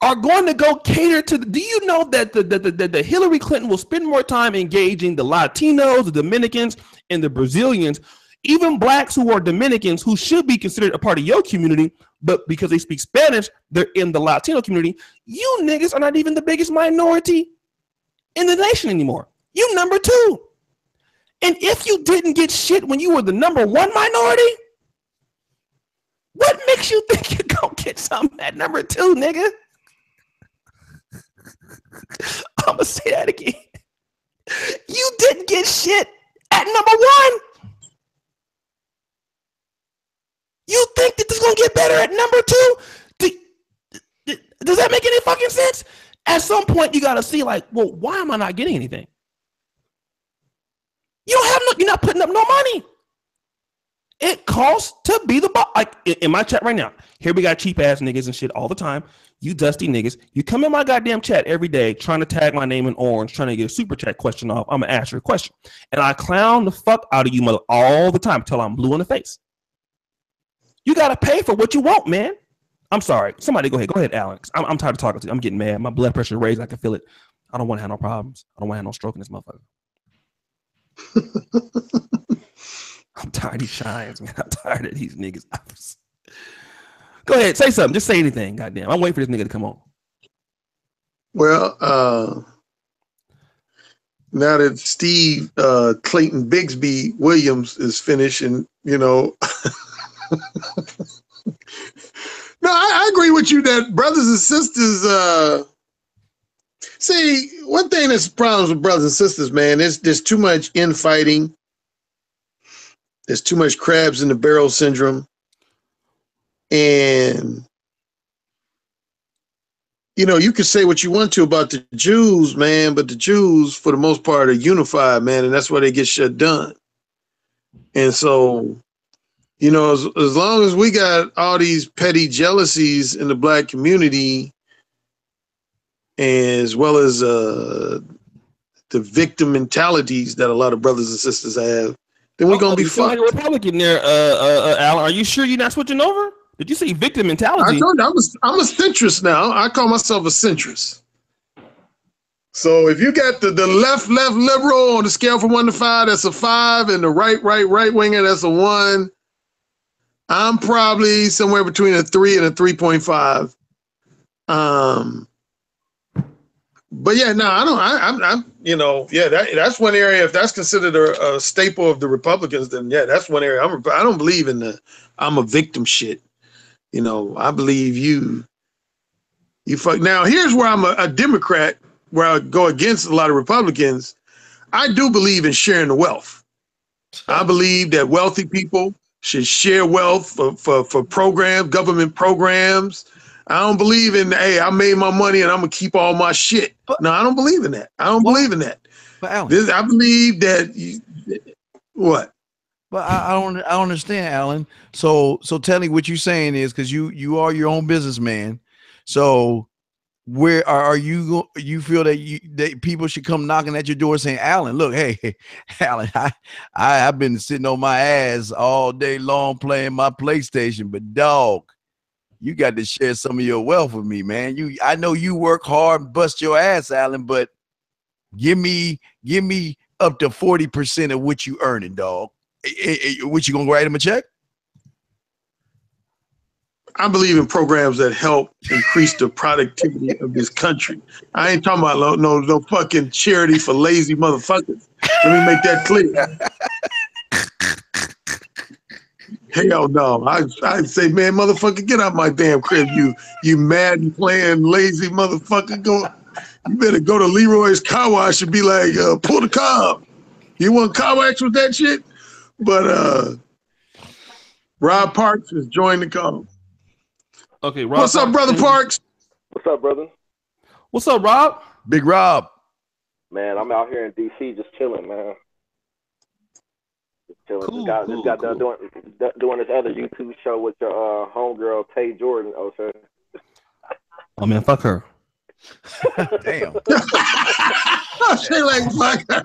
are going to go cater to do you know that the Hillary Clinton will spend more time engaging the Latinos, the Dominicans, and the Brazilians, even blacks who are Dominicans who should be considered a part of your community, but because they speak Spanish, they're in the Latino community. You niggas are not even the biggest minority in the nation anymore. You number 2. And if you didn't get shit when you were the number 1 minority, what makes you think you're gonna get something at number 2, nigga? I'm gonna say that again. You didn't get shit at number 1. think that this is gonna get better at number 2? Does that make any fucking sense? At some point, you gotta see like, well, why am I not getting anything? You're not putting up no money. It costs to be the boss. Like in my chat right now, here we got cheap ass niggas and shit all the time. You dusty niggas, you come in my goddamn chat every day trying to tag my name in orange, trying to get a super chat question off. I'm gonna ask you a question, and I clown the fuck out of you mother all the time till I'm blue in the face. You gotta pay for what you want, man. I'm sorry. Somebody go ahead, Alex. I'm tired of talking to you. I'm getting mad. My blood pressure raised. I can feel it. I don't want to have no problems. I don't want to have no stroke in this motherfucker. I'm tired of these shines, man. I'm tired of these niggas. Go ahead, say something. Just say anything. Goddamn, I'm waiting for this nigga to come on. Well, now that Steve Clayton Bigsby Williams is finished, and no, I agree with you that brothers and sisters. See, one thing that's problems with brothers and sisters, man, there's too much infighting. There's too much crabs in the barrel syndrome. And, you can say what you want to about the Jews, man, but the Jews, for the most part, are unified, man, and that's why they get shit done. And so, as long as we got all these petty jealousies in the black community, as well as the victim mentalities that a lot of brothers and sisters have, then we're gonna be fucked. Like a Republican there, Alan. Are you sure you're not switching over? Did you say victim mentality? I told you I'm a centrist now. I call myself a centrist. So if you got the left liberal on the scale from 1 to 5, that's a 5, and the right winger, that's a 1. I'm probably somewhere between a 3 and a 3.5. But yeah, no, that's one area. If that's considered a staple of the Republicans, then yeah, that's one area. I don't believe in I'm a victim shit. I believe you fuck. Now, here's where I'm a Democrat, where I go against a lot of Republicans. I do believe in sharing the wealth. I believe that wealthy people should share wealth for programs, government programs. I don't believe in, hey, I made my money and I'm going to keep all my shit. No, I don't believe in that. I don't believe in that. But Alan, I believe that what? But I don't understand, Alan. So tell me what you're saying is, because you are your own businessman. So where are you? You feel that people should come knocking at your door saying, Alan, look, hey, Alan, I've been sitting on my ass all day long playing my PlayStation, but dog, you got to share some of your wealth with me, man. I know you work hard and bust your ass, Alan, but give me up to 40% of what you earning, dog. What, you gonna write him a check? I believe in programs that help increase the productivity of this country. I ain't talking about no fucking charity for lazy motherfuckers. Let me make that clear. Hell no. I'd say, man, motherfucker, get out my damn crib, you Madden playing lazy motherfucker. You better go to Leroy's Car Wash and be like, pull the car up. You want car wash with that shit? But Rob Parks has joined the call. Okay, Rob. What's up, brother Parks? What's up, brother? What's up, Rob? Big Rob. Man, I'm out here in DC just chilling, man. Just chilling. Cool, just got done doing this other YouTube show with your homegirl Tay Jordan. Oh, sir. Oh man, fuck her. Damn. She like fuck her.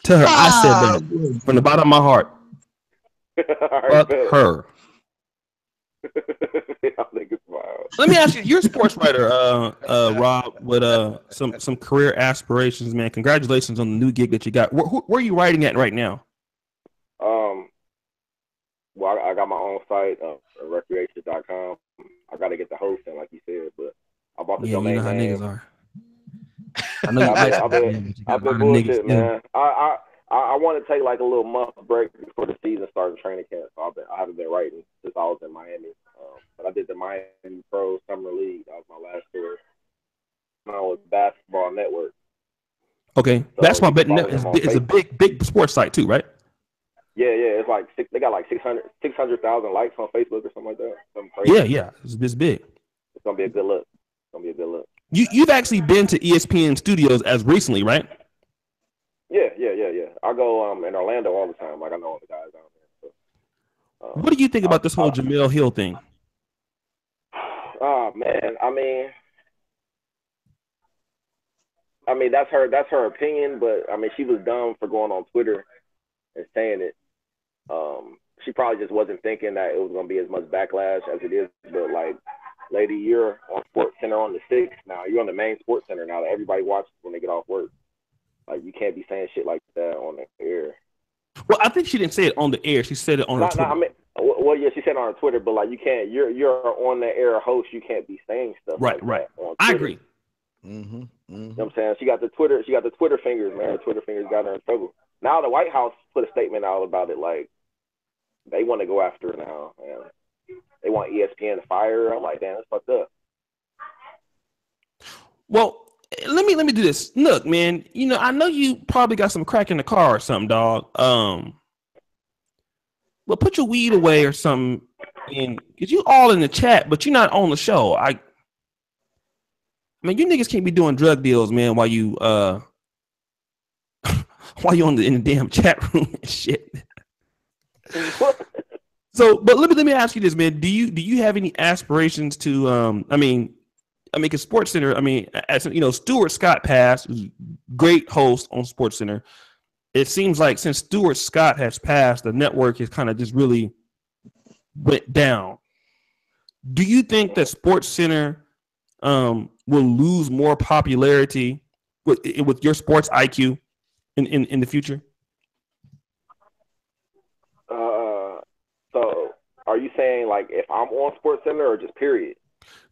Tell her I said that from the bottom of my heart. Fuck her. Let me ask you, you're a sports writer, Rob, with some career aspirations, man. Congratulations on the new gig that you got. Where are you writing at right now? Well, I got my own site, recreation.com. I got to get the hosting, like you said, but I bought the domain you know how name. niggas are. I know I've been bullshit, man. I want to take like a little month break before the season starts training camp. So I haven't been writing since I was in Miami. But I did the Miami Pro Summer League. That was my last tour. I was Basketball Network. Okay, So basketball betting it's is a big sports site too, right? Yeah, it's like they got like 600,000 likes on Facebook or something like that. Something crazy. Yeah, it's big. It's gonna be a good look. You've actually been to ESPN studios as recently, right? Yeah. I go in Orlando all the time. Like I know all the guys down there. So, what do you think about this whole Jemele Hill thing? Oh man, I mean that's her opinion, but I mean she was dumb for going on Twitter and saying it. She probably just wasn't thinking that it was gonna be as much backlash as it is. But like, lady, you're on Sports Center on the 6th now. You're on the main Sports Center now that everybody watches when they get off work. Like you can't be saying shit like that on the air. Well, I think she didn't say it on the air. She said it on her Twitter. I mean, well, yeah, she said it on her Twitter, but like you can't. You're on the air host. You can't be saying stuff. Right. I agree. You know what I'm saying? She got the Twitter fingers, man. Her Twitter fingers got her in trouble. Now the White House put a statement out about it, like they want to go after her now, man. They want ESPN to fire her. I'm like, damn, that's fucked up. Well, let me do this. Look, man, you know, I know you probably got some crack in the car or something, dog. Well, put your weed away or something, because you all in the chat, but you're not on the show. I mean, you niggas can't be doing drug deals, man, while you in the damn chat room and shit. So, but let me ask you this, man. Do you have any aspirations to I mean, cause Sports Center, I mean, as you know, Stuart Scott passed, great host on Sports Center. It seems like since Stuart Scott has passed, the network has kind of just really went down. Do you think that Sports Center will lose more popularity with your sports IQ in the future? So are you saying like if I'm on Sports Center or just period?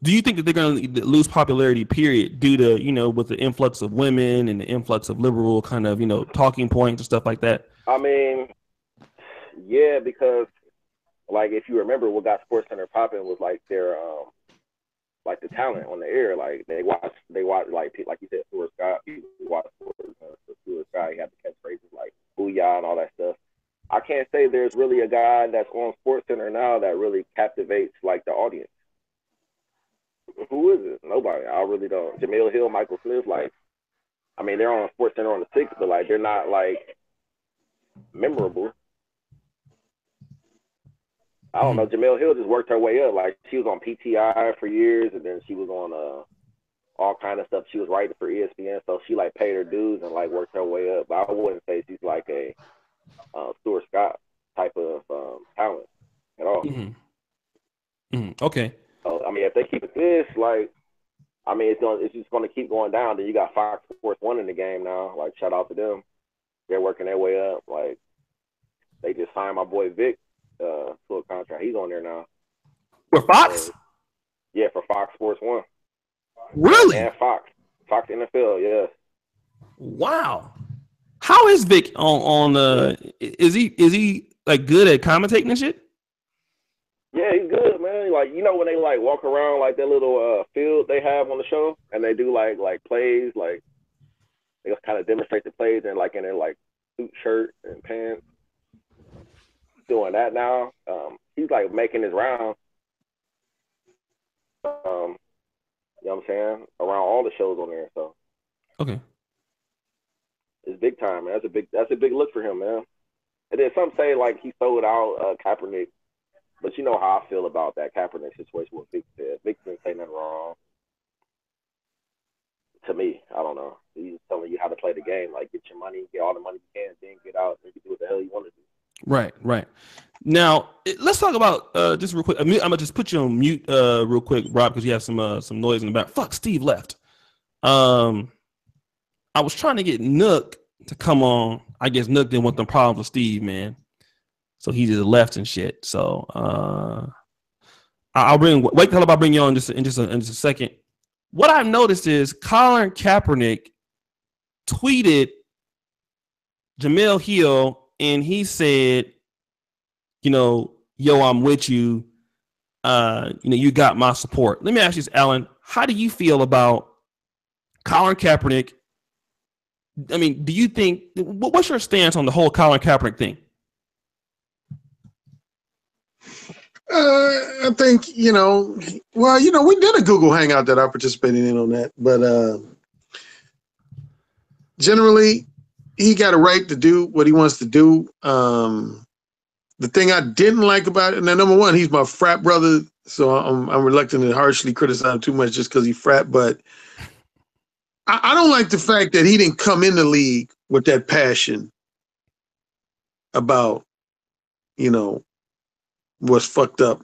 Do you think that they're going to lose popularity, period, due to, you know, with the influx of women and the influx of liberal kind of, you know, talking points and stuff like that? I mean, yeah, because like if you remember, what got Sports Center popping was like their like the talent on the air. Like they watch like you said, Stuart Scott. People watch Stuart Scott. He had the catchphrases like "booyah" and all that stuff. I can't say there's really a guy that's on Sports Center now that really captivates like the audience. Who is it? Nobody. I really don't. Jemele Hill, Michael Smith, like, I mean, they're on Sports Center on the 6th, but like they're not like memorable. I don't know. Jemele Hill just worked her way up. Like she was on PTI for years, and then she was on all kind of stuff. She was writing for ESPN, so she like paid her dues and like worked her way up. But I wouldn't say she's like a Stuart Scott type of talent at all. Okay. So, I mean, if they keep it this, like, I mean, it's just gonna keep going down. Then you got Fox Sports 1 in the game now. Like, shout out to them. They're working their way up. Like, they just signed my boy Vic to a contract. He's on there now. For Fox? Yeah, for Fox Sports 1. Really? And Fox NFL, yeah. Wow. How is Vic on is he like good at commentating and shit? Yeah, he's good, man. Like, you know when they like walk around like that little field they have on the show, and they do like plays, like they just kind of demonstrate the plays and like in their like suit shirt and pants. Doing that now. He's like making his rounds. You know what I'm saying? Around all the shows on there. So okay. It's big time, man. That's a big look for him, man. And then some say like he sold out Kaepernick. But you know how I feel about that Kaepernick situation with Vic said. Vic didn't say nothing wrong. To me, I don't know. He's telling you how to play the game. Like, get your money, get all the money you can, then get out and you do what the hell you want to do. Right. Now, let's talk about just real quick. I'm going to just put you on mute real quick, Rob, because you have some noise in the back. Fuck, Steve left. I was trying to get Nook to come on. I guess Nook didn't want them problems with Steve, man. So he just left and shit. So I'll wait till I bring you on in just a second. What I've noticed is Colin Kaepernick tweeted Jemele Hill, and he said, you know, yo, I'm with you. You got my support. Let me ask you this, Alan. How do you feel about Colin Kaepernick I mean, do you think what's your stance on the whole Colin Kaepernick thing? I think, we did a Google Hangout that I participated in on that, but generally, he got a right to do what he wants to do. The thing I didn't like about it, now number one, he's my frat brother, so I'm reluctant to harshly criticize him too much just because he frat, but I don't like the fact that he didn't come in the league with that passion about, what's fucked up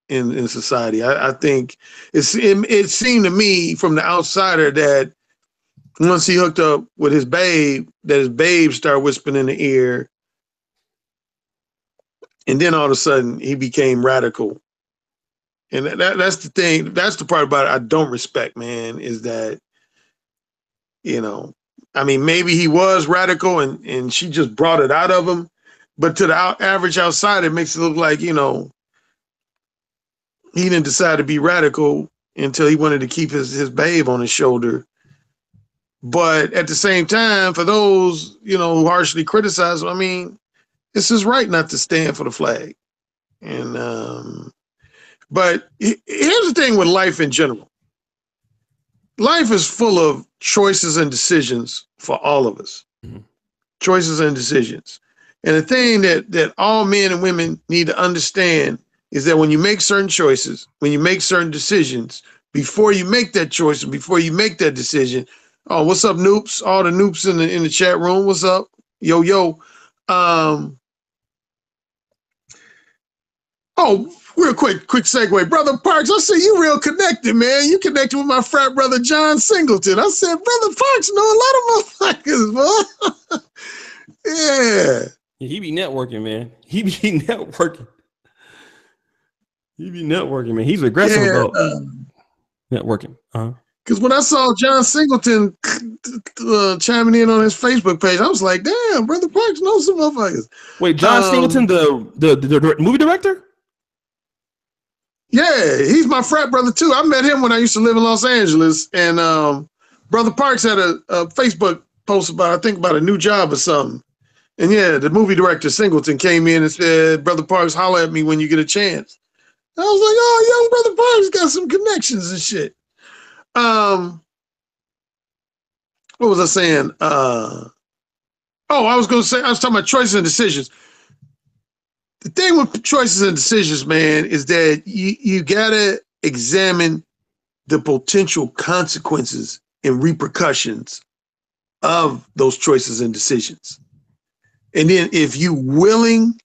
in society. I think it seemed to me from the outsider that once he hooked up with his babe, that his babe started whispering in the ear. And then all of a sudden he became radical. And that's the thing. That's the part about it I don't respect, man, is that, maybe he was radical and she just brought it out of him. But to the average outsider, it makes it look like, he didn't decide to be radical until he wanted to keep his babe on his shoulder. But at the same time, for those, who harshly criticize him, it's his right not to stand for the flag. And but here's the thing with life in general. Life is full of choices and decisions for all of us. Mm-hmm. Choices and decisions. And the thing that all men and women need to understand is that when you make certain choices, when you make certain decisions, before you make that choice and before you make that decision, oh, what's up, Noops? All the Noops in the chat room, what's up? Yo. Real quick segue. Brother Parks, I see you real connected, man. You connected with my frat brother, John Singleton. I said, Brother Parks know a lot of motherfuckers, boy. Yeah. He be networking, man. He be networking, man. He's aggressive about networking. Because when I saw John Singleton chiming in on his Facebook page, I was like, damn, Brother Parks knows some motherfuckers. Wait, John Singleton, the movie director? Yeah, he's my frat brother too. I met him when I used to live in Los Angeles, and Brother Parks had a Facebook post about a new job or something. And yeah, the movie director Singleton came in and said, Brother Parks, holler at me when you get a chance. I was like, oh, young Brother Parks got some connections and shit. What was I saying? I was talking about choices and decisions. The thing with choices and decisions, man, is that you gotta examine the potential consequences and repercussions of those choices and decisions. And then if you're willing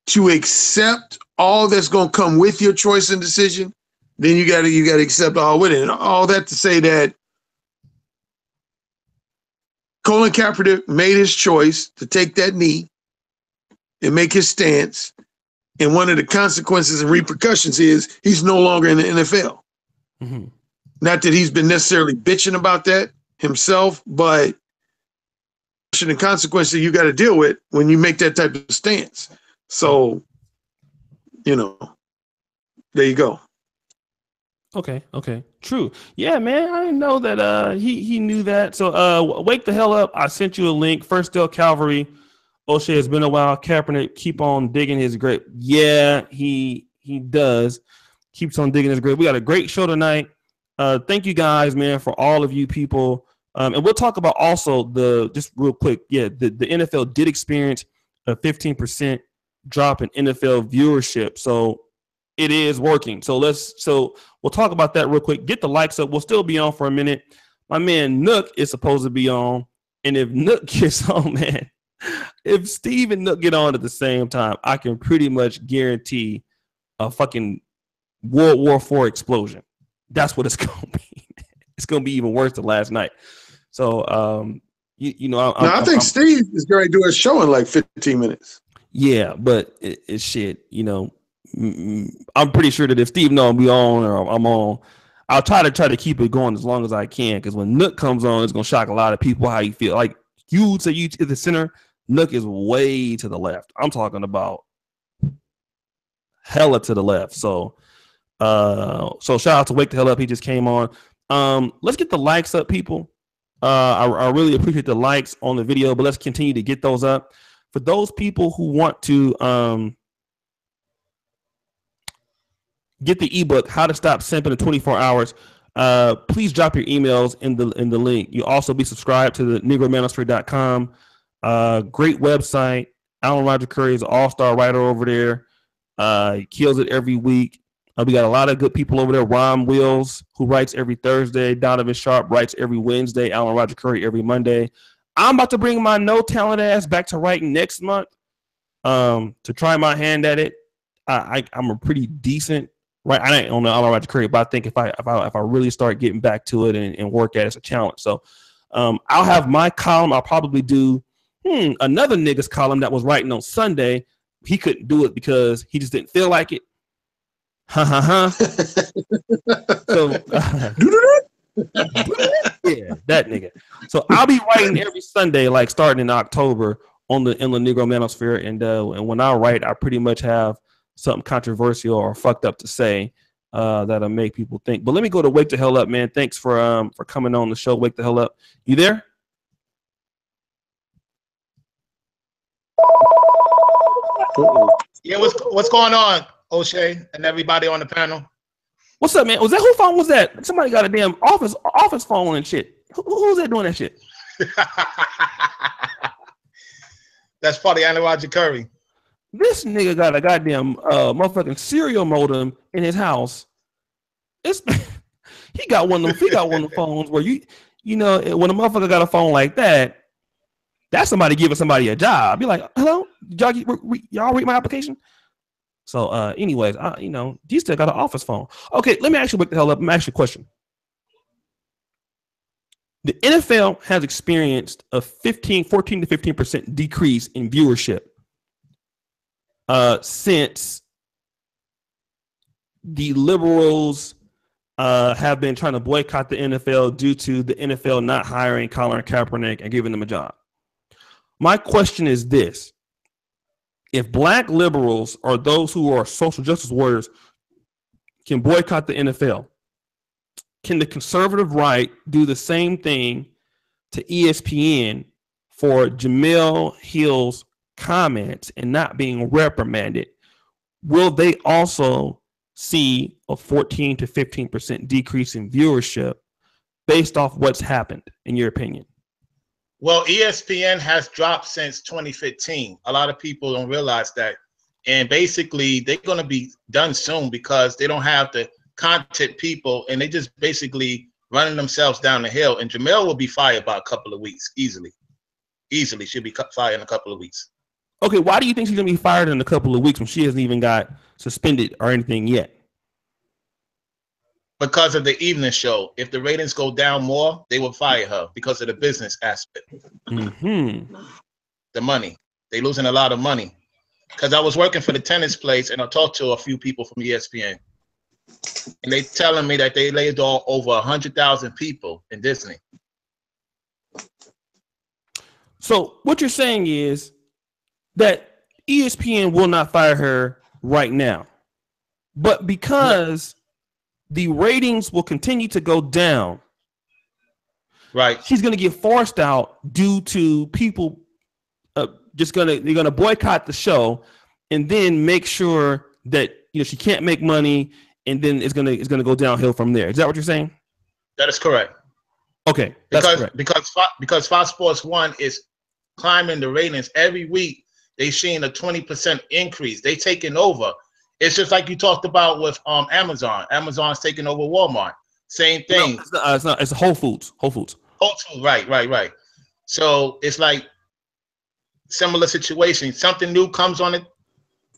to accept all that's gonna come with your choice and decision, then you gotta accept all with it. And all that to say that Colin Kaepernick made his choice to take that knee and make his stance. And one of the consequences and repercussions is he's no longer in the NFL. Mm-hmm. Not that he's been necessarily bitching about that himself, but the consequences you got to deal with when you make that type of stance. So, there you go. Okay. True. Yeah, man. I didn't know that he knew that. So wake the hell up. I sent you a link. First Dale Calvary. O'Shea, it's been a while. Kaepernick keep on digging his grave. Yeah, he does. Keeps on digging his grave. We got a great show tonight. Thank you guys, man, for all of you people. And we'll talk about also just real quick. Yeah, the NFL did experience a 15% drop in NFL viewership. So it is working. So we'll talk about that real quick. Get the likes up. We'll still be on for a minute. My man Nook is supposed to be on. And if Nook gets on, man, if Steve and Nook get on at the same time, I can pretty much guarantee a fucking World War IV explosion. That's what it's going to be. It's going to be even worse than last night. So, I think Steve is going to do a show in like 15 minutes. Yeah, but it's shit. I'm pretty sure that if Steve knows me on or I'm on, I'll try to keep it going as long as I can. Because when Nook comes on, it's going to shock a lot of people how you feel. Like you say you to the center, Nook is way to the left. I'm talking about hella to the left. So shout out to Wake the Hell Up. He just came on. Let's get the likes up, people. I really appreciate the likes on the video, but let's continue to get those up. For those people who want to get the ebook, How to Stop Simping in 24 Hours, please drop your emails in the link. You'll also be subscribed to the NegroManosphere.com. Great website. Alan Roger Curry is an all-star writer over there. He kills it every week. We got a lot of good people over there. Ron Wills, who writes every Thursday. Donovan Sharp writes every Wednesday. Alan Roger Curry every Monday. I'm about to bring my no talent ass back to writing next month to try my hand at it. I'm a pretty decent right. I ain't on the Alan Roger Curry, but I think if I really start getting back to it and work at it, it's a challenge. So I'll have my column. I'll probably do another nigga's column that was writing on Sunday. He couldn't do it because he just didn't feel like it. So yeah, that nigga. So I'll be writing every Sunday, like starting in October in the Negro Manosphere, and when I write, I pretty much have something controversial or fucked up to say that'll make people think. But let me go to Wake the Hell Up, man. Thanks for coming on the show. Wake the Hell Up. You there? Yeah, what's going on, O'Shea and everybody on the panel? What's up, man? Whose phone was that? Somebody got a damn office phone and shit. Who's that doing that shit? That's probably Alan Roger Curry. This nigga got a goddamn motherfucking serial modem in his house. He got one of them phones where you know when a motherfucker got a phone like that, that's somebody giving somebody a job. Be like, hello, y'all read my application? So, anyways, you still got an office phone. Okay, let me actually wake the hell up. Let me ask you a question. The NFL has experienced a 14 to 15% decrease in viewership since the liberals have been trying to boycott the NFL due to the NFL not hiring Colin Kaepernick and giving them a job. My question is this. If black liberals or those who are social justice warriors can boycott the NFL, can the conservative right do the same thing to ESPN for Jemele Hill's comments and not being reprimanded? Will they also see a 14 to 15% decrease in viewership based off what's happened, in your opinion? Well, ESPN has dropped since 2015. A lot of people don't realize that. And basically, they're going to be done soon because they don't have the content people, and they just basically running themselves down the hill. And Jemele will be fired by a couple of weeks, easily. Easily, she'll be fired in a couple of weeks. Okay, why do you think she's going to be fired in a couple of weeks when she hasn't even got suspended or anything yet? Because of the evening show. If the ratings go down more, they will fire her because of the business aspect. Mm-hmm. The money. They're losing a lot of money. Because I was working for the tennis place and I talked to a few people from ESPN. And they telling me that they laid off over 100,000 people in Disney. So what you're saying is that ESPN will not fire her right now. But because the ratings will continue to go down, right? She's going to get forced out due to people they're going to boycott the show, and then make sure that she can't make money, and then it's going to go downhill from there. Is that what you're saying? That is correct. Okay, that's correct. Because Fox Sports 1 is climbing the ratings every week. They've seen a 20% increase. They taking over. It's just like you talked about with Amazon. Amazon's taking over Walmart. Same thing. No, it's not. It's Whole Foods. Whole Foods. Right. So it's like similar situation. Something new comes on it,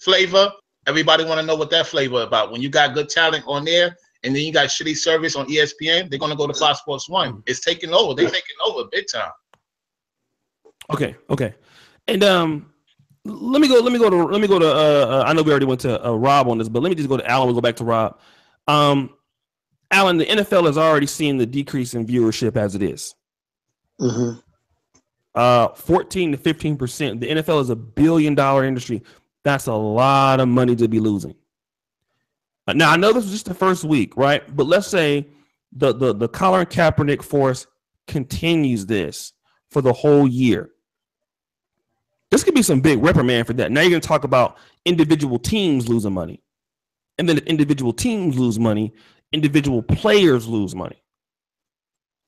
flavor. Everybody want to know what that flavor about. When you got good talent on there, and then you got shitty service on ESPN, they're gonna go to Fox Sports 1. It's taking over. They're taking over big time. Okay. And let me go to I know we already went to Rob on this, but let me just go to Alan. We'll go back to Rob. Alan, the NFL has already seen the decrease in viewership as it is. Mm-hmm. 14 to 15%. The NFL is $1 billion industry. That's a lot of money to be losing. Now I know this was just the first week, right? But let's say the Colin Kaepernick force continues this for the whole year, this could be some big reprimand for that. Now you're going to talk about individual teams losing money. And then if individual teams lose money, individual players lose money.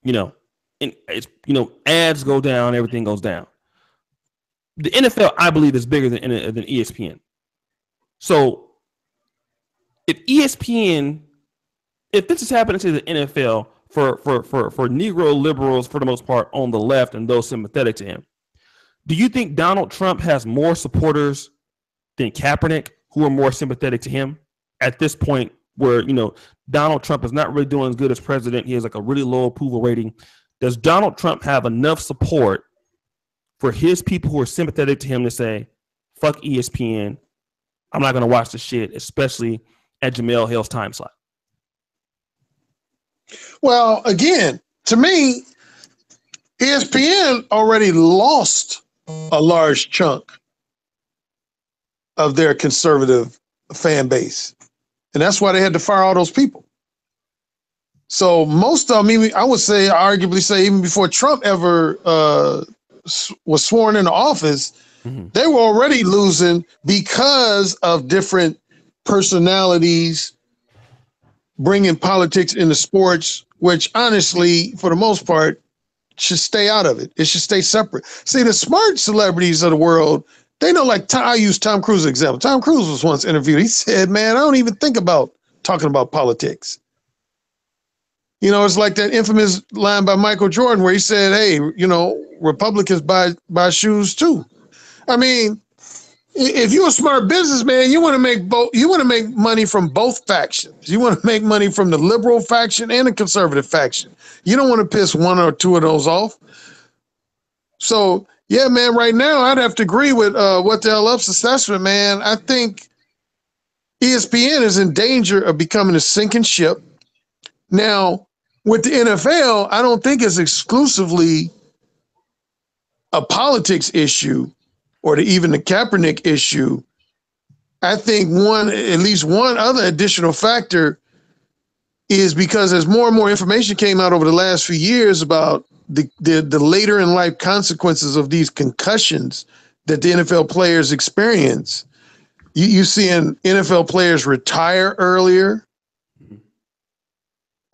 You know, and it's, you know, ads go down, everything goes down. The NFL, I believe, is bigger than ESPN. So if ESPN, if this is happening to the NFL for Negro liberals, for the most part, on the left and those sympathetic to him, do you think Donald Trump has more supporters than Kaepernick who are more sympathetic to him at this point, where, you know, Donald Trump is not really doing as good as president? He has like a really low approval rating. Does Donald Trump have enough support for his people who are sympathetic to him to say, fuck ESPN, I'm not going to watch the shit, especially at Jemele Hill's time slot? Well, again, to me, ESPN already lost a large chunk of their conservative fan base. And that's why they had to fire all those people. So most of them, I would say, arguably say, even before Trump ever was sworn into office, they were already losing because of different personalities bringing politics into sports, which honestly, for the most part, should stay out of it. It should stay separate. See, the smart celebrities of the world, they know, like, I use Tom Cruise as an example. Tom Cruise was once interviewed. He said, man, I don't even think about talking about politics. You know, it's like that infamous line by Michael Jordan where he said, hey, you know, Republicans buy shoes too. I mean, if you're a smart businessman, you want to make both. You want to make money from both factions. You want to make money from the liberal faction and the conservative faction. You don't want to piss one or two of those off. So, yeah, man, right now I'd have to agree with What the Hell Up's assessment, man. I think ESPN is in danger of becoming a sinking ship. Now, with the NFL, I don't think it's exclusively a politics issue or even the Kaepernick issue. I think at least one other additional factor is because as more and more information came out over the last few years about the later in life consequences of these concussions that the NFL players experience, you seeing NFL players retire earlier.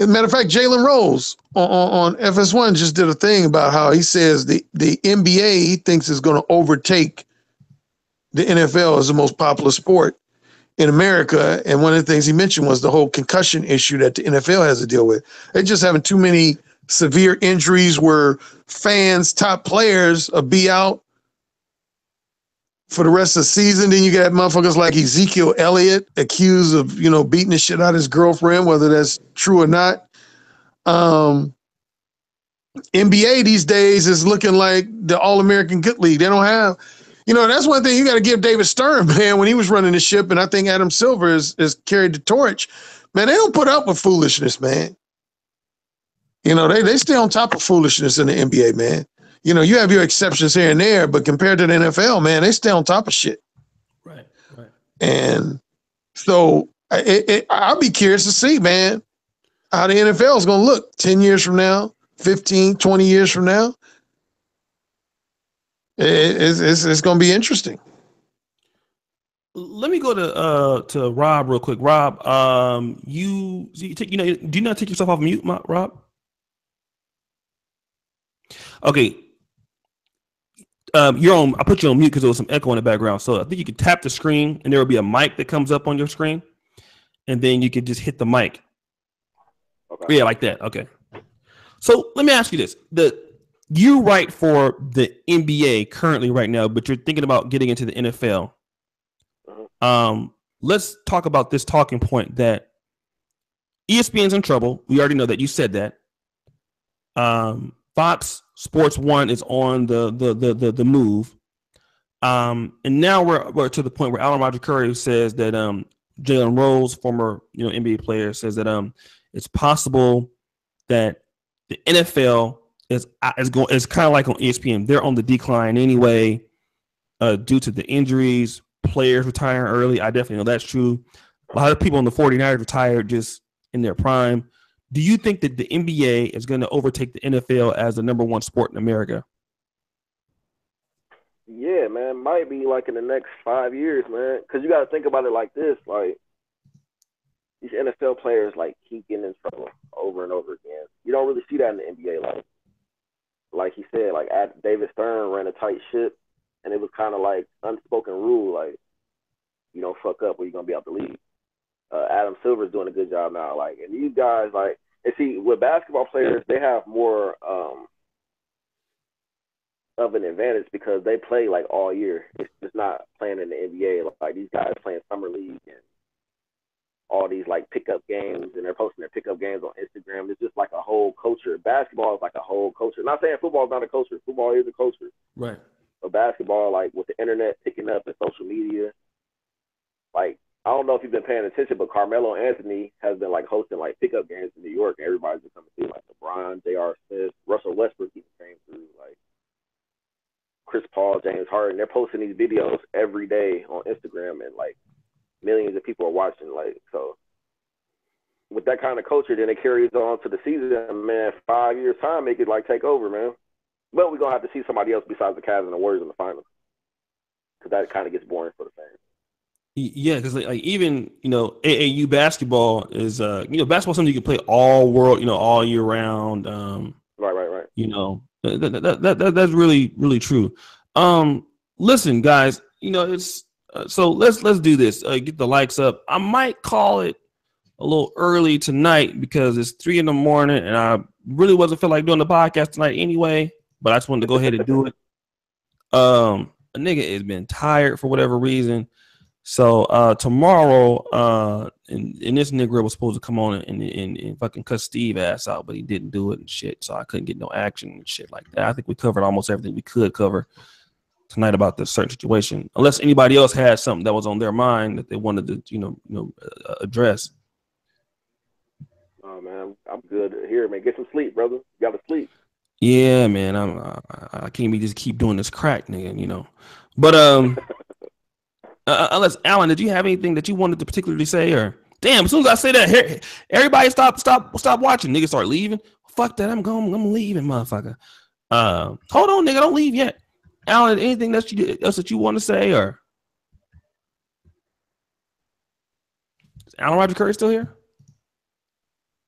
As a matter of fact, Jalen Rose on FS1 just did a thing about how he says the NBA he thinks is going to overtake the NFL as the most popular sport in America. And one of the things he mentioned was the whole concussion issue that the NFL has to deal with. They're just having too many severe injuries where fans, top players, will be out for the rest of the season. Then you got motherfuckers like Ezekiel Elliott accused of, you know, beating the shit out of his girlfriend, whether that's true or not. NBA these days is looking like the All-American Good League. They don't have, you know, that's one thing you got to give David Stern, man, when he was running the ship, and I think Adam Silver has carried the torch. Man, they don't put up with foolishness, man. You know, they stay on top of foolishness in the NBA, man. You know, you have your exceptions here and there, but compared to the NFL, man, they stay on top of shit. Right. And so I'll be curious to see, man, how the NFL is going to look 10 years from now, 15, 20 years from now. It's going to be interesting. Let me go to Rob real quick. Rob, do you not take yourself off mute, Rob? Okay. You're on. I put you on mute because there was some echo in the background. So I think you can tap the screen, and there will be a mic that comes up on your screen, and then you can just hit the mic. Okay. Yeah, like that. Okay. So let me ask you this: you write for the NBA currently right now, but you're thinking about getting into the NFL. Let's talk about this talking point that ESPN's in trouble. We already know that. You said that. Fox Sports 1 is on the move. And now we're to the point where Alan Roger Curry says that Jalen Rose, former NBA player, says that it's possible that the NFL is kind of like on ESPN. They're on the decline anyway, due to the injuries, players retiring early. I definitely know that's true. A lot of people on the 49ers retired just in their prime. do you think that the NBA is going to overtake the NFL as the number one sport in America? Yeah, man, might be like in the next 5 years, man. Because you got to think about it like this: like these NFL players like keep getting in trouble over and over again. You don't really see that in the NBA. Like he said, like David Stern ran a tight ship, and it was kind of like unspoken rule, like you don't fuck up or you're gonna be out the league. Adam Silver's doing a good job now, like, and these guys, like, and see, with basketball players, they have more of an advantage because they play like all year. It's just not playing in the NBA. Like these guys playing summer league and all these like pickup games, and they're posting their pickup games on Instagram. It's just like a whole culture. Basketball is like a whole culture. Not saying football is not a culture. Football is a culture. Right. But basketball, like with the internet picking up and social media, like I don't know if you've been paying attention, but Carmelo Anthony has been like hosting like pickup games in New York, and everybody's been coming through, like LeBron, J.R. Smith, Russell Westbrook even came through, like Chris Paul, James Harden. They're posting these videos every day on Instagram, and like millions of people are watching. Like, so with that kind of culture, then it carries on to the season. Man, 5 years time, it could like take over, man. But we're gonna have to see somebody else besides the Cavs and the Warriors in the finals, because that kind of gets boring for the fans. Yeah, because like even AAU basketball is basketball something you can play all year round. Right. That's really true. Listen, guys, it's so let's do this. Get the likes up. I might call it a little early tonight because it's 3 a.m. and I really wasn't feel like doing the podcast tonight anyway. But I just wanted to go ahead and do it. A nigga has been tired for whatever reason. So tomorrow, and this nigga was supposed to come on and fucking cut Steve ass out, but he didn't do it and shit. So I couldn't get no action and shit like that. I think we covered almost everything we could cover tonight about this certain situation, unless anybody else had something that was on their mind that they wanted to address. Oh man, I'm good here, man. Get some sleep, brother. You gotta sleep. Yeah, man. I can't be just keep doing this crack, nigga. But unless Alan, did you have anything that you wanted to particularly say? Or damn, as soon as I say that, everybody stop watching. Niggas start leaving. Fuck that. I'm leaving, motherfucker. Hold on, nigga, don't leave yet. Alan, anything else that you want to say? Or is Alan Roger Curry still here?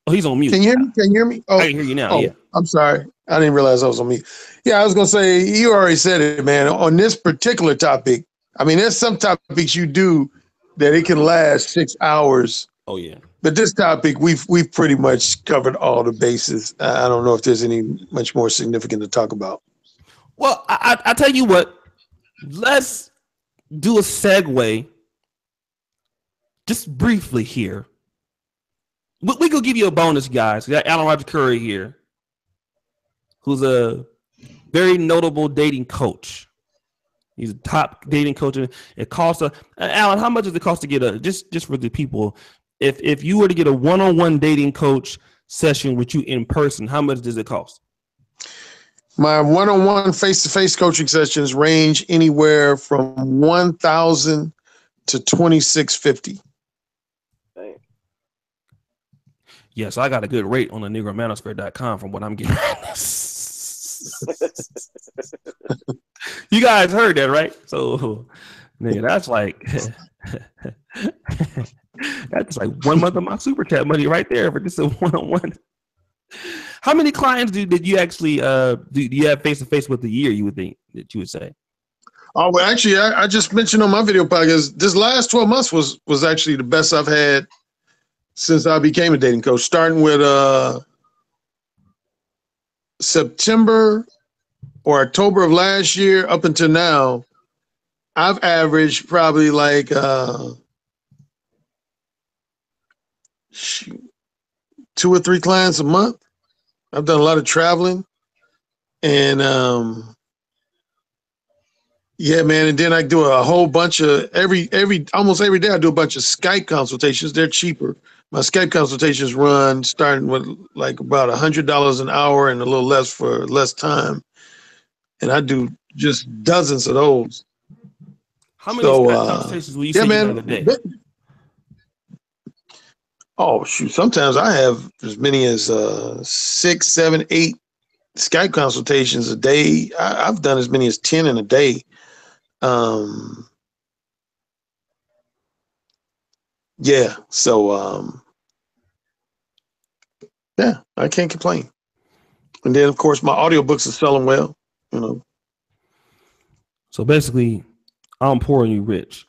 Oh, he's on mute. Can you hear me? Oh, I can hear you now. Yeah. I'm sorry. I didn't realize I was on mute. Yeah, I was gonna say you already said it, man. On this particular topic, I mean, there's some topics you do that it can last 6 hours. Oh yeah. But this topic, we've pretty much covered all the bases. I don't know if there's any much more significant to talk about. Well, I tell you what. Let's do a segue, just briefly here. We could give you a bonus, guys. We got Alan Roger Curry here, who's a very notable dating coach. He's a top dating coach. It costs Alan, how much does it cost to get just for the people? If you were to get a one-on-one dating coach session with you in person, how much does it cost? My one-on-one face-to-face coaching sessions range anywhere from $1,000 to $2,650. Yes, I got a good rate on the negromanosphere.com from what I'm getting. You guys heard that, right? So, nigga, that's like that's like 1 month of my super chat money right there for just a one-on-one. How many clients did you actually do you have face to face with a year? You would think that you would say. Oh well, actually, I just mentioned on my video podcast this last 12 months was actually the best I've had since I became a dating coach. Starting with September or October of last year up until now, I've averaged probably like 2 or 3 clients a month. I've done a lot of traveling, and yeah, man. And then I do a whole bunch of almost every day I do a bunch of Skype consultations. They're cheaper. My Skype consultations run starting with like about $100 an hour and a little less for less time. And I do just dozens of those. How many Skype consultations will you say you have a day? Oh shoot! Sometimes I have as many as 6, 7, 8 Skype consultations a day. I've done as many as 10 in a day. Yeah. So yeah, I can't complain. And then of course my audiobooks are selling well. So basically, I'm poor and you rich.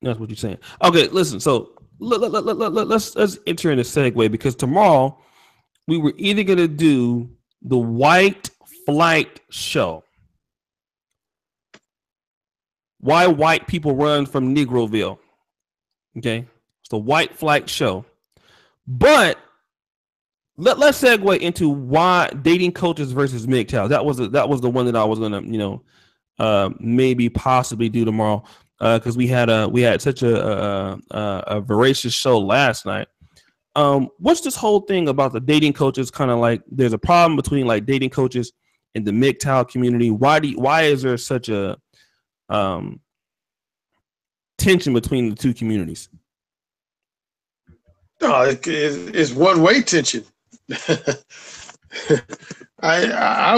That's what you're saying. Okay, listen. So let's enter in a segue, because tomorrow we were either going to do the White Flight show. Why white people run from Negroville. Okay, it's the White Flight show. But let's segue into why dating coaches versus MGTOW. That was the one that I was gonna maybe possibly do tomorrow, because we had such a voracious show last night. What's this whole thing about the dating coaches? Kind of like there's a problem between like dating coaches and the MGTOW community. Why is there such a tension between the two communities? Oh, it's one-way tension. I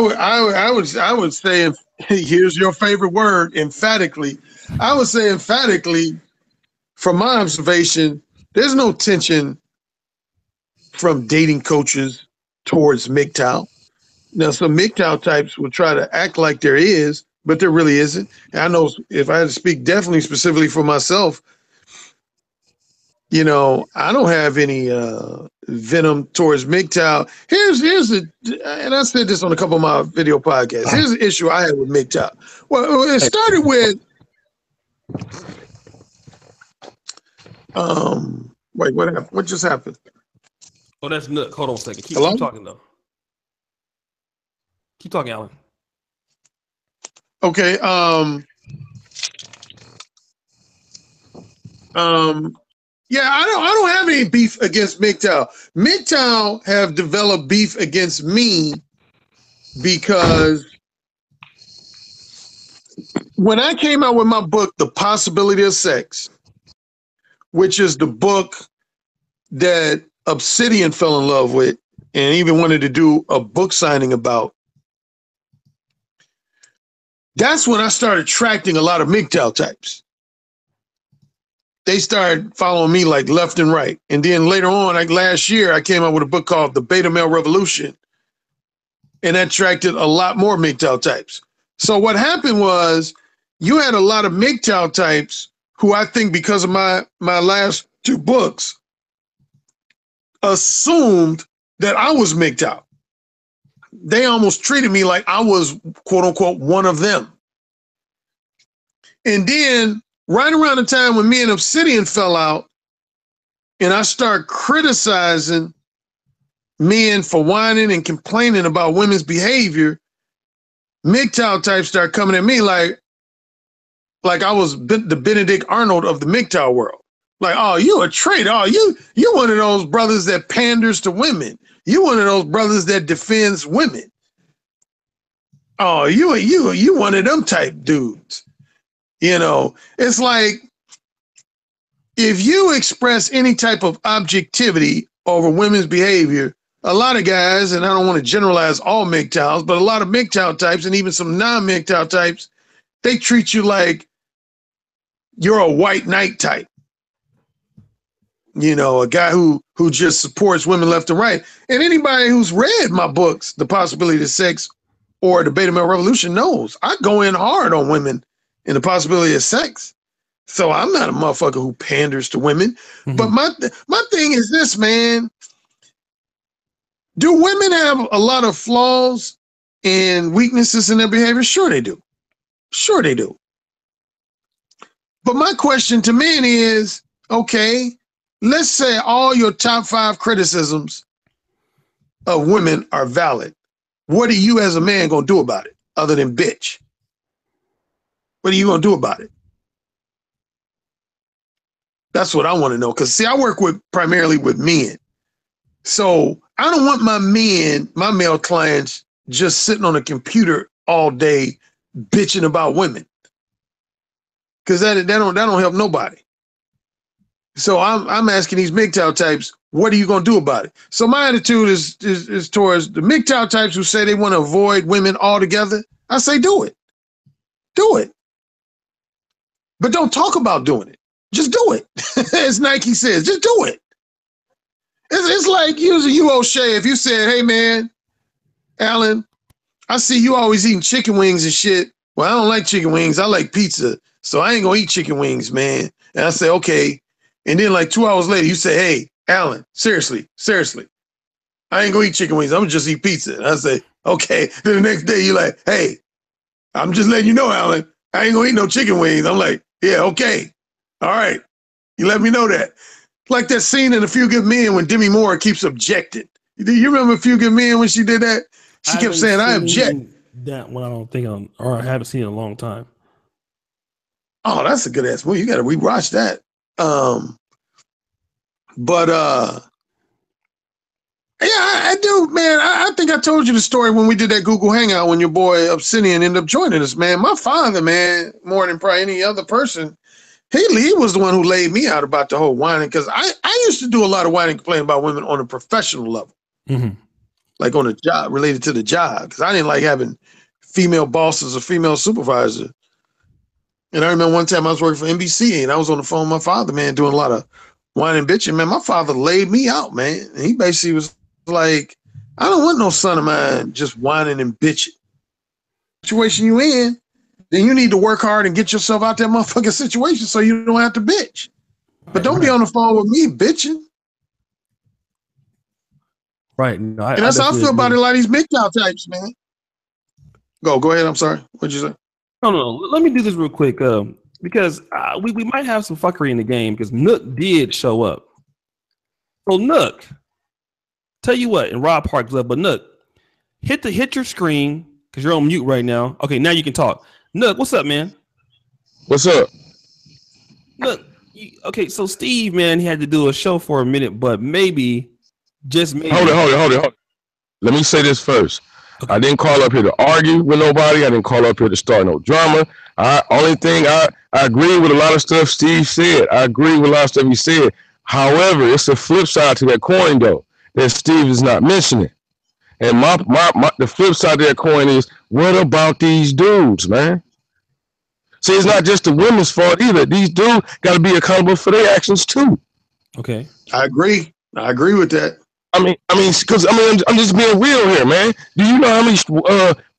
would say, here's your favorite word, emphatically. I would say emphatically, from my observation, there's no tension from dating coaches towards MGTOW. Now, some MGTOW types will try to act like there is, but there really isn't. And I know, if I had to speak definitely specifically for myself, I don't have any venom towards MGTOW. And I said this on a couple of my video podcasts. Here's the issue I had with MGTOW. Well, it started with wait, what happened? What just happened? Oh, that's Nook. Hold on a second. Keep talking though. Keep talking, Alan. Okay. Yeah, I don't have any beef against MGTOW. MGTOW have developed beef against me because when I came out with my book, The Possibility of Sex, which is the book that Obsidian fell in love with and even wanted to do a book signing about, that's when I started attracting a lot of MGTOW types. They started following me like left and right. And then later on, like last year, I came out with a book called The Beta Male Revolution. And that attracted a lot more MGTOW types. So what happened was you had a lot of MGTOW types who, I think because of my last 2 books, assumed that I was MGTOW. They almost treated me like I was, quote unquote, one of them. And then right around the time when me and Obsidian fell out, and I start criticizing men for whining and complaining about women's behavior, MGTOW types start coming at me like I was the Benedict Arnold of the MGTOW world. Like, oh, you a traitor. Oh, you one of those brothers that panders to women. You one of those brothers that defends women. Oh, you one of them type dudes. It's like, if you express any type of objectivity over women's behavior, a lot of guys, and I don't want to generalize all MGTOWs, but a lot of MGTOW types and even some non-MGTOW types, they treat you like you're a white knight type. A guy who just supports women left and right. And anybody who's read my books, The Possibility of Sex or The Beta Male Revolution, knows I go in hard on women and the possibility of sex. So I'm not a motherfucker who panders to women. Mm-hmm. But my thing is this, man. Do women have a lot of flaws and weaknesses in their behavior? Sure they do. Sure they do. But my question to men is, okay, let's say all your top 5 criticisms of women are valid. What are you as a man going to do about it other than bitch? What are you going to do about it? That's what I want to know. Because, see, I work primarily with men. So I don't want my male clients, just sitting on a computer all day bitching about women. Because that don't help nobody. So I'm asking these MGTOW types, what are you gonna do about it? So my attitude is towards the MGTOW types who say they want to avoid women altogether. I say do it. Do it. But don't talk about doing it. Just do it. As Nike says, just do it. It's like using you, O'Shea. If you said, hey man, Alan, I see you always eating chicken wings and shit. Well, I don't like chicken wings. I like pizza. So I ain't gonna eat chicken wings, man. And I say, okay. And then like 2 hours later, you say, hey, Alan, seriously, I ain't gonna eat chicken wings. I'm gonna just eat pizza. And I say, okay. Then the next day, you're like, hey, I'm just letting you know, Alan, I ain't gonna eat no chicken wings. I'm like, yeah, okay. All right. You let me know that. Like that scene in A Few Good Men when Demi Moore keeps objecting. Do you remember A Few Good Men when she did that? She kept saying, I object. That one I don't think I haven't seen in a long time. Oh, that's a good ass movie. You gotta rewatch that. Yeah, I do, man. I think I told you the story when we did that Google Hangout when your boy Obsidian ended up joining us, man. My father, man, more than probably any other person, he was the one who laid me out about the whole whining, because I used to do a lot of whining, complaining about women on a professional level, like on a job, related to the job, because I didn't like having female bosses or female supervisors. And I remember one time I was working for NBC and I was on the phone with my father, man, doing a lot of whining, bitching. Man, my father laid me out, man. And he basically was like, I don't want no son of mine just whining and bitching. Situation you in, then you need to work hard and get yourself out that motherfucking situation so you don't have to bitch. But don't be on the phone with me bitching. Right. No, and that's how I feel about a lot of these MGTOW types, man. Go ahead. I'm sorry. What'd you say? No. Let me do this real quick, because we might have some fuckery in the game, because Nook did show up. So Nook, tell you what, and Rob Park's up, but Nook, hit your screen because you're on mute right now. Okay, now you can talk. Nook, what's up, man? What's up? Nook, okay, so Steve, man, he had to do a show for a minute, but just maybe. Hold it. Let me say this first. Okay. I didn't call up here to argue with nobody. I didn't call up here to start no drama. Only thing I agree with a lot of stuff Steve said. I agree with a lot of stuff he said. However, it's a flip side to that coin, though, that Steve is not mentioning. And the flip side of that coin is, what about these dudes, man? See, it's not just the women's fault either. These dudes got to be accountable for their actions too. Okay, I agree with that. I'm just being real here, man. Do you know how many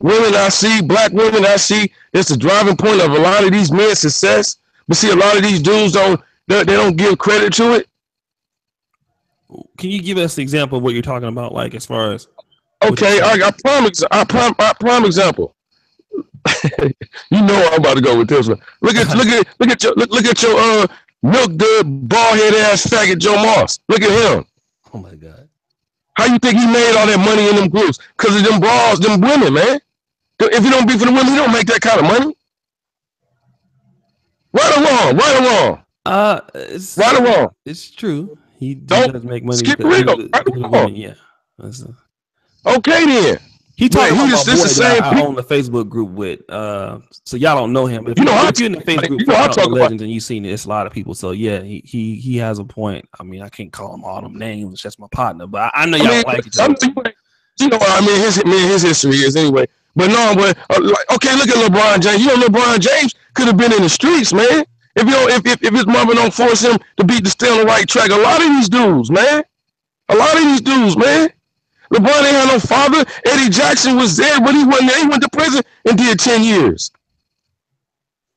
women I see, black women I see? It's the driving point of a lot of these men's success. But see, a lot of these dudes they don't give credit to it. Can you give us an example of what you're talking about, like as far as? Okay, I prime example. You know I'm about to go with this one. Look at your milk dud bald head ass faggot Joe Moss. Look at him. Oh my God. How you think he made all that money in them groups? Because of them bras, them women, man. If you don't be for the women, you don't make that kind of money. Right or wrong? Right or wrong? It's true. He does make money. Skip Rico. Right or wrong? Yeah. Okay then. He talking about the same I own the Facebook group with. So y'all don't know him. But if you're in the Facebook group, for Legends, and you've seen it, it's a lot of people. So yeah, he has a point. I mean, I can't call him all them names. It's just my partner, but I know y'all like each other. You know what I mean? His history is anyway. But no, okay, look at LeBron James. You know, LeBron James could have been in the streets, man. If his mother don't force him to stay on the right track. A lot of these dudes, man. LeBron ain't had no father. Eddie Jackson was there, but he wasn't there. He went to prison and did 10 years.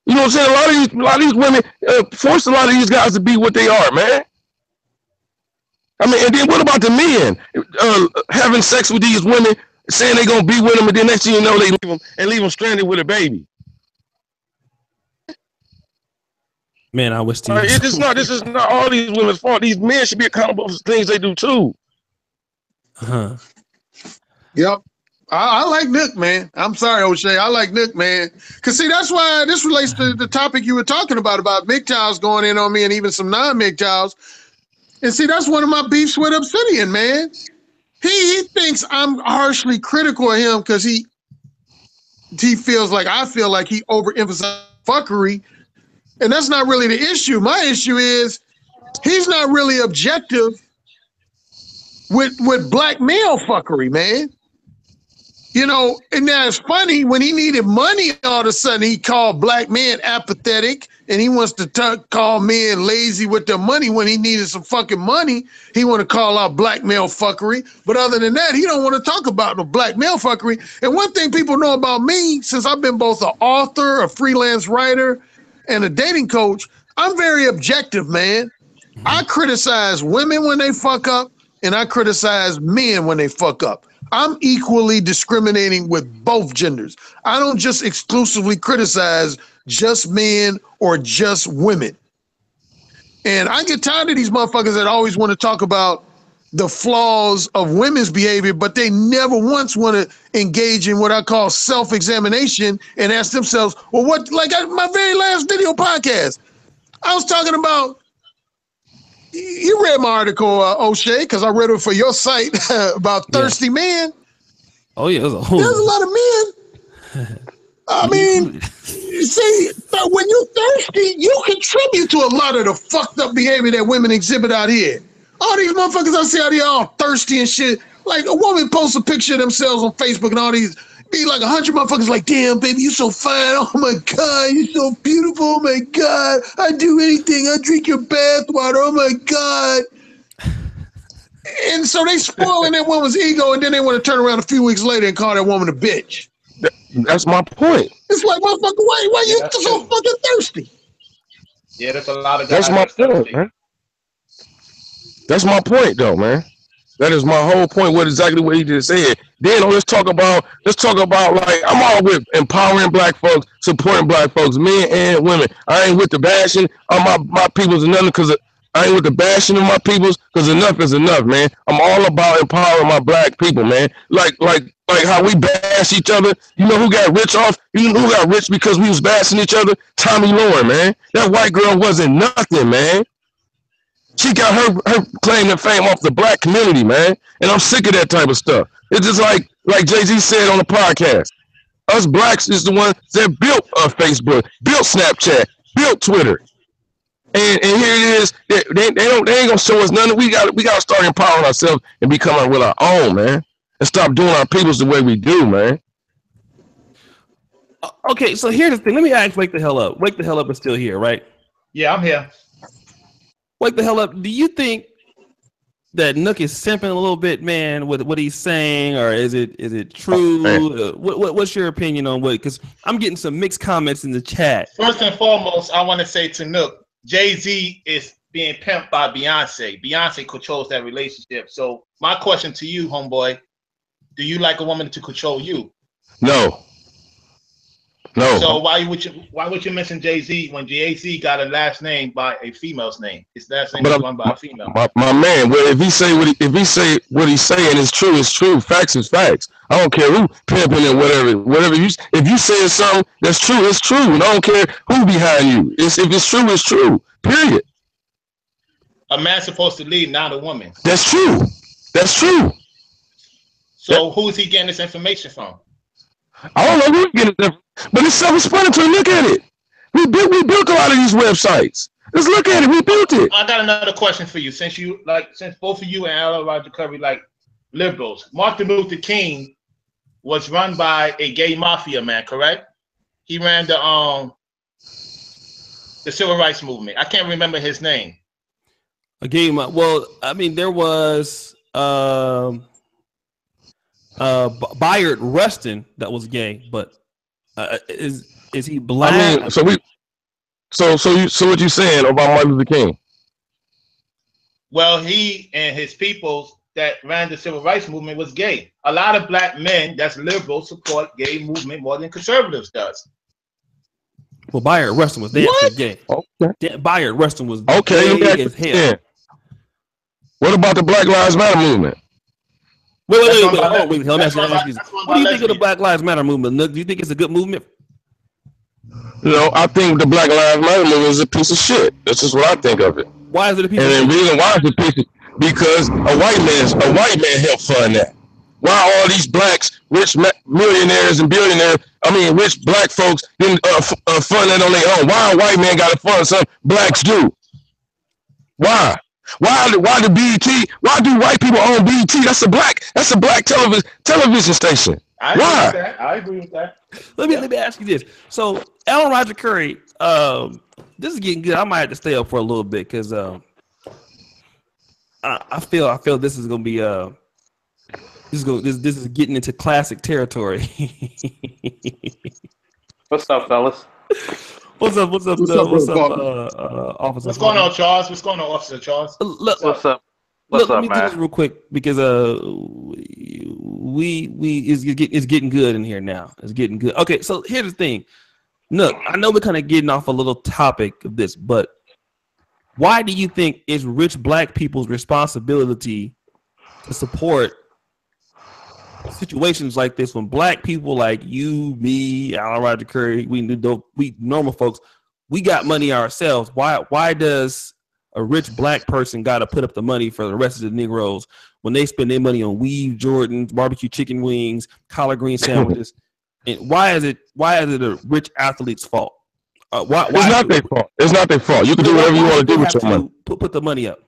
You know what I'm saying? A lot of these women forced a lot of these guys to be what they are, man. I mean, and then what about the men having sex with these women, saying they're gonna be with them, and then next thing you know, they leave them stranded with a baby. Man, I wish this is not all these women's fault. These men should be accountable for things they do too. Yep. I like Nook, man. I'm sorry, O'Shea. I like Nook, man. Because, see, that's why this relates to the topic you were talking about MGTOWs going in on me and even some non-MGTOWs. And, see, that's one of my beefs with Obsidian, man. He thinks I'm harshly critical of him because he feels like I feel like he overemphasized fuckery. And that's not really the issue. My issue is he's not really objective with black male fuckery, man. You know, and now it's funny when he needed money, all of a sudden he called black men apathetic, and he wants to call men lazy with their money when he needed some fucking money. He want to call out black male fuckery, but other than that, he don't want to talk about no black male fuckery. And one thing people know about me, since I've been both an author, a freelance writer, and a dating coach, I'm very objective, man. I criticize women when they fuck up, and I criticize men when they fuck up. I'm equally discriminating with both genders. I don't just exclusively criticize just men or just women. And I get tired of these motherfuckers that always want to talk about the flaws of women's behavior, but they never once want to engage in what I call self-examination and ask themselves, well, what, like my very last video podcast, I was talking about, you read my article, O'Shea, because I read it for your site about thirsty men. Oh, yeah. There's a lot of men. I mean, see, when you're thirsty, you contribute to a lot of the fucked up behavior that women exhibit out here. All these motherfuckers I see out here all thirsty and shit. Like a woman posts a picture of themselves on Facebook and all these, be like 100 motherfuckers like, damn, baby, you so fine. Oh, my God, you're so beautiful. Oh, my God, I'd do anything. I'd drink your bath water. Oh, my God. And so they spoiling that woman's ego, and then they want to turn around a few weeks later and call that woman a bitch. That's my point. It's like, motherfucker, why you so fucking thirsty? Yeah, there's a lot of guys. That's my point, man. That's my point, though, man. That is my whole point. What exactly what he just said. Then let's talk about like I'm all with empowering black folks, supporting black folks, men and women. I ain't with the bashing of my peoples and nothing, because I ain't with the bashing of my peoples, because enough is enough, man. I'm all about empowering my black people, man. Like how we bash each other. You know who got rich off? You know who got rich because we was bashing each other? Tommy Lauren, man. That white girl wasn't nothing, man. She got her claim to fame off the black community, man. And I'm sick of that type of stuff. It's just like Jay-Z said on the podcast. Us blacks is the ones that built Facebook, built Snapchat, built Twitter. And here it is. They ain't gonna show us nothing. We gotta start empowering ourselves and becoming with our own, man. And stop doing our peoples the way we do, man. Okay, so here's the thing. Let me ask Wake the Hell Up. Wake the Hell Up is still here, right? Yeah, I'm here. Wake the Hell Up. Do you think that Nook is simping a little bit, man, with what he's saying, or is it true? What's your opinion on what? Because I'm getting some mixed comments in the chat. First and foremost, I want to say to Nook, Jay-Z is being pimped by Beyonce. Beyonce controls that relationship. So my question to you, homeboy, do you like a woman to control you? No. So why would you mention Jay-Z when Jay-Z got a last name by a female's name? His last name is one by a female. My man, well, if he say what he's saying is true, it's true. Facts is facts. I don't care who pimping and whatever if you say something that's true, it's true. And I don't care who behind you. If it's true, it's true. Period. A man's supposed to lead, not a woman. That's true. That's true. So who's he getting this information from? I don't know who's getting it, but it's self-explanatory. Look at it. We built a lot of these websites. Let's look at it. We built it. I got another question for you. Since both of you and L. Roger Curry like liberals, Martin Luther King was run by a gay mafia man, correct? He ran the civil rights movement. I can't remember his name. A gay well, I mean, there was Bayard Rustin that was gay, but is he black? I mean, so what you saying about Martin Luther King? Well, he and his people that ran the civil rights movement was gay. A lot of black men that's liberal support gay movement more than conservatives does. Well, Bayard Rustin was gay. Okay. Bayard Rustin was gay as hell. Yeah. What about the Black Lives Matter movement? Wait. Let me ask you. What do you think of the Black Lives Matter movement, Nook? Do you think it's a good movement? No, I think the Black Lives Matter movement is a piece of shit. That's just what I think of it. Why is it a piece of shit? And the reason why it's a piece of because a white man helped fund that. Why all these blacks, rich millionaires and billionaires, rich black folks didn't fund that on their own? Why a white man got to fund something blacks do? Why? Why the BET? Why do white people own BET? That's a black television station. I agree with that. Let me ask you this. So Alan Roger Curry, this is getting good. I might have to stay up for a little bit because I feel this is gonna be this is getting into classic territory. What's up, fellas? What's up, Officer? What's going on, Charles? What's going on, Officer Charles? What's up? Let me do this real quick because it's getting good in here now. It's getting good. Okay, so here's the thing. Look, I know we're kind of getting off a little topic of this, but why do you think it's rich black people's responsibility to support situations like this when black people like you, me, Alan Roger Curry, we normal folks, we got money ourselves? Why does a rich black person got to put up the money for the rest of the Negroes when they spend their money on weave, Jordans, barbecue chicken wings, collard green sandwiches? And why is it a rich athlete's fault? It's not their fault. It's not their fault. You can do whatever you want to do with your money. Put the money up.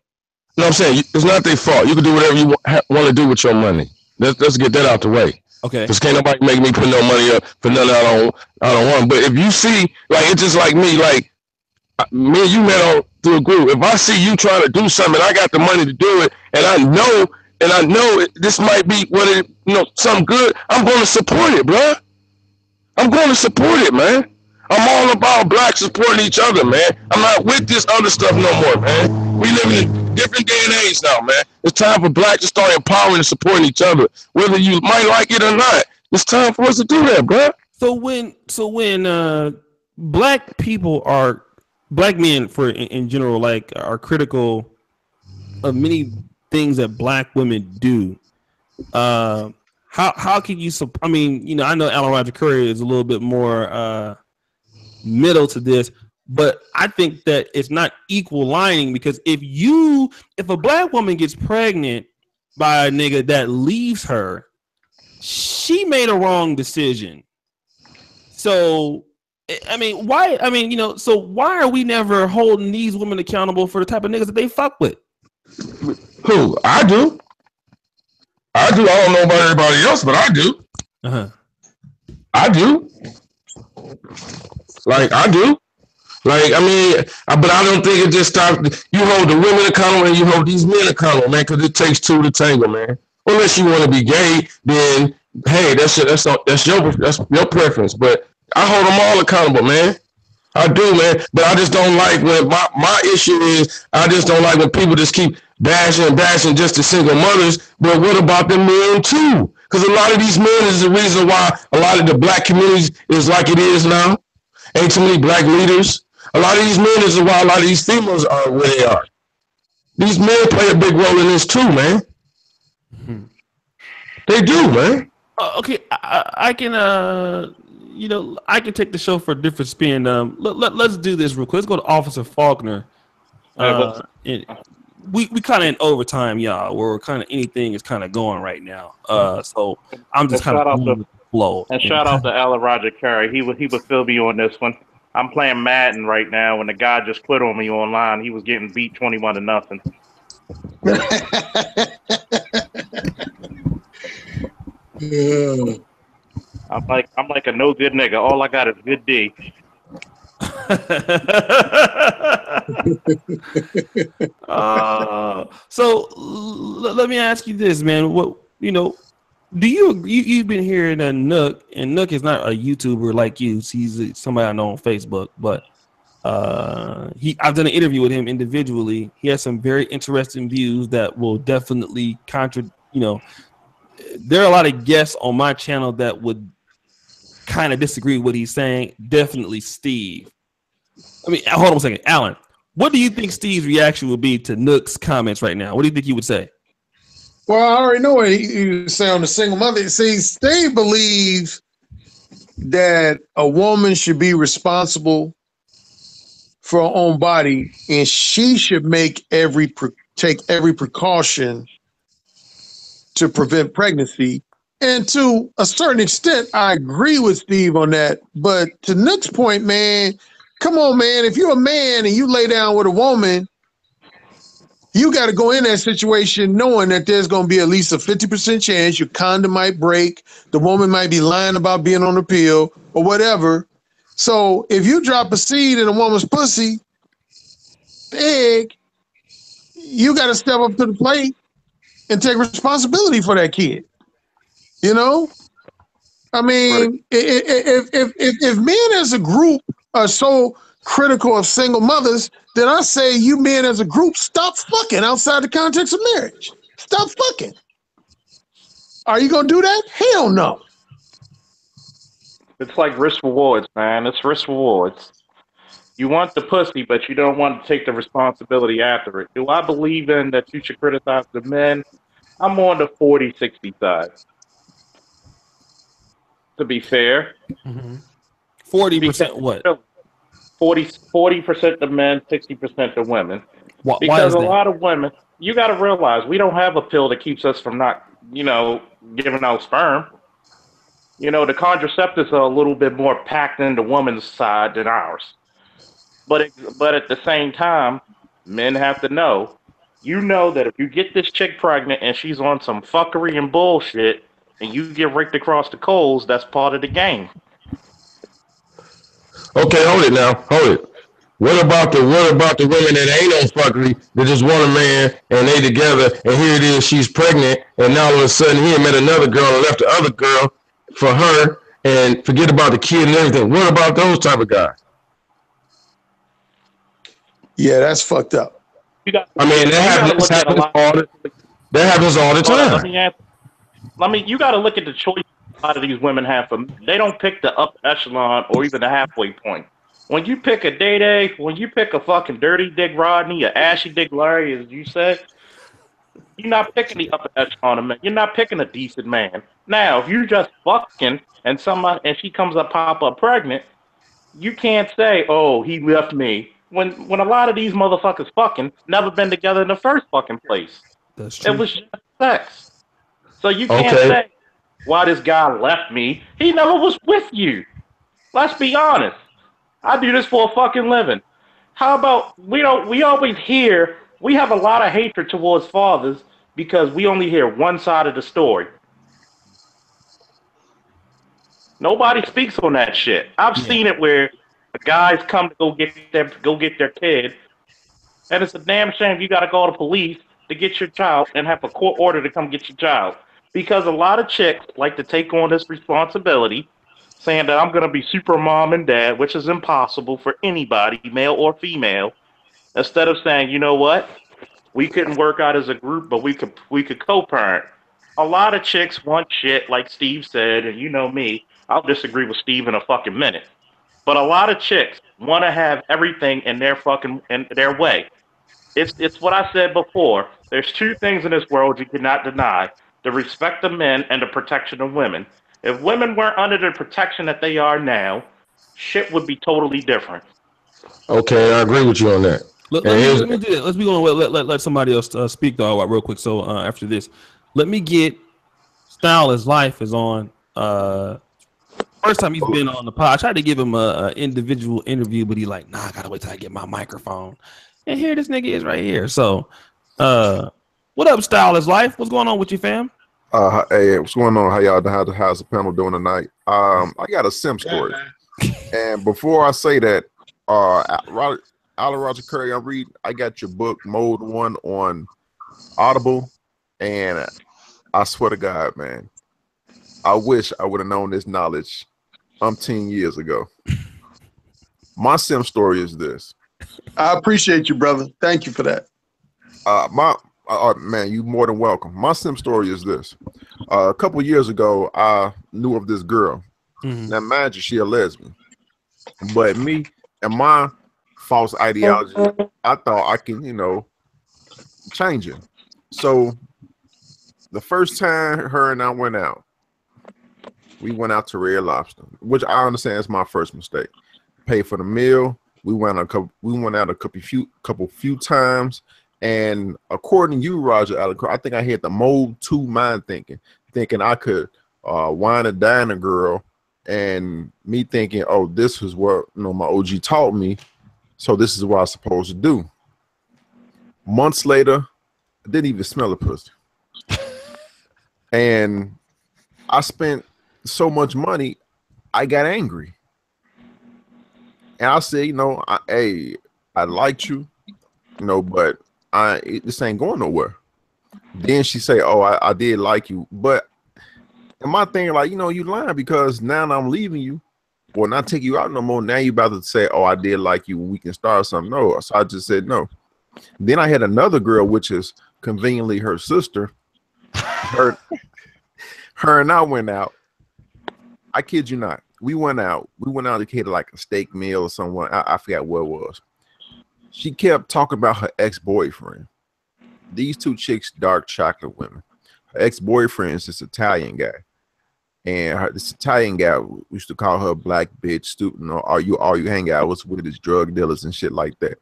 No, I'm saying it's not their fault. You can do whatever you want to do with your money. Let's get that out the way. Okay. Because can't nobody make me put no money up for nothing I don't want. But if you see, like, it's just like me, like me and you met on through a group. If I see you trying to do something, I got the money to do it, and I know this might be something good, I'm going to support it, bro. I'm going to support it, man. I'm all about black supporting each other, man. I'm not with this other stuff no more, man. We live in a different day and age now, man. It's time for black to start empowering and supporting each other, whether you might like it or not. It's time for us to do that, bro. So when black men in general, like, are critical of many things that black women do, how can you? I mean, I know Alan Roger Curry is a little bit more middle to this, but I think that it's not equal lining, because if a black woman gets pregnant by a nigga that leaves her, she made a wrong decision. So I mean, why? I mean, so why are we never holding these women accountable for the type of niggas that they fuck with? Who? I do. I don't know about everybody else, but I do. I do. Like, I do. Like, I mean, but I don't think it just stops. You hold the women accountable and you hold these men accountable, man, because it takes two to tango, man. Unless you want to be gay, then hey, that's your preference. But I hold them all accountable, man. I do, man. But I just don't like when my issue is, I just don't like when people just keep bashing just the single mothers. But what about the men too? Because a lot of these men is the reason why a lot of the black communities is like it is now. Ain't too many black leaders. A lot of these men is why a lot of these females are where they are. These men play a big role in this too, man. They do, man. Okay, I can I can take the show for a different spin. Let's do this real quick. Let's go to Officer Faulkner. We kind of in overtime, y'all. Where kind of anything is kind of going right now. So I'm just kind of moving with the flow. And shout out to Alan Roger Curry. He would feel me on this one. I'm playing Madden right now, and the guy just quit on me online. He was getting beat 21-0. I'm like a no good nigga. All I got is good D. So let me ask you this, man. What do you've been hearing that Nook, and Nook is not a YouTuber like you. He's somebody I know on Facebook, but I've done an interview with him individually. He has some very interesting views that will definitely there are a lot of guests on my channel that would kind of disagree with what he's saying. Definitely Steve. I mean, hold on a second. Alan, what do you think Steve's reaction would be to Nook's comments right now? What do you think he would say? Well, I already know what he would say on the single mother. See, Steve believes that a woman should be responsible for her own body, and she should take every precaution to prevent pregnancy. And to a certain extent, I agree with Steve on that. But to Nook's point, man, come on, man. If you're a man and you lay down with a woman you got to go in that situation knowing that there's going to be at least a 50% chance your condom might break, the woman might be lying about being on the pill or whatever. So if you drop a seed in a woman's pussy, egg, you got to step up to the plate and take responsibility for that kid. You know, I mean, if men as a group are so critical of single mothers, then I say you men as a group stop fucking outside the context of marriage. Stop fucking. Are you gonna do that? Hell no. It's like risk rewards, man. It's risk rewards. You want the pussy, but you don't want to take the responsibility after it. Do I believe in that you should criticize the men? I'm on the 40-60 side. To be fair. 40% what? 40% the men, 60% the women. Because a lot of women, you got to realize we don't have a pill that keeps us from not, giving out sperm. The contraceptives are a little bit more packed in the woman's side than ours. But at the same time, men have to know, that if you get this chick pregnant and she's on some fuckery and bullshit and you get raked across the coals, that's part of the game. Okay, hold it now. Hold it. What about the women that ain't on fuckery, that just want a man and they together and here it is, she's pregnant and now all of a sudden he met another girl and left the other girl for her and forget about the kid and everything. What about those type of guys? Yeah, that's fucked up. That happens all the time. You got to look at the choice a lot of these women have. They don't pick the upper echelon or even the halfway point. When you pick a Day-Day, when you pick a fucking dirty Dick Rodney, a ashy Dick Larry, as you said, you're not picking the upper echelon of men. You're not picking a decent man. Now, if you just fucking and she comes up pop up pregnant, you can't say, "Oh, he left me." When a lot of these motherfuckers fucking never been together in the first fucking place. That's true. It was just sex. So you can't say why this guy left me. He never was with you. Let's be honest. I do this for a fucking living. How about we always hear, we have a lot of hatred towards fathers because we only hear one side of the story. Nobody speaks on that shit. I've seen it where the guys come to go get their kid, and it's a damn shame you got to call the police to get your child and have a court order to come get your child. Because a lot of chicks like to take on this responsibility, saying that I'm going to be super mom and dad, which is impossible for anybody, male or female, instead of saying, you know what, we couldn't work out as a group, but we could co-parent. A lot of chicks want shit, like Steve said, and you know me, I'll disagree with Steve in a fucking minute. But a lot of chicks want to have everything in their way. It's what I said before. There's two things in this world you cannot deny: the respect of men and the protection of women. If women weren't under the protection that they are now, shit would be totally different. Okay, I agree with you on that. Let me do that. Let's be going. Let somebody else speak though real quick. So after this, let me get Style as Life is on. First time he's been on the pod. I tried to give him a individual interview, but he like, nah, I gotta wait till I get my microphone. And here this nigga is right here. So, what up, Style as Life? What's going on with you, fam? Hey, what's going on? How y'all? How's the panel doing tonight? I got a sim story. And before I say that, Roger Curry, I got your book Mode 1 on Audible, and I swear to God, man, I wish I would have known this knowledge 10 years ago. My sim story is this. I appreciate you, brother. Thank you for that. Man, you more than welcome. My sim story is this. A couple years ago, I knew of this girl. Mm-hmm. Now, imagine she a lesbian. But me and my false ideology, I thought I can, change it. So the first time her and I went out, we went out to Red Lobster, which I understand is my first mistake. Paid for the meal. We went out a few times. And according to you, Roger, I think I had the Mode 2 mind thinking I could wine and dine a girl, and me thinking, oh, this is what my OG taught me, so this is what I'm supposed to do. Months later, I didn't even smell a pussy. And I spent so much money, I got angry. And I said, hey, I liked you, but this ain't going nowhere. Then she say, oh, I did like you. But and my thing, like, you lying because now I'm leaving you or not taking you out no more. Now you about to say, oh, I did like you. We can start something. No. So I just said no. Then I had another girl, which is conveniently her sister. Her and I went out. I kid you not. We went out to cater like a steak meal or someone. I forgot what it was. She kept talking about her ex-boyfriend. These two chicks, dark chocolate women. Her ex-boyfriend is this Italian guy. And this Italian guy, we used to call her black bitch, stupid. All you hang out with is drug dealers and shit like that.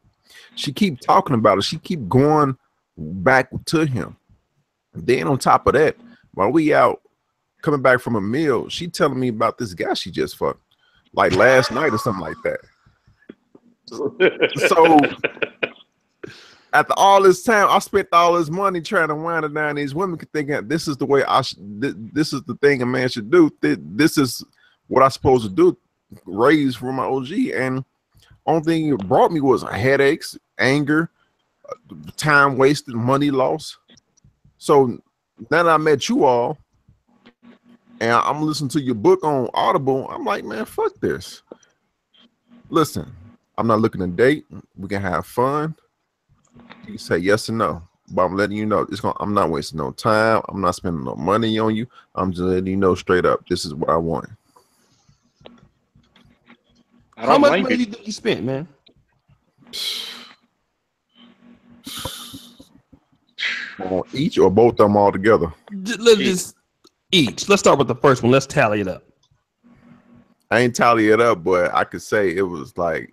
She keep talking about it. She keep going back to him. Then on top of that, while we out coming back from a meal, she telling me about this guy she just fucked, like last night or something like that. So after all this time, I spent all this money trying to wind it down. These women thinking this is the way this is the thing a man should do. This is what I'm supposed to do, raised from my OG. And only thing it brought me was headaches, anger, time wasted, money lost. So now that I met you all, and I'm listening to your book on Audible, I'm like, man, fuck this. Listen, I'm not looking to date. We can have fun. You can say yes or no, but I'm letting you know I'm not wasting no time. I'm not spending no money on you. I'm just letting you know straight up. This is what I want. How much money do you think you spent, man? On each or both of them all together? Just each. Let's start with the first one. Let's tally it up. I ain't tally it up, but I could say it was like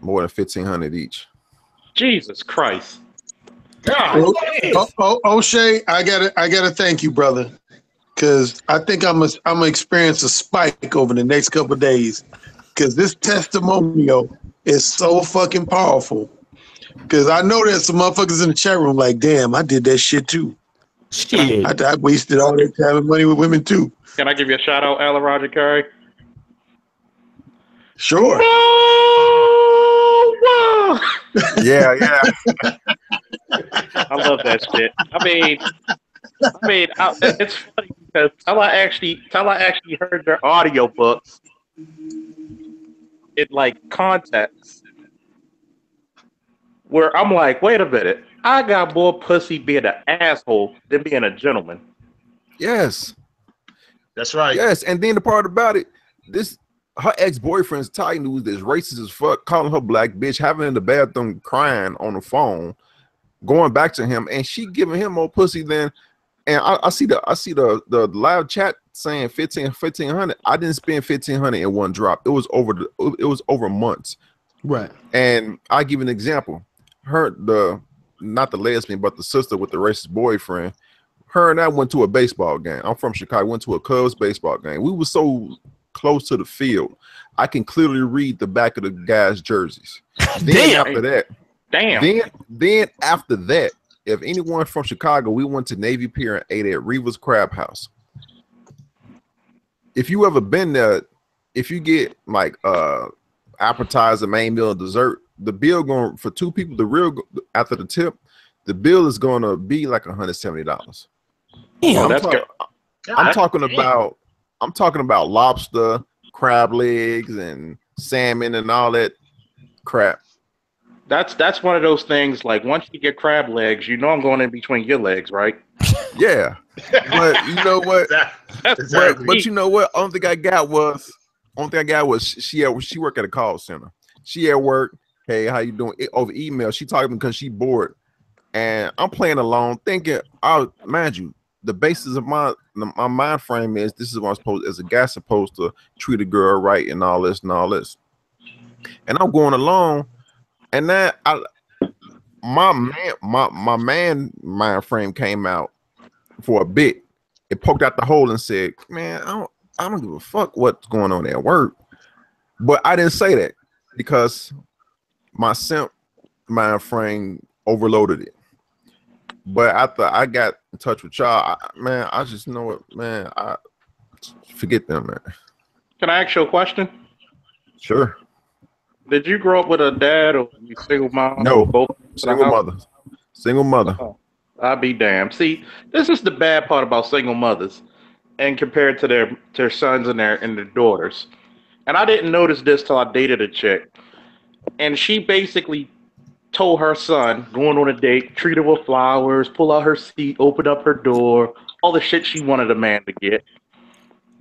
more than $1,500 each. Jesus Christ! O'Shea, I gotta thank you, brother, because I think I'm gonna experience a spike over the next couple of days, because this testimonial is so fucking powerful. Because I know there's some motherfuckers in the chat room like, damn, I did that shit too. Shit. I wasted all that time and money with women too. Can I give you a shout out, Alan Roger Curry? Sure. Whoa! Yeah. I love that shit. I mean, it's funny because till I actually heard their audio books in like context, where I'm like, wait a minute, I got more pussy being an asshole than being a gentleman. Yes, that's right. Yes, and then the part about it, her ex-boyfriend's Titan, who's this racist as fuck, calling her black bitch, having in the bathroom crying on the phone, going back to him, and she giving him more pussy than. And I see the live chat saying 1,500. I didn't spend 1,500 in one drop. It was over months. Right. And I'll give you an example. Not the lesbian, but the sister with the racist boyfriend. Her and I went to a baseball game. I'm from Chicago. Went to a Cubs baseball game. We were so close to the field, I can clearly read the back of the guys' jerseys. Then after that, Then after that, if anyone from Chicago, we went to Navy Pier and ate at Reva's Crab House. If you ever been there, if you get like appetizer, main meal, and dessert, the bill going for two people, after the tip, the bill is going to be like $170. I'm talking about lobster, crab legs, and salmon and all that crap. That's one of those things. Like once you get crab legs, you know I'm going in between your legs, right? Yeah, but you know what? But you know what? Only thing I got was she worked at a call center. She at work. Hey, how you doing? Over email, she talking because she bored, and I'm playing along, thinking, mind you, the basis of my mind frame is this is what I'm supposed, as a guy, supposed to treat a girl right and all this and all this, and I'm going along, and then my man mind frame came out for a bit. It poked out the hole and said, "Man, I don't give a fuck what's going on at work," but I didn't say that because my simp mind frame overloaded it. But after I got in touch with y'all, man, I just know it, man. I forget them, man. Can I ask you a question? Sure. Did you grow up with a dad or you single mom? No, or both? single mother. Single mother. Oh, I'll be damned. See, this is the bad part about single mothers, and compared to their sons and their daughters. And I didn't notice this till I dated a chick, and she basically told her son, going on a date, treat her with flowers, pull out her seat, open up her door, all the shit she wanted a man to get.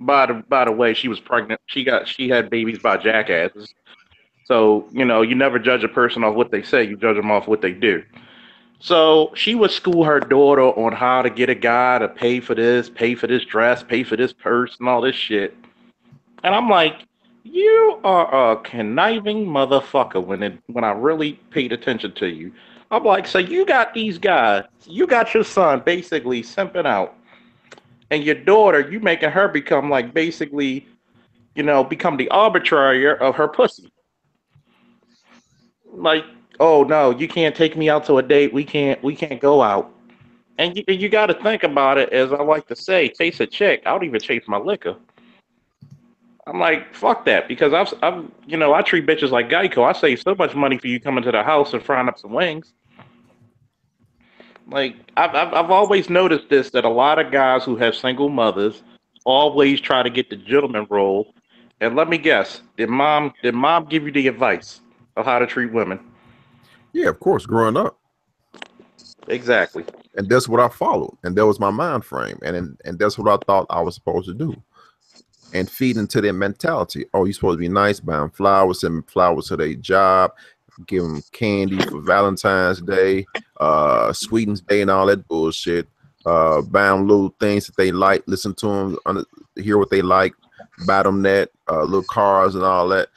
By the way, she was pregnant. She had babies by jackasses. So, you know, you never judge a person off what they say, you judge them off what they do. So she would school her daughter on how to get a guy to pay for this dress, pay for this purse, and all this shit. And I'm like, you are a conniving motherfucker when I really paid attention to you. I'm like, so you got these guys, you got your son basically simping out, and your daughter, you making her become like basically, you know, become the arbitrator of her pussy. Like, oh no, you can't take me out to a date. We can't go out. And you got to think about it, as I like to say, chase a chick. I don't even chase my liquor. I'm like, fuck that, because I've you know, I treat bitches like Geico. I save so much money for you coming to the house and frying up some wings. Like, I've always noticed this, that a lot of guys who have single mothers always try to get the gentleman role. And let me guess, did mom give you the advice of how to treat women? Yeah, of course, growing up. Exactly. And that's what I followed. And that was my mind frame. And that's what I thought I was supposed to do. And feed into their mentality. Oh, you're supposed to be nice, buy them flowers, send them flowers to their job, give them candy for Valentine's Day, Sweetens Day, and all that bullshit. Buy them little things that they like, listen to them, hear what they like, buy them that, little cars and all that.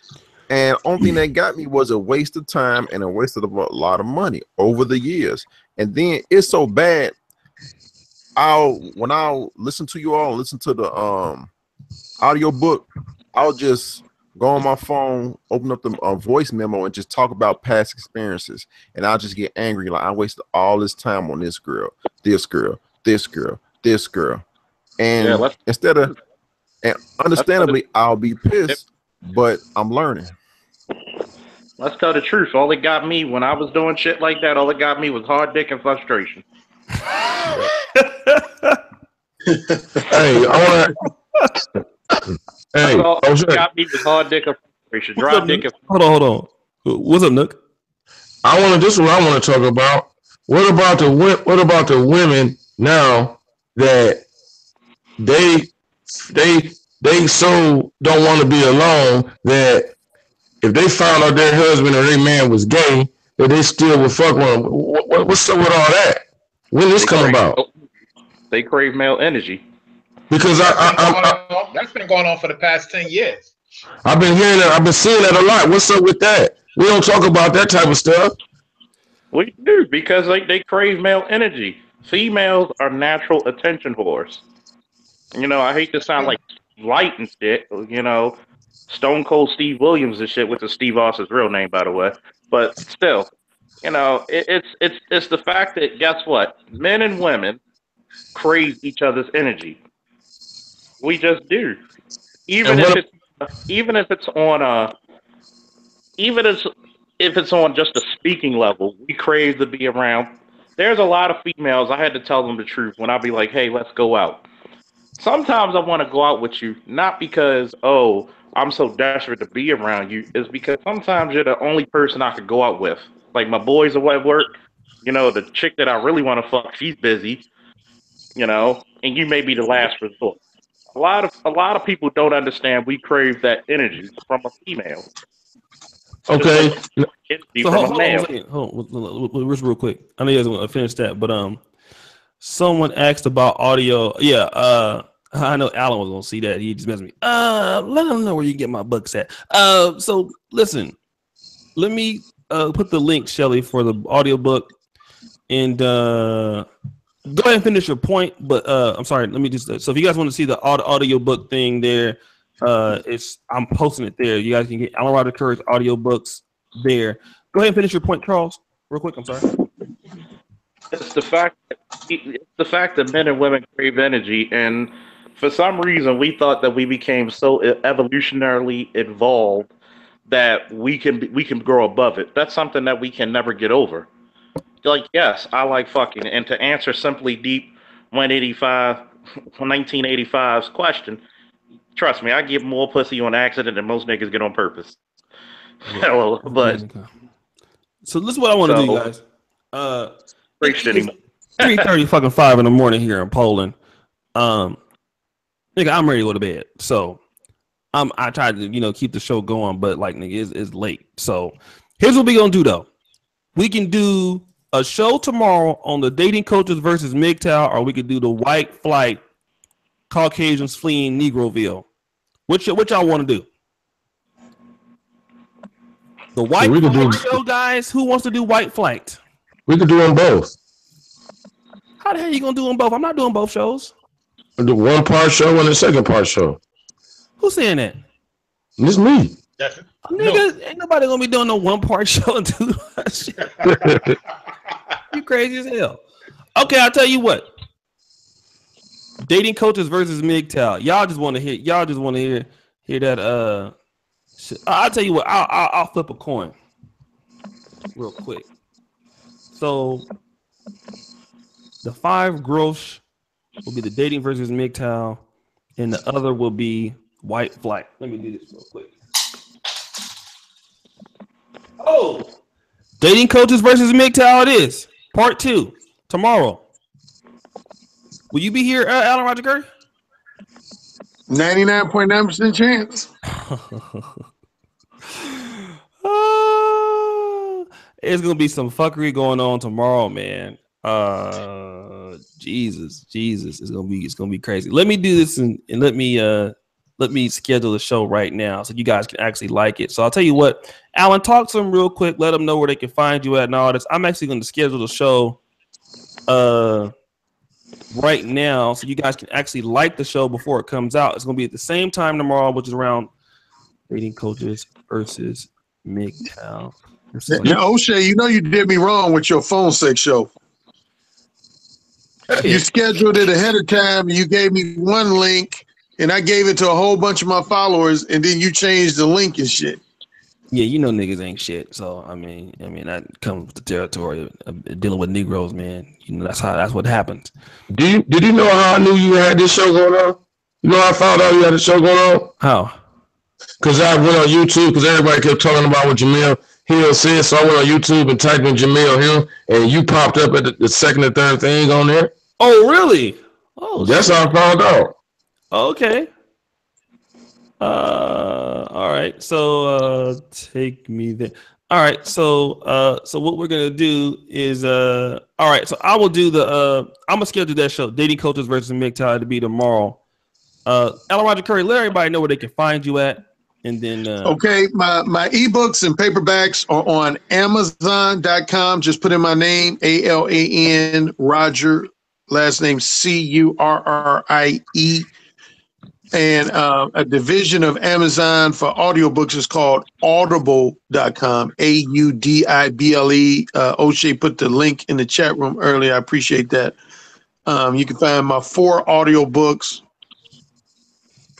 And only thing that got me was a waste of time and a waste of a lot of money over the years. And then it's so bad. When I'll listen to you all, listen to the audio book, I'll just go on my phone, open up the voice memo, and just talk about past experiences. And I'll just get angry, like I wasted all this time on this girl, this girl, this girl, this girl. And yeah, instead of, and understandably, I'll be pissed, but I'm learning. Let's tell the truth. All it got me when I was doing shit like that, all it got me was hard dick and frustration. Hey, I want Hey, all it got me was hard dick and frustration. Dry dick and hold on. What's up, Nook? This is what I want to talk about. What about the women now that they so don't want to be alone that if they found out their husband or their man was gay, that they still would fuck with them? What's up with all that? When this come about? They crave male energy. Because that's been going on for the past 10 years. I've been hearing that. I've been seeing that a lot. What's up with that? We don't talk about that type of stuff. We do, because they crave male energy. Females are natural attention whores. You know, I hate to sound like light and shit, you know, Stone Cold Steve Williams and shit, which is Steve Austin's real name, by the way. But still, you know, it's the fact that, guess what? Men and women crave each other's energy. We just do. Even if it's on just a speaking level, we crave to be around. There's a lot of females, I had to tell them the truth when I be like, hey, let's go out. Sometimes I want to go out with you, not because, oh, I'm so desperate to be around you. It's because sometimes you're the only person I could go out with. Like my boys at work, you know, the chick that I really want to fuck, she's busy, you know, and you may be the last resort. A lot of people don't understand we crave that energy from a female. Okay. So hold on, real quick. I know you guys want to finish that, but someone asked about audio. Yeah, I know Alan was gonna see that. He just messaged me. Let him know where you get my books at. So listen, let me put the link, Shelly, for the audio book, and go ahead and finish your point. But I'm sorry. Let me just. So if you guys want to see the audio book thing there, I'm posting it there. You guys can get Alan Roderick Curry's audio books there. Go ahead and finish your point, Charles, real quick. I'm sorry. It's the fact that men and women crave energy, and for some reason we thought that we became so evolutionarily evolved that we can grow above it. That's something that we can never get over. Like, yes, I like fucking, and to answer simply Deep 1985's question, trust me, I get more pussy on accident than most niggas get on purpose. Yeah. But so this is what I want to do, guys. It's 3:30 fucking 5 in the morning here in Poland. Nigga, I'm ready to go to bed. So I tried to, keep the show going, but like, nigga, it's late. So here's what we gonna do though. We can do a show tomorrow on the dating coaches versus MGTOW, or we could do the white flight Caucasians fleeing Negroville. Which y'all want to do? The white flight show, guys. Who wants to do white flight? We could do them both. How the hell you gonna do them both? I'm not doing both shows. The one part show and the second part show. Who's saying that? It's me. Nigga, ain't nobody gonna be doing no one part show and do that shit. You crazy as hell. Okay, I'll tell you what. Dating coaches versus MGTOW. Y'all just want to hear that shit. I'll tell you what, I'll flip a coin real quick. So the 5 gross will be the dating versus MGTOW, and the other will be white flight. Let me do this real quick. Oh, dating coaches versus MGTOW it is. Part 2 tomorrow. Will you be here, Alan Roger Curry? 99.9% chance. It's gonna be some fuckery going on tomorrow, man. Jesus, it's gonna be crazy. Let me do this and let me schedule the show right now so you guys can actually like it. So I'll tell you what, Alan, talk to them real quick. Let them know where they can find you at and all this. I'm actually going to schedule the show right now so you guys can actually like the show before it comes out. It's going to be at the same time tomorrow, which is around dating coaches versus MGTOW. Yeah, O'Shea, you did me wrong with your phone sex show. You scheduled it ahead of time. You gave me one link, and I gave it to a whole bunch of my followers, and then you changed the link and shit. Yeah, niggas ain't shit. So I mean, that comes with the territory of dealing with Negroes, man. That's what happens. Did you know how I knew you had this show going on? You know how I found out you had a show going on? How? Because I went on YouTube because everybody kept talking about what Jamil Hill said. So I went on YouTube and typed in Jamil Hill, and you popped up at the second or third thing on there. Oh, really? Oh, that's how I found out. Okay. All right. So take me there. All right. So what we're gonna do is all right. So I will do the I'm gonna schedule that show, Dating Coaches versus MGTOW, to be tomorrow. Alan Roger Curry, let everybody know where they can find you at, and then okay, my ebooks and paperbacks are on Amazon.com. Just put in my name, ALAN Roger, last name CURRIE. And a division of Amazon for audiobooks is called audible.com, AUDIBLE. O'Shea put the link in the chat room earlier. I appreciate that. You can find my 4 audiobooks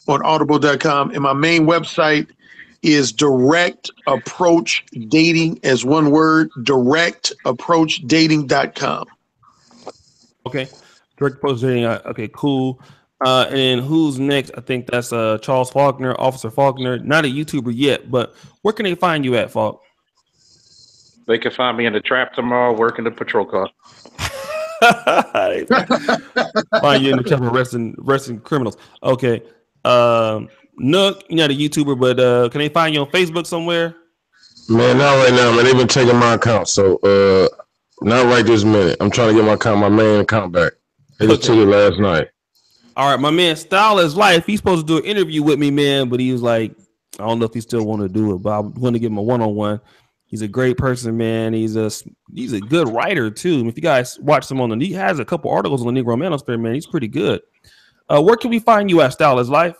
on audible.com. And my main website is Direct Approach Dating, as one word, directapproachdating.com. Okay. Direct Approach Dating. Okay, cool. And who's next? I think that's Charles Faulkner, Officer Faulkner. Not a YouTuber yet, but where can they find you at, Falk? They can find me in the trap tomorrow working the patrol car. Find you in the trap arresting criminals. Okay. Nook, you're not a YouTuber, but can they find you on Facebook somewhere? Man, not right now, man. They've been taking my account, so not right this minute. I'm trying to get my main account back. They just took it last night. All right, my man, Style is Life. He's supposed to do an interview with me, man, but he was like, I don't know if he still want to do it, but I want to give him a one-on-one. He's a great person, man. He's a good writer too. If you guys watch him he has a couple articles on the Negro Manosphere, man. He's pretty good. Where can we find you at, Style is Life?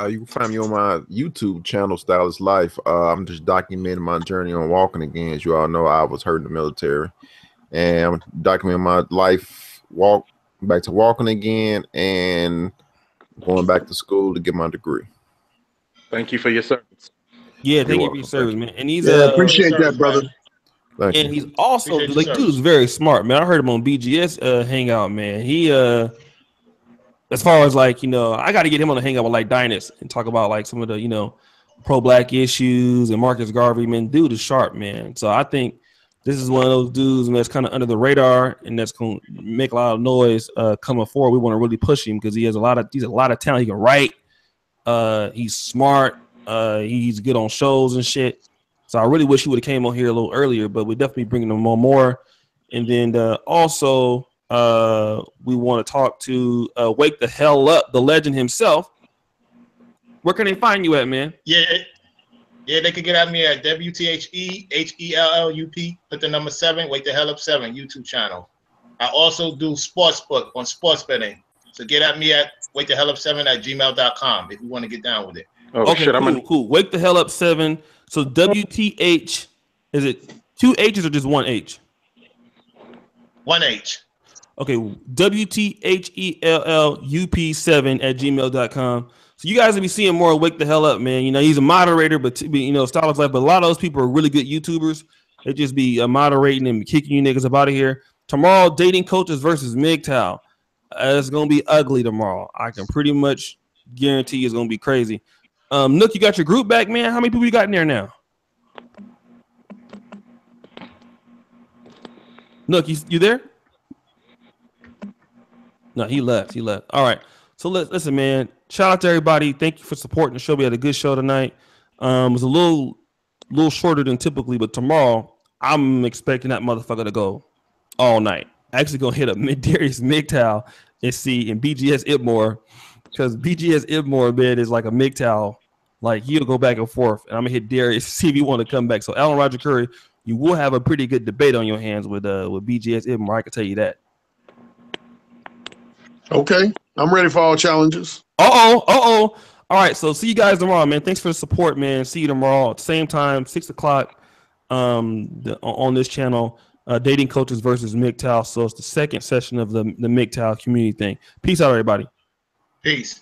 You can find me on my YouTube channel, Style is Life. I'm just documenting my journey on walking again. As you all know, I was hurt in the military. and I'm documenting my life, back to walking again, and going back to school to get my degree. Thank you for your service. Yeah, thank you for your service, man. And he's appreciate that, brother. Thank and you. he's also like dude's very smart, man. I heard him on BGS hangout, man. He as far as like, you know, I got to get him on the hangout with like Dynas and talk about like some of the, you know, pro-black issues and Marcus Garvey, man. Dude is sharp, man. So I think this is one of those dudes, man, that's kind of under the radar and that's going to make a lot of noise coming forward. We want to really push him because he's a lot of talent. He can write. He's smart. He's good on shows and shit. So I really wish he would have came on here a little earlier, but we're definitely bringing him on more. And then also we want to talk to Wake the Hell Up, the legend himself. Where can they find you at, man? Yeah, they can get at me at WTHEHELLUP, put the number 7, Wake the Hell Up 7 YouTube channel. I also do sportsbook on sports betting. So get at me at Wake the Hell Up 7 at gmail.com if you want to get down with it. Oh, okay, shit, cool. Wake the Hell Up 7. So WTH, is it 2 H's or just 1 H? 1 H. Okay, WTHELLUP7 at gmail.com. So you guys will be seeing more Wake the Hell Up, man. You know, he's a moderator, but you know, Style of Life, but a lot of those people are really good YouTubers. They just be moderating and kicking you niggas up out of here. Tomorrow, Dating Coaches versus MGTOW. It's going to be ugly tomorrow. I can pretty much guarantee it's going to be crazy. Nook, you got your group back, man? How many people you got in there now? Nook, you there? No, he left. All right. So listen, man. Shout out to everybody. Thank you for supporting the show. We had a good show tonight. It was a little shorter than typically, but tomorrow I'm expecting that motherfucker to go all night. Actually gonna hit up Darius MGTOW and see in BGS Itmore, because BGS Itmore, man, is like a MGTOW. Like he'll go back and forth, and I'm gonna hit Darius, see if he want to come back. So Alan Roger Curry, you will have a pretty good debate on your hands with BGS Itmore. I can tell you that. Okay, I'm ready for all challenges. All right, so see you guys tomorrow, man. Thanks for the support, man. See you tomorrow at the same time, 6:00 on this channel. Dating Coaches versus MGTOW. So it's the second session of the MGTOW community thing. Peace out, everybody. Peace.